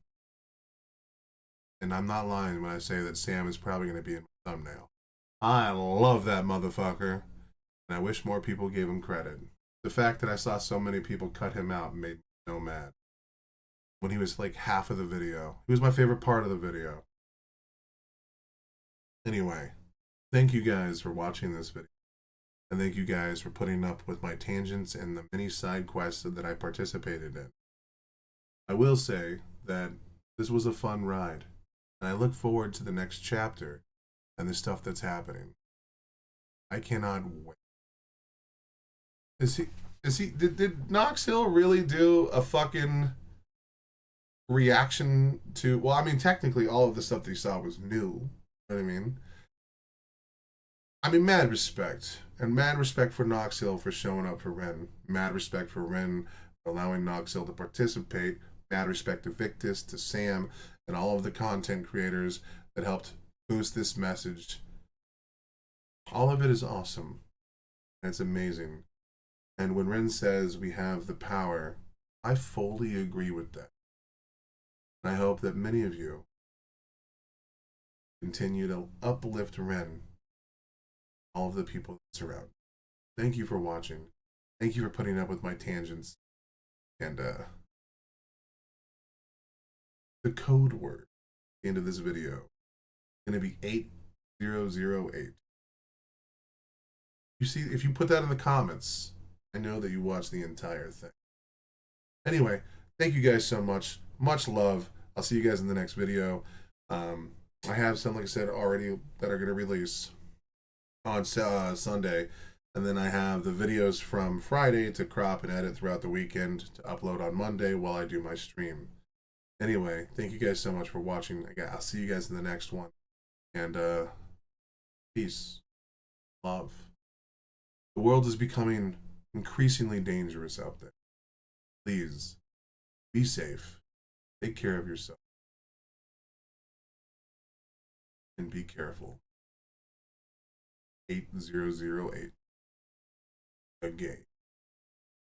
And I'm not lying when I say that Sam is probably going to be in my thumbnail. I love that motherfucker. And I wish more people gave him credit. The fact that I saw so many people cut him out made me so mad. When he was like half of the video. He was my favorite part of the video. Anyway, thank you guys for watching this video. And thank you guys for putting up with my tangents and the many side quests that I participated in. I will say that this was a fun ride. And I look forward to the next chapter and the stuff that's happening. I cannot wait. Did Knox Hill really do a fucking reaction to, well, I mean, technically all of the stuff that you saw was new. You know what I mean? I mean, mad respect. And mad respect for Knox Hill for showing up for Ren. Mad respect for Ren for allowing Knox Hill to participate. Mad respect to Victus, to Sam, and all of the content creators that helped boost this message. All of it is awesome. And it's amazing. And when Ren says we have the power, I fully agree with that. And I hope that many of you continue to uplift Ren, all of the people that surround. Thank you for watching. Thank you for putting up with my tangents. And the code word at the end of this video is going to be 8008. You see, if you put that in the comments, I know that you watched the entire thing. Anyway, thank you guys so much. Much love. I'll see you guys in the next video. I have some, like I said, already that are going to release on Sunday. And then I have the videos from Friday to crop and edit throughout the weekend to upload on Monday while I do my stream. Anyway, thank you guys so much for watching. I'll see you guys in the next one. And peace. Love. The world is becoming increasingly dangerous out there. Please, be safe. Take care of yourself. And be careful. 8008. A gay.